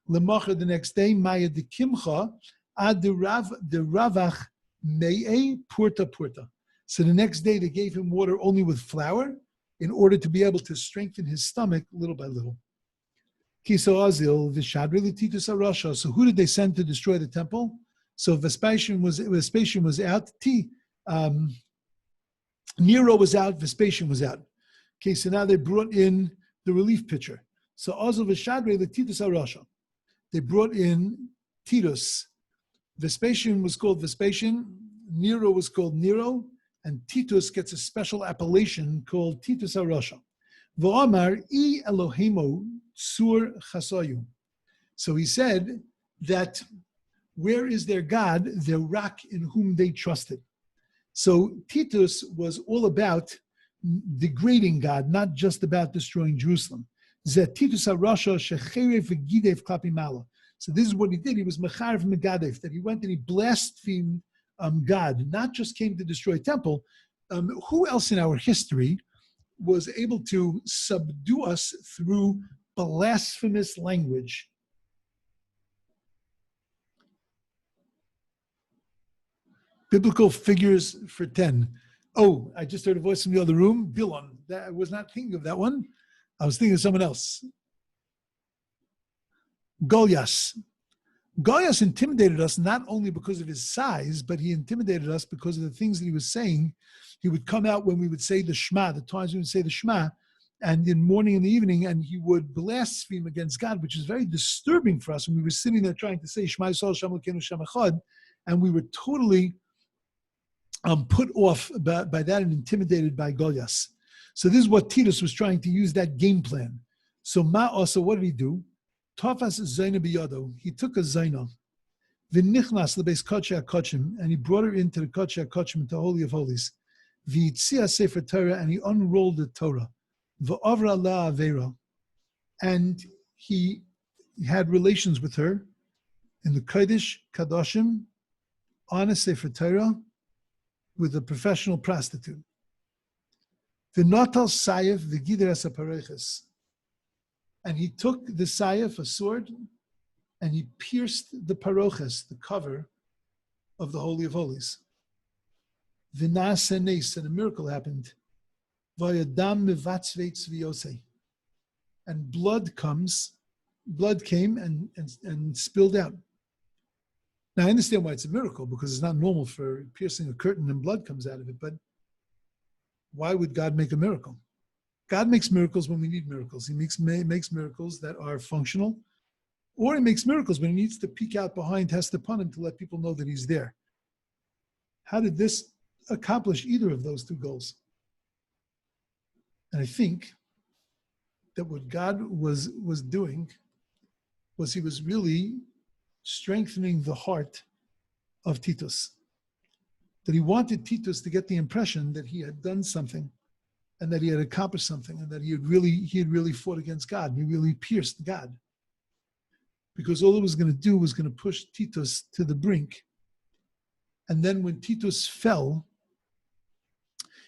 Lamachar the next day, Maya de Kimcha ad de Ravach Me'e Purta Purta. So the next day they gave him water only with flour in order to be able to strengthen his stomach little by little. So who did they send to destroy the temple? So Vespasian was out. Nero was out. Vespasian was out. Okay, so now they brought in the relief pitcher. So Azul Vishadre the Titus Arasha. They brought in Titus. Vespasian was called Vespasian, Nero was called Nero, and Titus gets a special appellation called Titus Arasha. V'amar I Elohimo Sur Chasayu. So he said that where is their God, their rock in whom they trusted. So Titus was all about degrading God, not just about destroying Jerusalem. Titus Arasha shecherev v'gidev klapi mala. So this is what he did. He was mecharev megadev, that he went and he blasphemed God, not just came to destroy a temple. Who else in our history was able to subdue us through blasphemous language? Biblical figures for 10. Oh, I just heard a voice from the other room. Bilon. I was not thinking of that one. I was thinking of someone else. Goliath. Goliath intimidated us not only because of his size, but he intimidated us because of the things that he was saying. He would come out when we would say the Shema, the times we would say the Shema, and in morning and the evening, and he would blaspheme against God, which is very disturbing for us. And we were sitting there trying to say Shema Yisrael Shem Elokeinu Shem Echad, and we were totally put off by that and intimidated by Goliath. So this is what Titus was trying to use, that game plan. So also, what did he do? Tafas Zaina biyado. He took a Zaina, v'nichnas lebeis Kodshei HaKodshim, and he brought her into the Kodshei HaKodshim, into the Holy of Holies. V'yitzia Sefer Torah, and he unrolled the Torah. V'avra la avera, and he had relations with her in the Kodesh Kadoshim on a Sefer Torah with a professional prostitute. V'notal sayef v'gider asapareches. And he took the sayef, a sword, and he pierced the paroches, the cover of the Holy of Holies. V'na'aseh nes, and a miracle happened. V'yadam mevatzvei tzviyosei. And blood came and spilled out. Now I understand why it's a miracle, because it's not normal for piercing a curtain and blood comes out of it, but why would God make a miracle? God makes miracles when we need miracles. He makes miracles that are functional, or he makes miracles when he needs to peek out behind Hestepanim to let people know that he's there. How did this accomplish either of those two goals? And I think that what God was doing was he was really strengthening the heart of Titus. That he wanted Titus to get the impression that he had done something and that he had accomplished something and that he had really fought against God. He really pierced God. Because all it was going to do was going to push Titus to the brink. And then when Titus fell,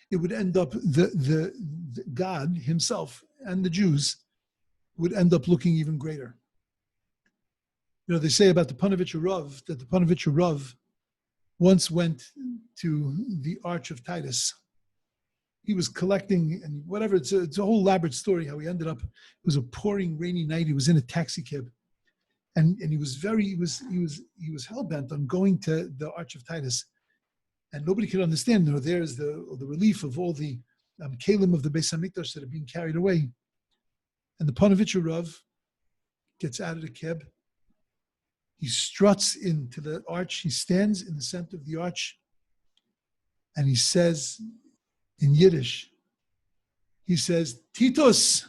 it would end up, the God himself and the Jews would end up looking even greater. You know, they say about the Panovich Rav, that the Panovich Rav once went to the Arch of Titus. He was collecting and whatever, it's a whole elaborate story how he ended up. It was a pouring rainy night. He was in a taxi cab. And he was hell-bent on going to the Arch of Titus. And nobody could understand. You know, there's the relief of all the kelim of the Beis HaMikdash that are being carried away. And the Panovich Rav gets out of the cab. He struts into the arch. He stands in the center of the arch. And he says in Yiddish, he says, Titus,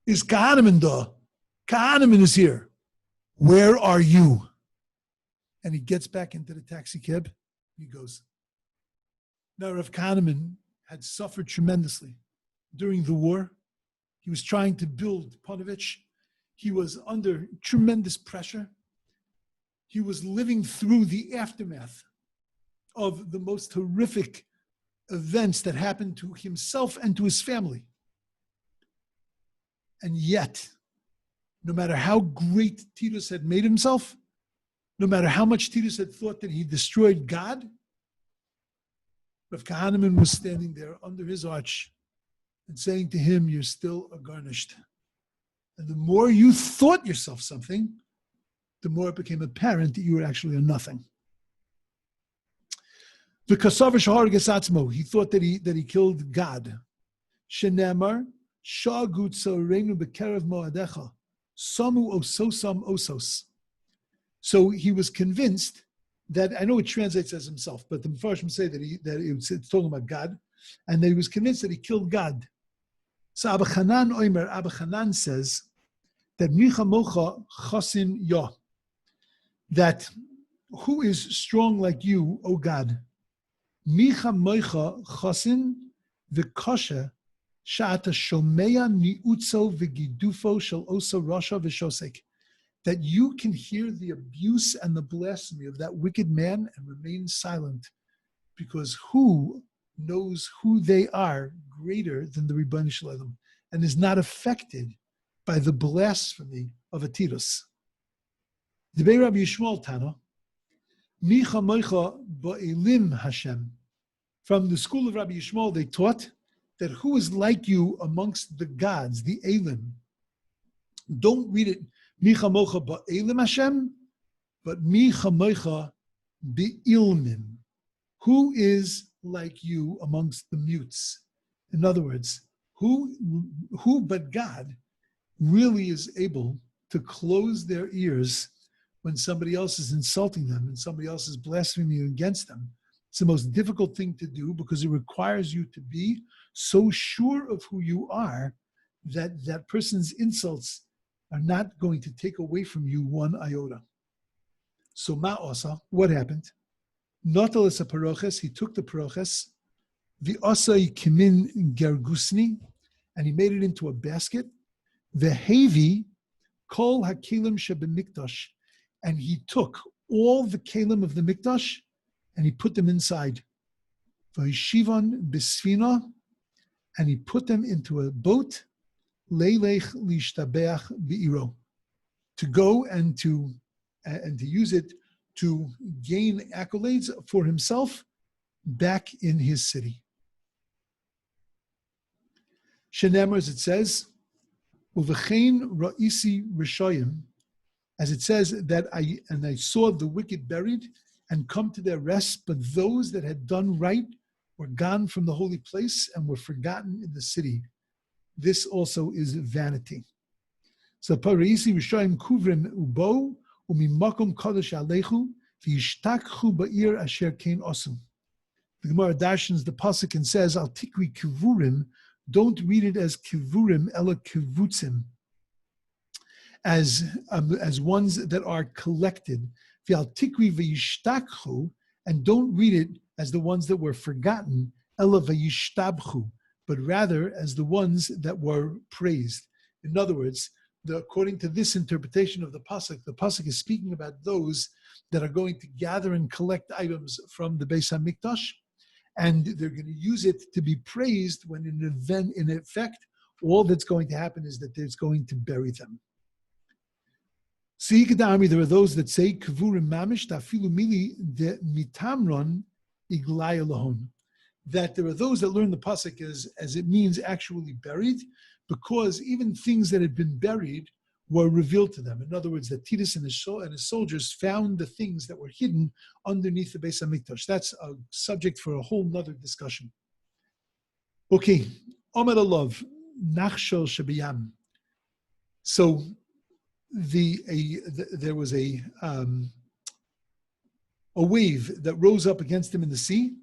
is Kahneman da? Kahneman is here. Where are you? And he gets back into the taxi cab. He goes. Now, Rav Kahneman had suffered tremendously during the war. He was trying to build Panovich. He was under tremendous pressure. He was living through the aftermath of the most horrific events that happened to himself and to his family. And yet, no matter how great Titus had made himself, no matter how much Titus had thought that he destroyed God, Rav Kahneman was standing there under his arch and saying to him, you're still a garnished. And the more you thought yourself something, the more it became apparent that you were actually a nothing. The Kasav Shahar Gesatzmo, he thought that he killed God. Shenamar, Shagu tzoreinu bekerev moadecha. Samu ososam osos. So he was convinced that, I know it translates as himself, but the Mepharshim say that it's talking about God, and that he was convinced that he killed God. So Abba Hanan says that Micha Mocha Chasin Yah, that who is strong like you, O God? Micha Mocha Chasin v'kosha sha'ata shomea niutzo v'gidufo shel osa rasha v'shosek, that you can hear the abuse and the blasphemy of that wicked man and remain silent, because who knows who they are greater than the Rebbeinu Shalom and is not affected by the blasphemy of a tirus. Debei Rabbi Yishmael Tana, Micha Mocha Ba'elim Hashem. From the school of Rabbi Yishmael, they taught that who is like you amongst the gods, the Elim. Don't read it Micha Mocha Ba'elim Hashem, but Micha Mocha Be'ilmim. Who is like you amongst the mutes? In other words, who but God really is able to close their ears when somebody else is insulting them and somebody else is blaspheming against them? It's the most difficult thing to do because it requires you to be so sure of who you are that that person's insults are not going to take away from you one iota. So Ma'osa, what happened? Notalis a paroches, he took the paroches, the osai kimin gergusni, and he made it into a basket. The hevi kol hakelim shebemikdash, and he took all the kelim of the mikdash and he put them inside. V'yishivon bisfina, and he put them into a boat. Leilech lishtabeach beiro, to go and to use it to gain accolades for himself back in his city. Shenemar, as it says, Uvechein ra'isi rishoyim, as it says that I saw the wicked buried and come to their rest, but those that had done right were gone from the holy place and were forgotten in the city. This also is vanity. So para'isi rishoyim kuvrim ubo, umimakom kodesh alechu v'yishtakchu ba'ir asher kein osum. The Gemara darshans the pasuk and says, Al tikri kivurim, don't read it as kivurim, ela kivutzim, as ones that are collected. V'al tikri v'yishtakchu, and don't read it as the ones that were forgotten, ela v'yishtabchu, but rather as the ones that were praised. In other words, according to this interpretation of the pasuk is speaking about those that are going to gather and collect items from the Beis HaMikdash, and they're going to use it to be praised when in effect, all that's going to happen is that there's going to bury them. There are those that say, Kavurim mamish tafilu mili de mitamron iglaya lahon, that there are those that learn the pasuk as it means actually buried, because even things that had been buried were revealed to them. In other words, that Titus and his soldiers found the things that were hidden underneath the Beis HaMikdash. That's a subject for a whole nother discussion. Okay, Omer Alav, Nachshol Shabiyam. So there was a wave that rose up against him in the sea.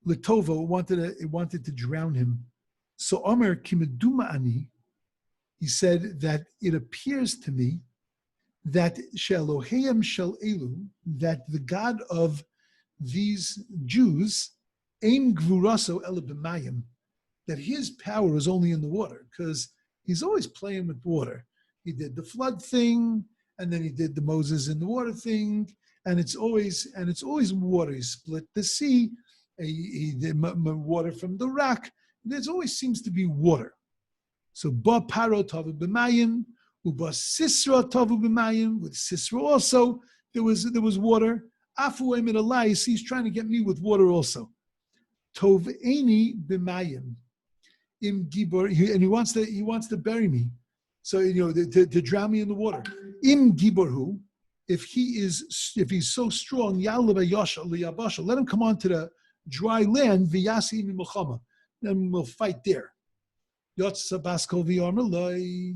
Litova wanted to drown him. So Omer Kimeduma Ani, he said that it appears to me that Sheloheim Shel Elu, that the God of these Jews, Ein Gvuraso Ela B'mayim, that his power is only in the water, because he's always playing with water. He did the flood thing, and then he did the Moses in the water thing, and it's always water. He split the sea, he did water from the rock. There always seems to be water. So ba paro tavu b'mayim, uba sisra tavu b'mayim. With Sisra also there was water. Afu emid alais, he's trying to get me with water also. Tov eni b'mayim im gibor, and he wants to bury me. So to drown me in the water. Im giborhu, if he's so strong, yalav yasha liyabasha, let him come onto the dry land. V'yasi milchama. Then we'll fight there. Yotza Baskol V'Yarmalai.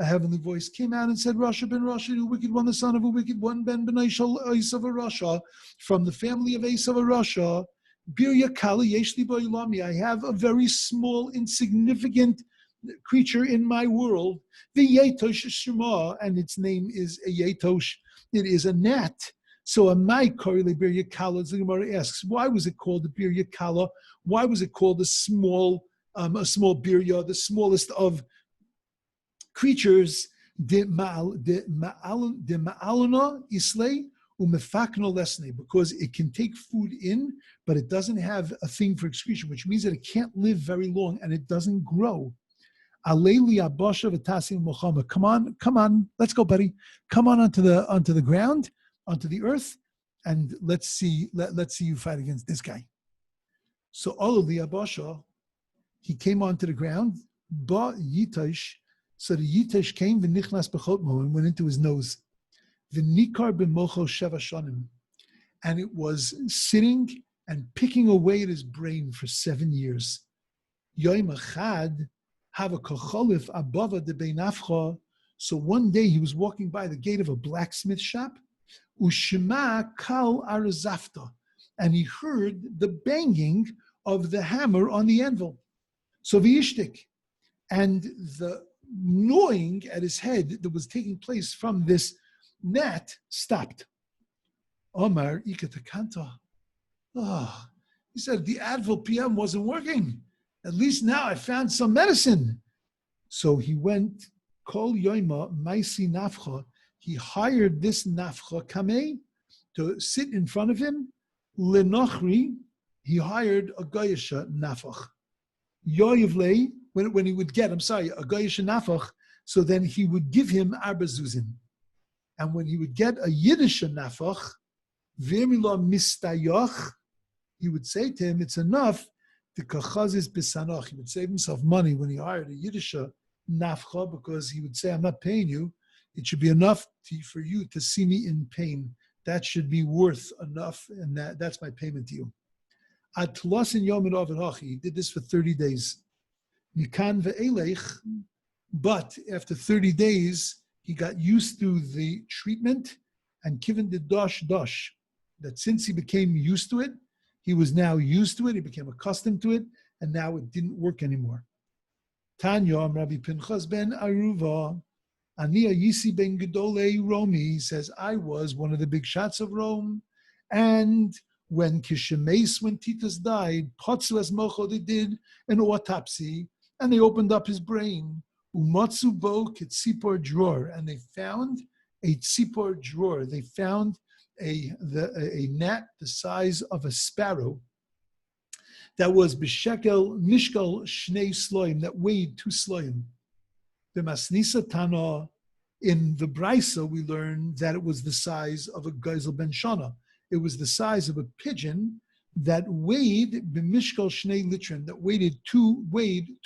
A heavenly voice came out and said, Rasha ben Rasha, the wicked one, the son of a wicked one, ben Benaishal Esav a Rasha, from the family of Esav a Rasha, Birya Kali Yeshli Boilami. I have a very small, insignificant creature in my world, the Yetosh Shema, and its name is a Yetosh. It is a gnat. So a my Korele Birya Kala, the Gemara asks, why was it called a Birya Kala? Why was it called a small Birya, the smallest of creatures? De ma'alona islay umefakno lesne, because it can take food in, but it doesn't have a thing for excretion, which means that it can't live very long and it doesn't grow. Aleili abasha v'tasim mochama. Come on, let's go, buddy. Come on onto the ground, onto the earth, and let's see you fight against this guy. So Alali abasha, he came onto the ground. Ba yitash. So the Yitesh came, v'nichnas b'chotmo, and went into his nose. V'nikar b'mocho sheva shanim. And it was sitting and picking away at his brain for 7 years. Yoim achad hava kocholif abava de beinafcha. So one day he was walking by the gate of a blacksmith shop, ushema kal arazafta, and he heard the banging of the hammer on the anvil. So v'yishtik, and the gnawing at his head that was taking place from this gnat stopped. Omar ikatakanta. Oh, he said, the Advil PM wasn't working. At least now I found some medicine. So he went, kol yoima maisi nafcha. He hired this nafcha kameh to sit in front of him. Lenochri, he hired a goyisha nafach. Yoyevlei, when he would get, a goyish nafach, so then he would give him arba zuzin. And when he would get a Yiddish nafach, v'emila mistayach, he would say to him, it's enough to kachazis b'sanach. He would save himself money when he hired a Yiddish nafcha, because he would say, I'm not paying you. It should be enough for you to see me in pain. That should be worth enough, and that's my payment to you. He did this for 30 days. But after 30 days, he got used to the treatment and given the dosh, that since he became used to it, he was now used to it, he became accustomed to it, and now it didn't work anymore. Tanya, Rabbi Pinchas ben Aruva, Ania Yisi ben Gedolei Romi, says, I was one of the big shots of Rome, and when Titus died, Potsu as Mocho, they did an autopsy, and they opened up his brain. Umatsu bo kitzipor drawer, and they found a tzipor drawer. They found a gnat the size of a sparrow that was b'shekel mishkal shnei sloim, that weighed 2 sloim. The masnisa tana, in the brisa we learn that it was the size of a gezel ben shana. It was the size of a pigeon that weighed b'mishkal shnei litrin, that weighed 2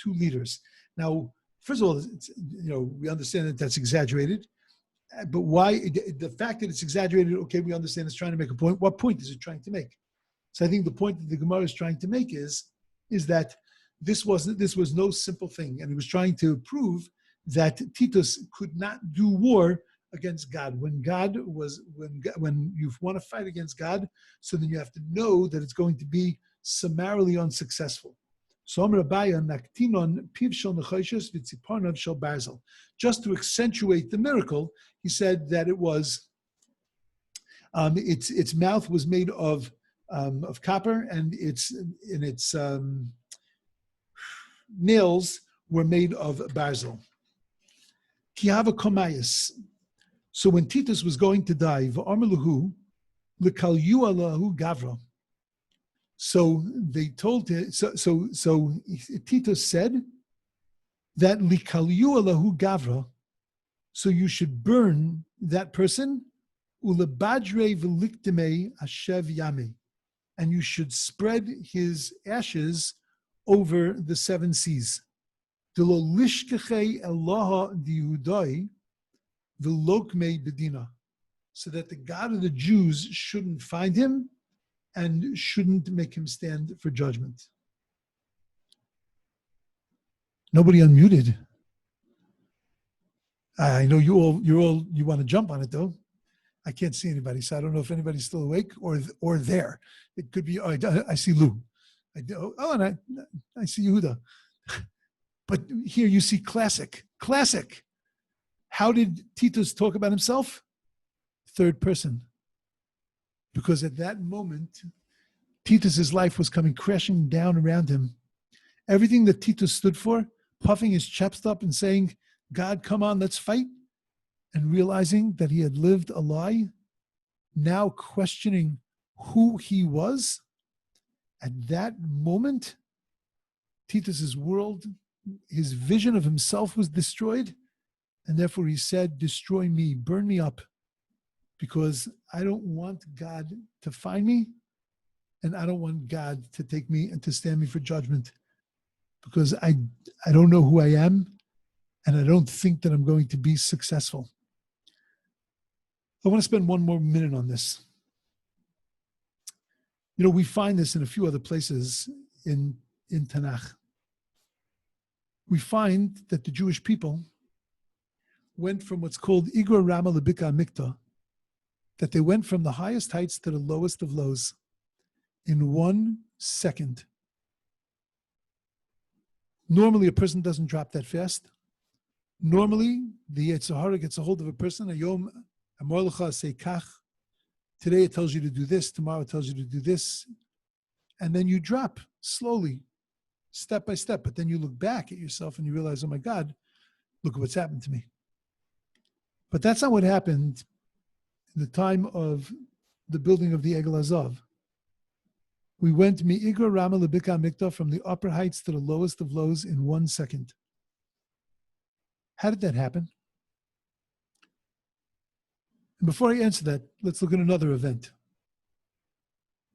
liters. Now, first of all, we understand that that's exaggerated, but why? The fact that it's exaggerated, okay, we understand it's trying to make a point. What point is it trying to make? So I think the point that the Gemara is trying to make is that this was no simple thing, and he was trying to prove that Titus could not do war against God. When you want to fight against God, so then you have to know that it's going to be summarily unsuccessful. Just to accentuate the miracle, he said that it was its mouth was made of copper, and its nails were made of barzel. Kihava komayas. So when Titus was going to die, v'armeluhu l'kalyu alahu gavra. So they told him. So Titus said that l'kalyu alahu gavra. So you should burn that person, ulebadre v'liktime ashev yame, and you should spread his ashes over the 7 seas. Delo lishkeche Eloha diyudai v'lokmei bedina, so that the God of the Jews shouldn't find him and shouldn't make him stand for judgment. Nobody unmuted. I know you want to jump on it though. I can't see anybody, so I don't know if anybody's still awake or there. It could be. Oh, I see Lou. And I see Yehuda. But here you see classic. How did Titus talk about himself? Third person. Because at that moment, Titus's life was coming crashing down around him. Everything that Titus stood for, puffing his chest up and saying, God, come on, let's fight. And realizing that he had lived a lie, now questioning who he was. At that moment, Titus's world, his vision of himself was destroyed. And therefore he said, destroy me, burn me up, because I don't want God to find me, and I don't want God to take me and to stand me for judgment, because I don't know who I am, and I don't think that I'm going to be successful. I want to spend one more minute on this. We find this in a few other places in Tanakh. We find that the Jewish people went from what's called Igra Rama Lebika Mikta, that they went from the highest heights to the lowest of lows in 1 second. Normally, a person doesn't drop that fast. Normally, the Yetzer Hara gets a hold of a person. Ayom amar lecha say kach. Today it tells you to do this. Tomorrow it tells you to do this. And then you drop slowly, step by step. But then you look back at yourself and you realize, oh my God, look at what's happened to me. But that's not what happened in the time of the building of the Egel Hazav. We went mi'igra Rama lebika mikta, from the upper heights to the lowest of lows in 1 second. How did that happen? And before I answer that, let's look at another event.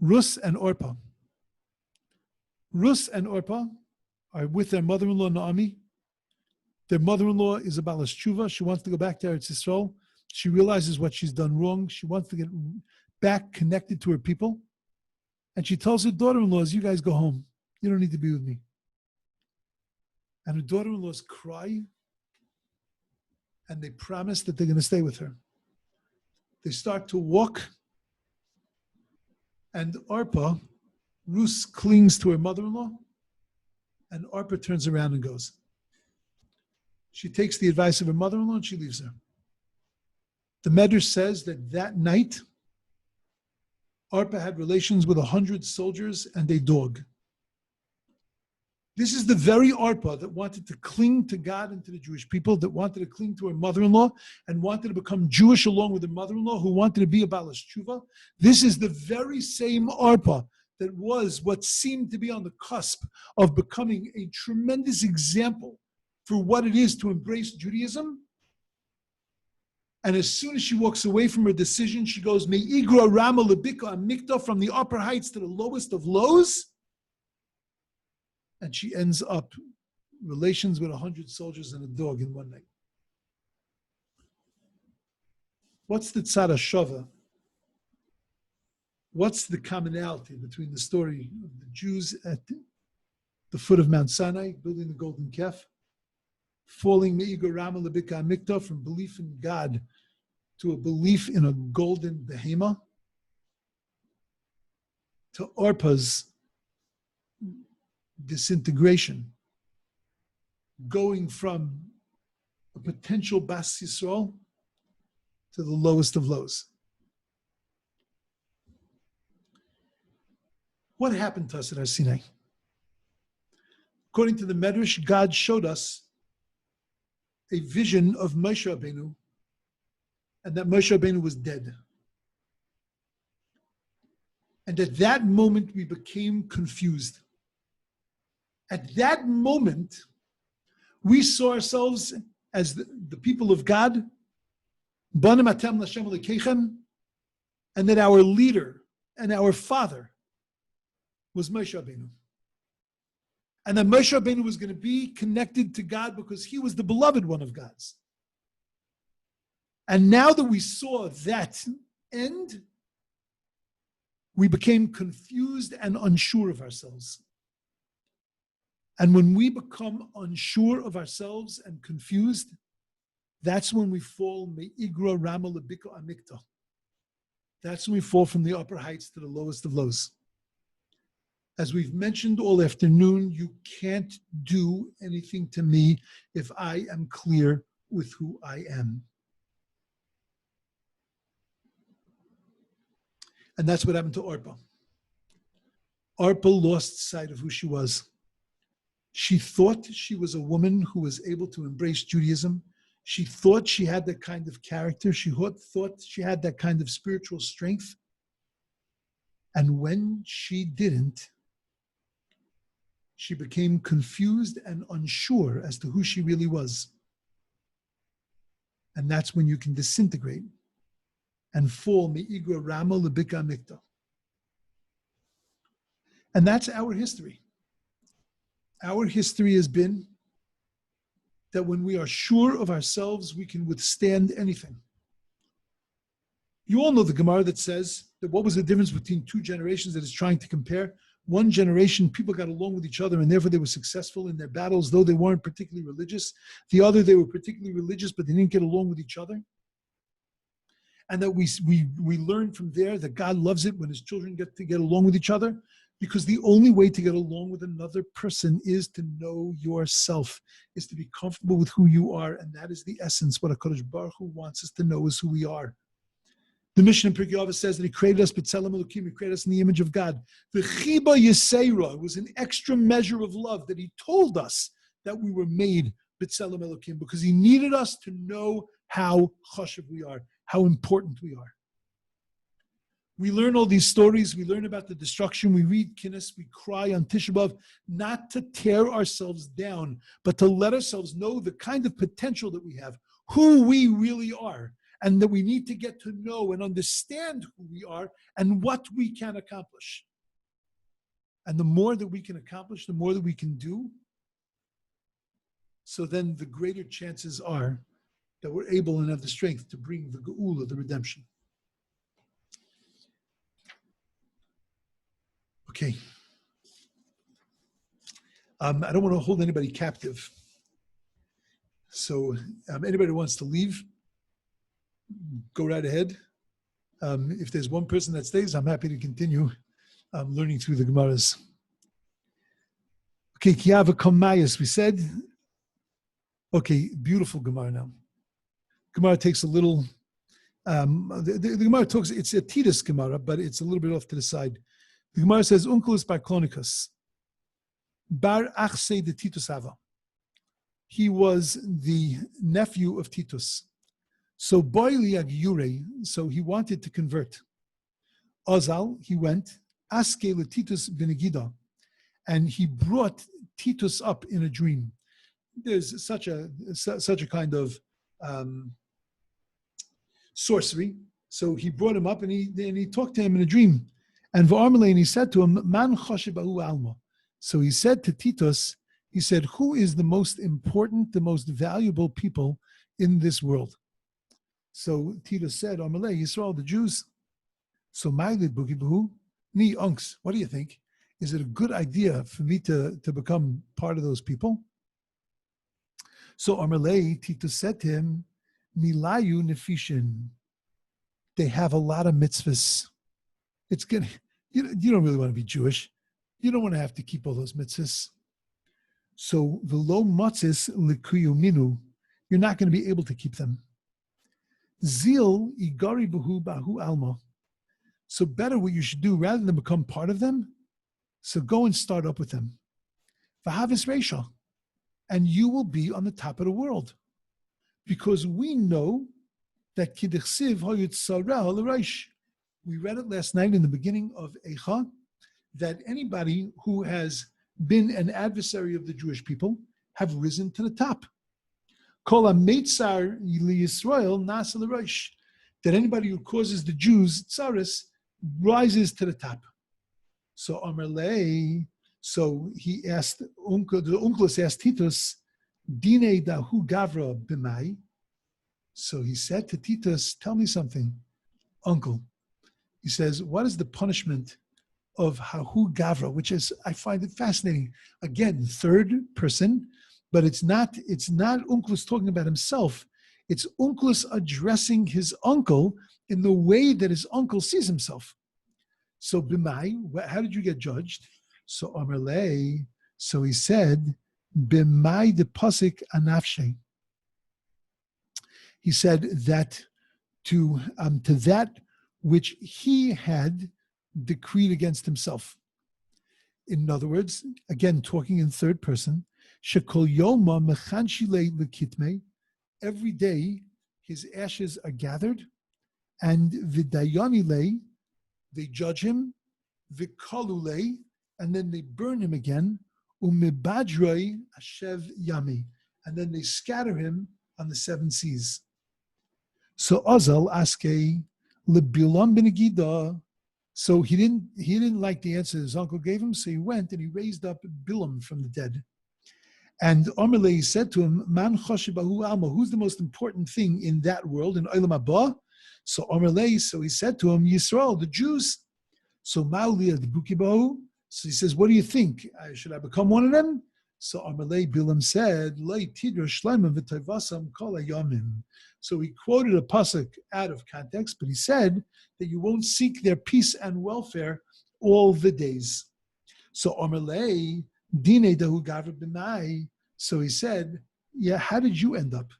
Rus and Orpah. Rus and Orpah are with their mother-in-law Naomi. Their mother-in-law is a Balas Tshuva. She wants to go back to Eretz Yisrael. She realizes what she's done wrong. She wants to get back connected to her people. And she tells her daughter-in-laws, you guys go home. You don't need to be with me. And her daughter-in-laws cry, and they promise that they're going to stay with her. They start to walk, and Orpah, Rus clings to her mother-in-law, and Orpah turns around and goes. She takes the advice of her mother-in-law and she leaves her. The Medrash says that night, Orpah had relations with 100 soldiers and a dog. This is the very Orpah that wanted to cling to God and to the Jewish people, that wanted to cling to her mother-in-law and wanted to become Jewish along with her mother-in-law, who wanted to be a Balas Tshuva. This is the very same Orpah that was what seemed to be on the cusp of becoming a tremendous example for what it is to embrace Judaism. And as soon as she walks away from her decision, she goes, Me'igra Rama Lebika Amikta, from the upper heights to the lowest of lows. And she ends up relations with 100 soldiers and a dog in one night. What's the Tzad HaShava? What's the commonality between the story of the Jews at the foot of Mount Sinai, building the golden calf, falling Me'igra Rama Lebika Amikta, from belief in God to a belief in a golden behemoth, to Orpah's disintegration, going from a potential Bas Yisrael to the lowest of lows? What happened to us at Har Sinai? According to the Medrash, God showed us a vision of Moshe Rabbeinu, and that Moshe Rabbeinu was dead. And at that moment, we became confused. At that moment, we saw ourselves as the people of God, Banim Atem L'Hashem Elokeichem, and that our leader and our father was Moshe Rabbeinu. And that Moshe Rabbeinu was going to be connected to God because he was the beloved one of God's. And now that we saw that end, we became confused and unsure of ourselves. And when we become unsure of ourselves and confused, that's when we fall me'igra rama lebika amikta. That's when we fall from the upper heights to the lowest of lows. As we've mentioned all afternoon, you can't do anything to me if I am clear with who I am. And that's what happened to Orpah. Orpah lost sight of who she was. She thought she was a woman who was able to embrace Judaism. She thought she had that kind of character. She thought she had that kind of spiritual strength. And when she didn't, she became confused and unsure as to who she really was. And that's when you can disintegrate and fall me'igra rama lebika mikta. And that's our history. Our history has been that when we are sure of ourselves, we can withstand anything. You all know the Gemara that says that what was the difference between two generations that is trying to compare? One generation, people got along with each other and therefore they were successful in their battles, though they weren't particularly religious. The other, they were particularly religious, but they didn't get along with each other. And that we learn from there that God loves it when his children get to get along with each other, because the only way to get along with another person is to know yourself, is to be comfortable with who you are. And that is the essence. What HaKadosh Baruch Hu wants us to know is who we are. The Mishnah in Pirkei Avos says that he created us b'tzelem Elokim, he created us in the image of God. The Chiba Yisera was an extra measure of love that he told us that we were made b'tzelem Elokim, because he needed us to know how chashuv we are, how important we are. We learn all these stories. We learn about the destruction. We read Kinnis. We cry on Tisha B'Av, not to tear ourselves down, but to let ourselves know the kind of potential that we have, who we really are, and that we need to get to know and understand who we are and what we can accomplish. And the more that we can accomplish, the more that we can do, so then the greater chances are that we're able and have the strength to bring the geula, the redemption. Okay. I don't want to hold anybody captive. So anybody who wants to leave, go right ahead. If there's one person that stays, I'm happy to continue learning through the Gemaros. Okay, Kiava Kamayas, we said. Okay, beautiful Gemara now. Gemara takes a little, the Gemara talks, it's a Titus Gemara, but it's a little bit off to the side. The Gemara says, Unculus bar Clonicus, bar Achse de Titus Ava. He was the nephew of Titus. So Boili Agyure, so he wanted to convert. Ozal, he went, Aske le Titus Benegida, and he brought Titus up in a dream. There's such a kind of sorcery. So he brought him up and he talked to him in a dream. And V'armalein, he said to him, Man choshebahu alma. So he said to Titus, he said, who is the most important, the most valuable people in this world? So Titus said, Amalei, Yisrael, the Jews. So Maglid Bugibahu, Ni Unks, what do you think? Is it a good idea for me to become part of those people? So Amalei, Titus said to him, Milayu Nefishin. They have a lot of mitzvahs. It's good. You don't really want to be Jewish. You don't want to have to keep all those mitzvahs. So v'lo matzis likuyuminu, you're not going to be able to keep them. Zil igari bahu alma. So better what you should do, rather than become part of them, so go and start up with them. V'havis reisha, and you will be on the top of the world, because we know that kidichsiv hayutzara l'reish. We read it last night in the beginning of Eicha, that anybody who has been an adversary of the Jewish people have risen to the top. Kol ha-meitzar Yisrael nasa l'reish. That anybody who causes the Jews tsaris rises to the top. So Amarlei, so he asked, the Unkelus asked Titus, Dine dahu gavra b'mai. So he said to Titus, tell me something, uncle. He says, what is the punishment of Hahu Gavra, which is, I find it fascinating. Again, third person, but it's not Onkelos talking about himself. It's Onkelos addressing his uncle in the way that his uncle sees himself. So Bimai, how did you get judged? So Amarle, so he said, Bimai de Pasik Anafshe. He said that to that which he had decreed against himself. In other words, again, talking in third person, Shekol Yoma Mechanshile Lekitme, every day his ashes are gathered, and Vidayonile, they judge him, Vikalule, and then they burn him again, Umibadroi Ashev Yami, and then they scatter him on the seven seas. So Azal aske lebilam benegida. So he didn't like the answer his uncle gave him, so he went and he raised up Bilam from the dead. And Amalei said to him, Man choshebahu alma, who's the most important thing in that world, in Olam Haba? So Amalei, so he said to him, Yisrael, the Jews. So Maulia the Bukibahu. So he says, what do you think? Should I become one of them? So Amalei Bilam said, Lei tidra shleimim v'tayvasam kol hayamim. So he quoted a pasuk out of context, but he said that you won't seek their peace and welfare all the days. So Amalei dine dahu gavra b'nai. So he said, yeah, how did you end up?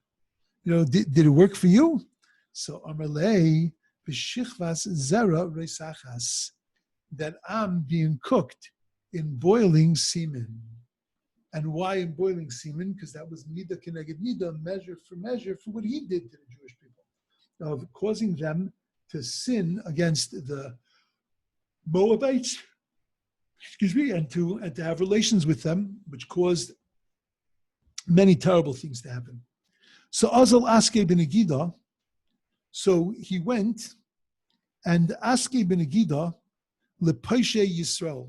Did it work for you? So Amalei b'shichvas zera reisachas, that I'm being cooked in boiling semen. And why in boiling semen? Because that was midah keneged midah, measure for what he did to the Jewish people, of causing them to sin against the Moabites, and to have relations with them, which caused many terrible things to happen. So Azal Aske ben Agida, so he went and Aske ben Agida lePaishe Yisrael,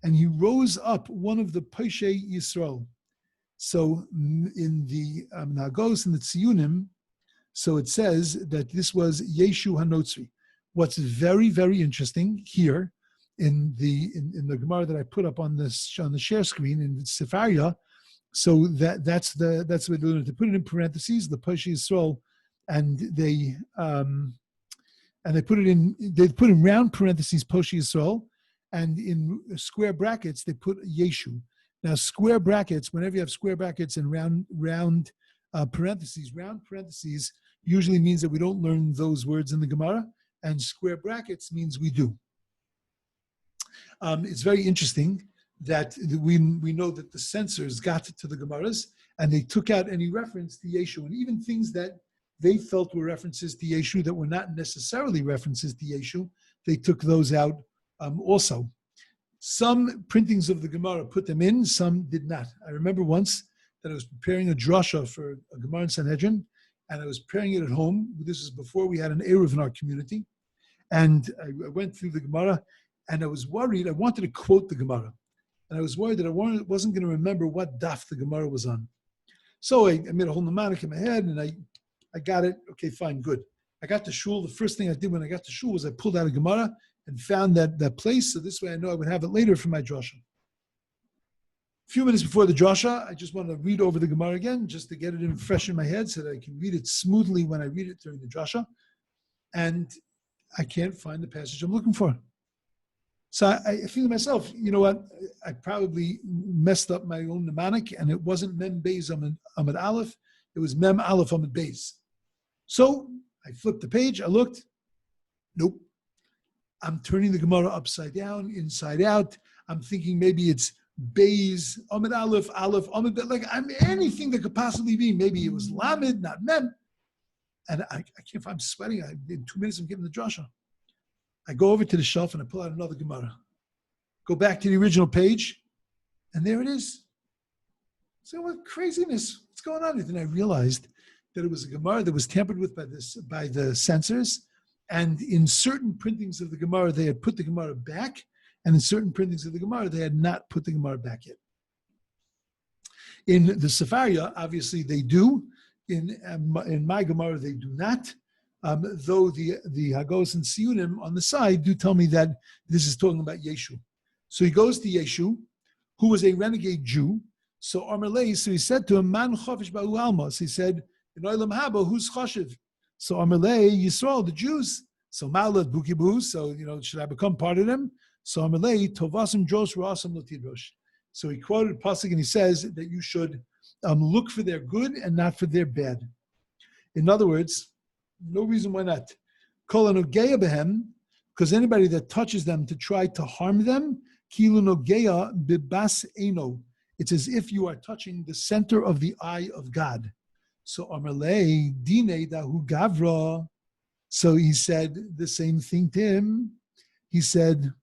and he rose up one of the Paishe Yisrael. So in the Nagos and the Tziyunim, so it says that this was Yeshu Hanotzri. What's very, very interesting here in the Gemara that I put up on the share screen in Sefaria, so that's what they're doing. To put it in parentheses, the Paishe Yisrael, and they put in round parentheses Paishe Yisrael, and in square brackets, they put Yeshu. Now, square brackets, whenever you have square brackets and round parentheses, round parentheses usually means that we don't learn those words in the Gemara, and square brackets means we do. It's very interesting that we know that the censors got to the Gemaras, and they took out any reference to Yeshu, and even things that they felt were references to Yeshu that were not necessarily references to Yeshu, they took those out. Also, some printings of the Gemara put them in, some did not. I remember once that I was preparing a drasha for a Gemara in Sanhedrin, and I was preparing it at home. This is before we had an Eruv in our community. And I went through the Gemara, and I was worried. I wanted to quote the Gemara, and I was worried that I wasn't going to remember what daf the Gemara was on. So I made a whole mnemonic in my head, and I got it. Okay, fine, good. I got to shul. The first thing I did when I got to shul was I pulled out a Gemara and found that place, so this way I know I would have it later for my drasha. A few minutes before the drasha, I just want to read over the Gemara again, just to get it in fresh in my head so that I can read it smoothly when I read it during the drasha. And I can't find the passage I'm looking for. So I think to myself, you know what, I probably messed up my own mnemonic, and it wasn't Mem Beis Amud Aleph, it was Mem Aleph Amud Beis. So I flipped the page, I looked, nope. I'm turning the Gemara upside down, inside out. I'm thinking maybe it's Beis, Amud Aleph, Amud Bet, like anything that could possibly be. Maybe it was Lamed, not Mem. And I can't, I'm sweating. In 2 minutes, I'm getting the drasha. I go over to the shelf and I pull out another Gemara. Go back to the original page, and there it is. So what craziness? What's going on? And then I realized that it was a Gemara that was tampered with by the censors. And in certain printings of the Gemara, they had put the Gemara back, and in certain printings of the Gemara, they had not put the Gemara back yet. In the Sefaria, obviously they do. In my Gemara, they do not. though the Hagos and Siyunim on the side do tell me that this is talking about Yeshu. So he goes to Yeshu, who was a renegade Jew. So Amalei, so he said to him, Man Chofish Ba'u Almas. He said, in Olam Haba, who's Choshev? So Amalei, Yisrael, the Jews. So Malat Bukibu, so should I become part of them? So Amalei, Tovasim Jos Rasam Latidrosh. So he quoted Pasuk and he says that you should look for their good and not for their bad. In other words, no reason why not. Because anybody that touches them to try to harm them, it's as if you are touching the center of the eye of God. So Amalei Dine Dahu Gavra. So he said the same thing to him. He said,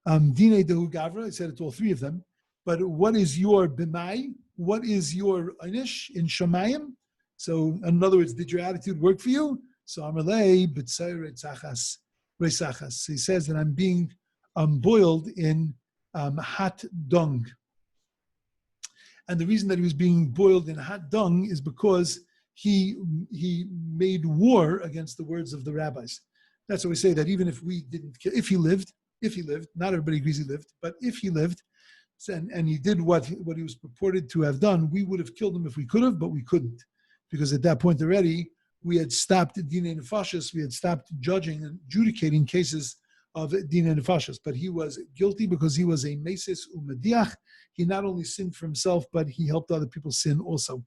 Dine Dahu Gavra. He said it to all three of them. But what is your bimai? What is your inish in Shemayim? So in other words, did your attitude work for you? So Amalei b'tzayre tzachas reisachas. He says that I'm being boiled in hot dung. And the reason that he was being boiled in hot dung is because he made war against the words of the rabbis. That's why we say that even if we didn't kill, if he lived, not everybody agrees he lived, but if he lived, and he did what he was purported to have done, we would have killed him if we could have, but we couldn't. Because at that point already, we had stopped Dinei Nefashos, we had stopped judging and adjudicating cases of Dinei Nefashos. But he was guilty because he was a Mesis Umediach. He not only sinned for himself, but he helped other people sin also.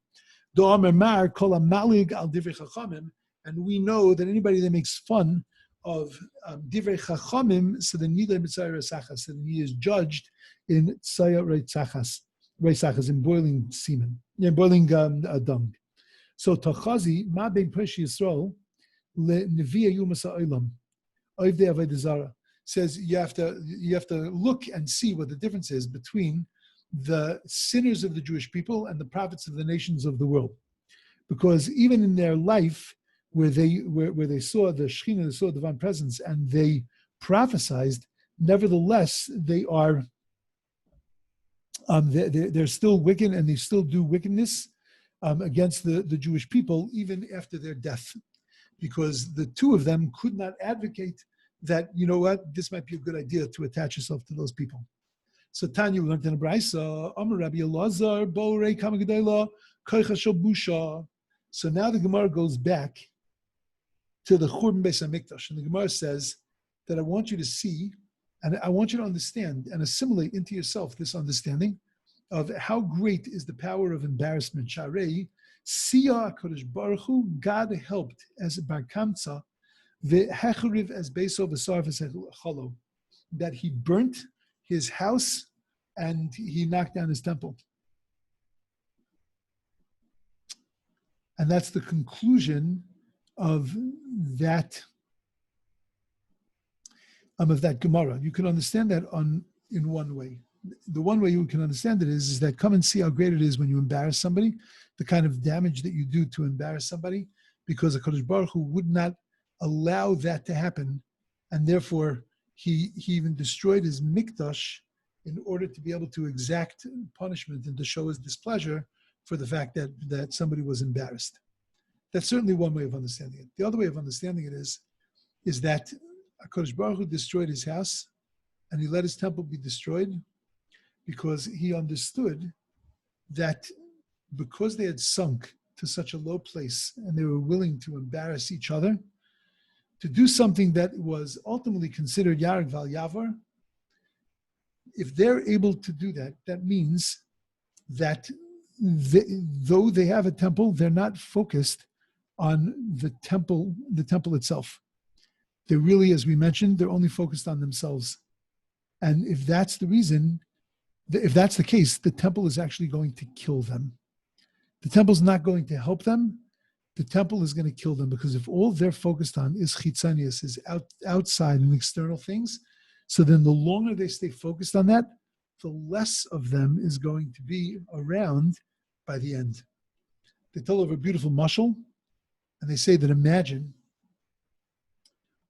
And we know that anybody that makes fun of Divrei Chachamim, so the Nidei B'tzayir Resachas, so he is judged in Tzayir Resachas, in boiling semen, in boiling dung. So Tachazi, Ma Ben Pesh Yisrael, Le Neviya Yumas Ha'olam, Oivdei Avodah Zarah, says you have to look and see what the difference is between the sinners of the Jewish people and the prophets of the nations of the world, because even in their life, where they saw the Shekhinah, they saw the divine presence, and they prophesied, nevertheless they are they're still wicked and they still do wickedness against the Jewish people even after their death, because the two of them could not advocate that, you know what, this might be a good idea to attach yourself to those people. So Tanya, we learned in a brayso, Amar Rabbi Elazar, Bo Rei Kama Gedela, Koicha Shel Busha. So now the Gemara goes back to the Churban Beis HaMikdash, and the Gemara says that I want you to see, and I want you to understand and assimilate into yourself this understanding of how great is the power of embarrassment. Sharei, Siya HaKadosh Baruch Hu, God helped as Bar Kamsa, v'hechariv as Beiso v'sar v'secholo, that he burnt his house and he knocked down his temple. And that's the conclusion of that Gemara. You can understand that in one way. The one way you can understand it is that come and see how great it is when you embarrass somebody, the kind of damage that you do to embarrass somebody, because HaKadosh Baruch Hu would not allow that to happen, and therefore he even destroyed his mikdash in order to be able to exact punishment and to show his displeasure for the fact that somebody was embarrassed. That's certainly one way of understanding it. The other way of understanding it is that HaKadosh Baruch Hu destroyed his house and he let his temple be destroyed because he understood that because they had sunk to such a low place and they were willing to embarrass each other, to do something that was ultimately considered Yarek Val Yavar, if they're able to do that, that means that though they have a temple, they're not focused on the temple itself. They're really, as we mentioned, they're only focused on themselves. And if that's the reason, if that's the case, the temple is actually going to kill them. The temple's not going to help them. The temple is going to kill them, because if all they're focused on is chitzanius, is outside and external things, so then the longer they stay focused on that, the less of them is going to be around by the end. They tell of a beautiful mashal, and they say that imagine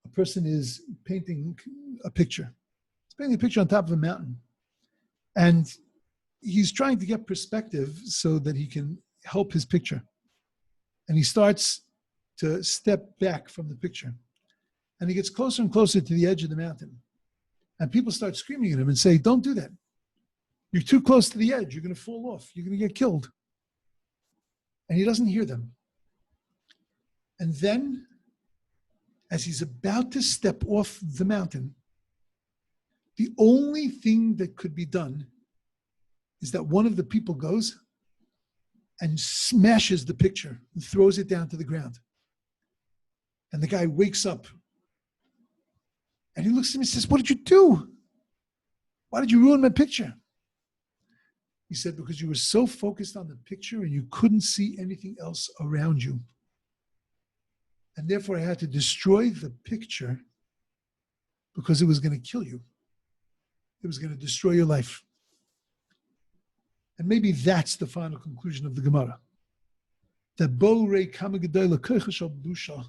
a person is painting a picture. He's painting a picture on top of a mountain. And he's trying to get perspective so that he can help his picture. And he starts to step back from the picture. And he gets closer and closer to the edge of the mountain. And people start screaming at him and say, don't do that. You're too close to the edge. You're going to fall off. You're going to get killed. And he doesn't hear them. And then, as he's about to step off the mountain, the only thing that could be done is that one of the people goes and smashes the picture and throws it down to the ground. And the guy wakes up and he looks at him and says, what did you do? Why did you ruin my picture? He said, because you were so focused on the picture and you couldn't see anything else around you. And therefore I had to destroy the picture because it was going to kill you. It was going to destroy your life. And maybe that's the final conclusion of the Gemara. That bo rei kama gedola koicha shel busha.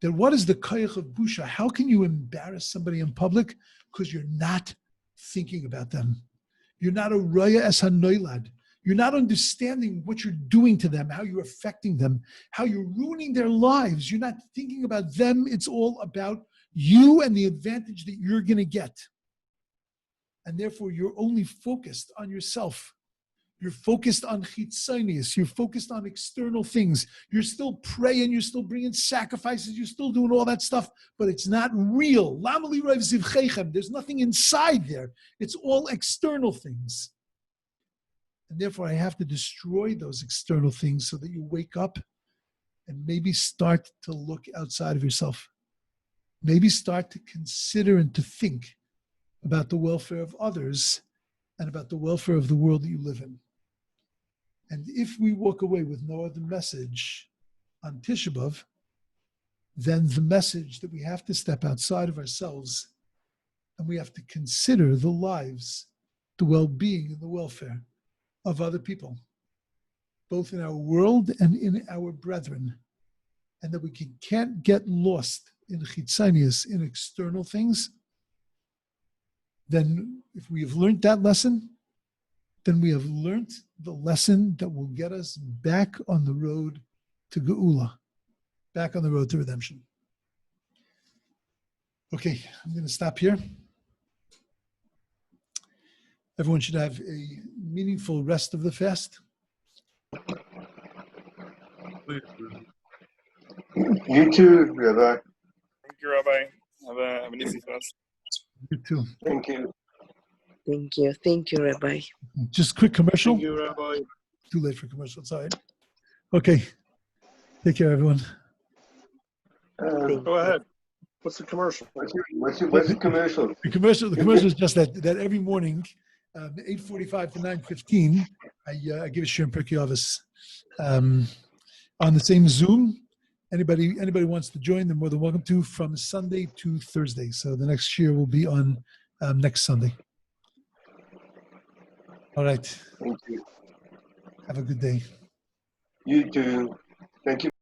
That what is the koich of busha? How can you embarrass somebody in public? Because you're not thinking about them. You're not a roya es hanoilad. You're not understanding what you're doing to them, how you're affecting them, how you're ruining their lives. You're not thinking about them. It's all about you and the advantage that you're going to get. And therefore, you're only focused on yourself. You're focused on chitzonius. You're focused on external things. You're still praying. You're still bringing sacrifices. You're still doing all that stuff, but it's not real. There's nothing inside there. It's all external things. And therefore, I have to destroy those external things so that you wake up and maybe start to look outside of yourself. Maybe start to consider and to think about the welfare of others and about the welfare of the world that you live in. And if we walk away with no other message on Tisha B'Av, then the message that we have to step outside of ourselves and we have to consider the lives, the well-being and the welfare of other people, both in our world and in our brethren, and that we can't get lost in chitzonius, in external things. Then if we have learned that lesson, then we have learned the lesson that will get us back on the road to Geula, back on the road to redemption. Okay, I'm going to stop here. Everyone should have a meaningful rest of the fast. You too, Rabbi. Thank you, Rabbi. Have an easy fast. You too. Thank you. Thank you. Thank you, Rabbi. Just quick commercial. Thank you, Rabbi. Too late for commercial. It's all right. Okay. Take care, everyone. Go ahead. What's the commercial? What's the commercial? The commercial is just that every morning, 8:45 to 9:15, I give a shir in Pirkei Avos on the same Zoom. Anybody wants to join, they're more than welcome to, from Sunday to Thursday. So the next shir will be on next Sunday. All right. Thank you. Have a good day. You too. Thank you.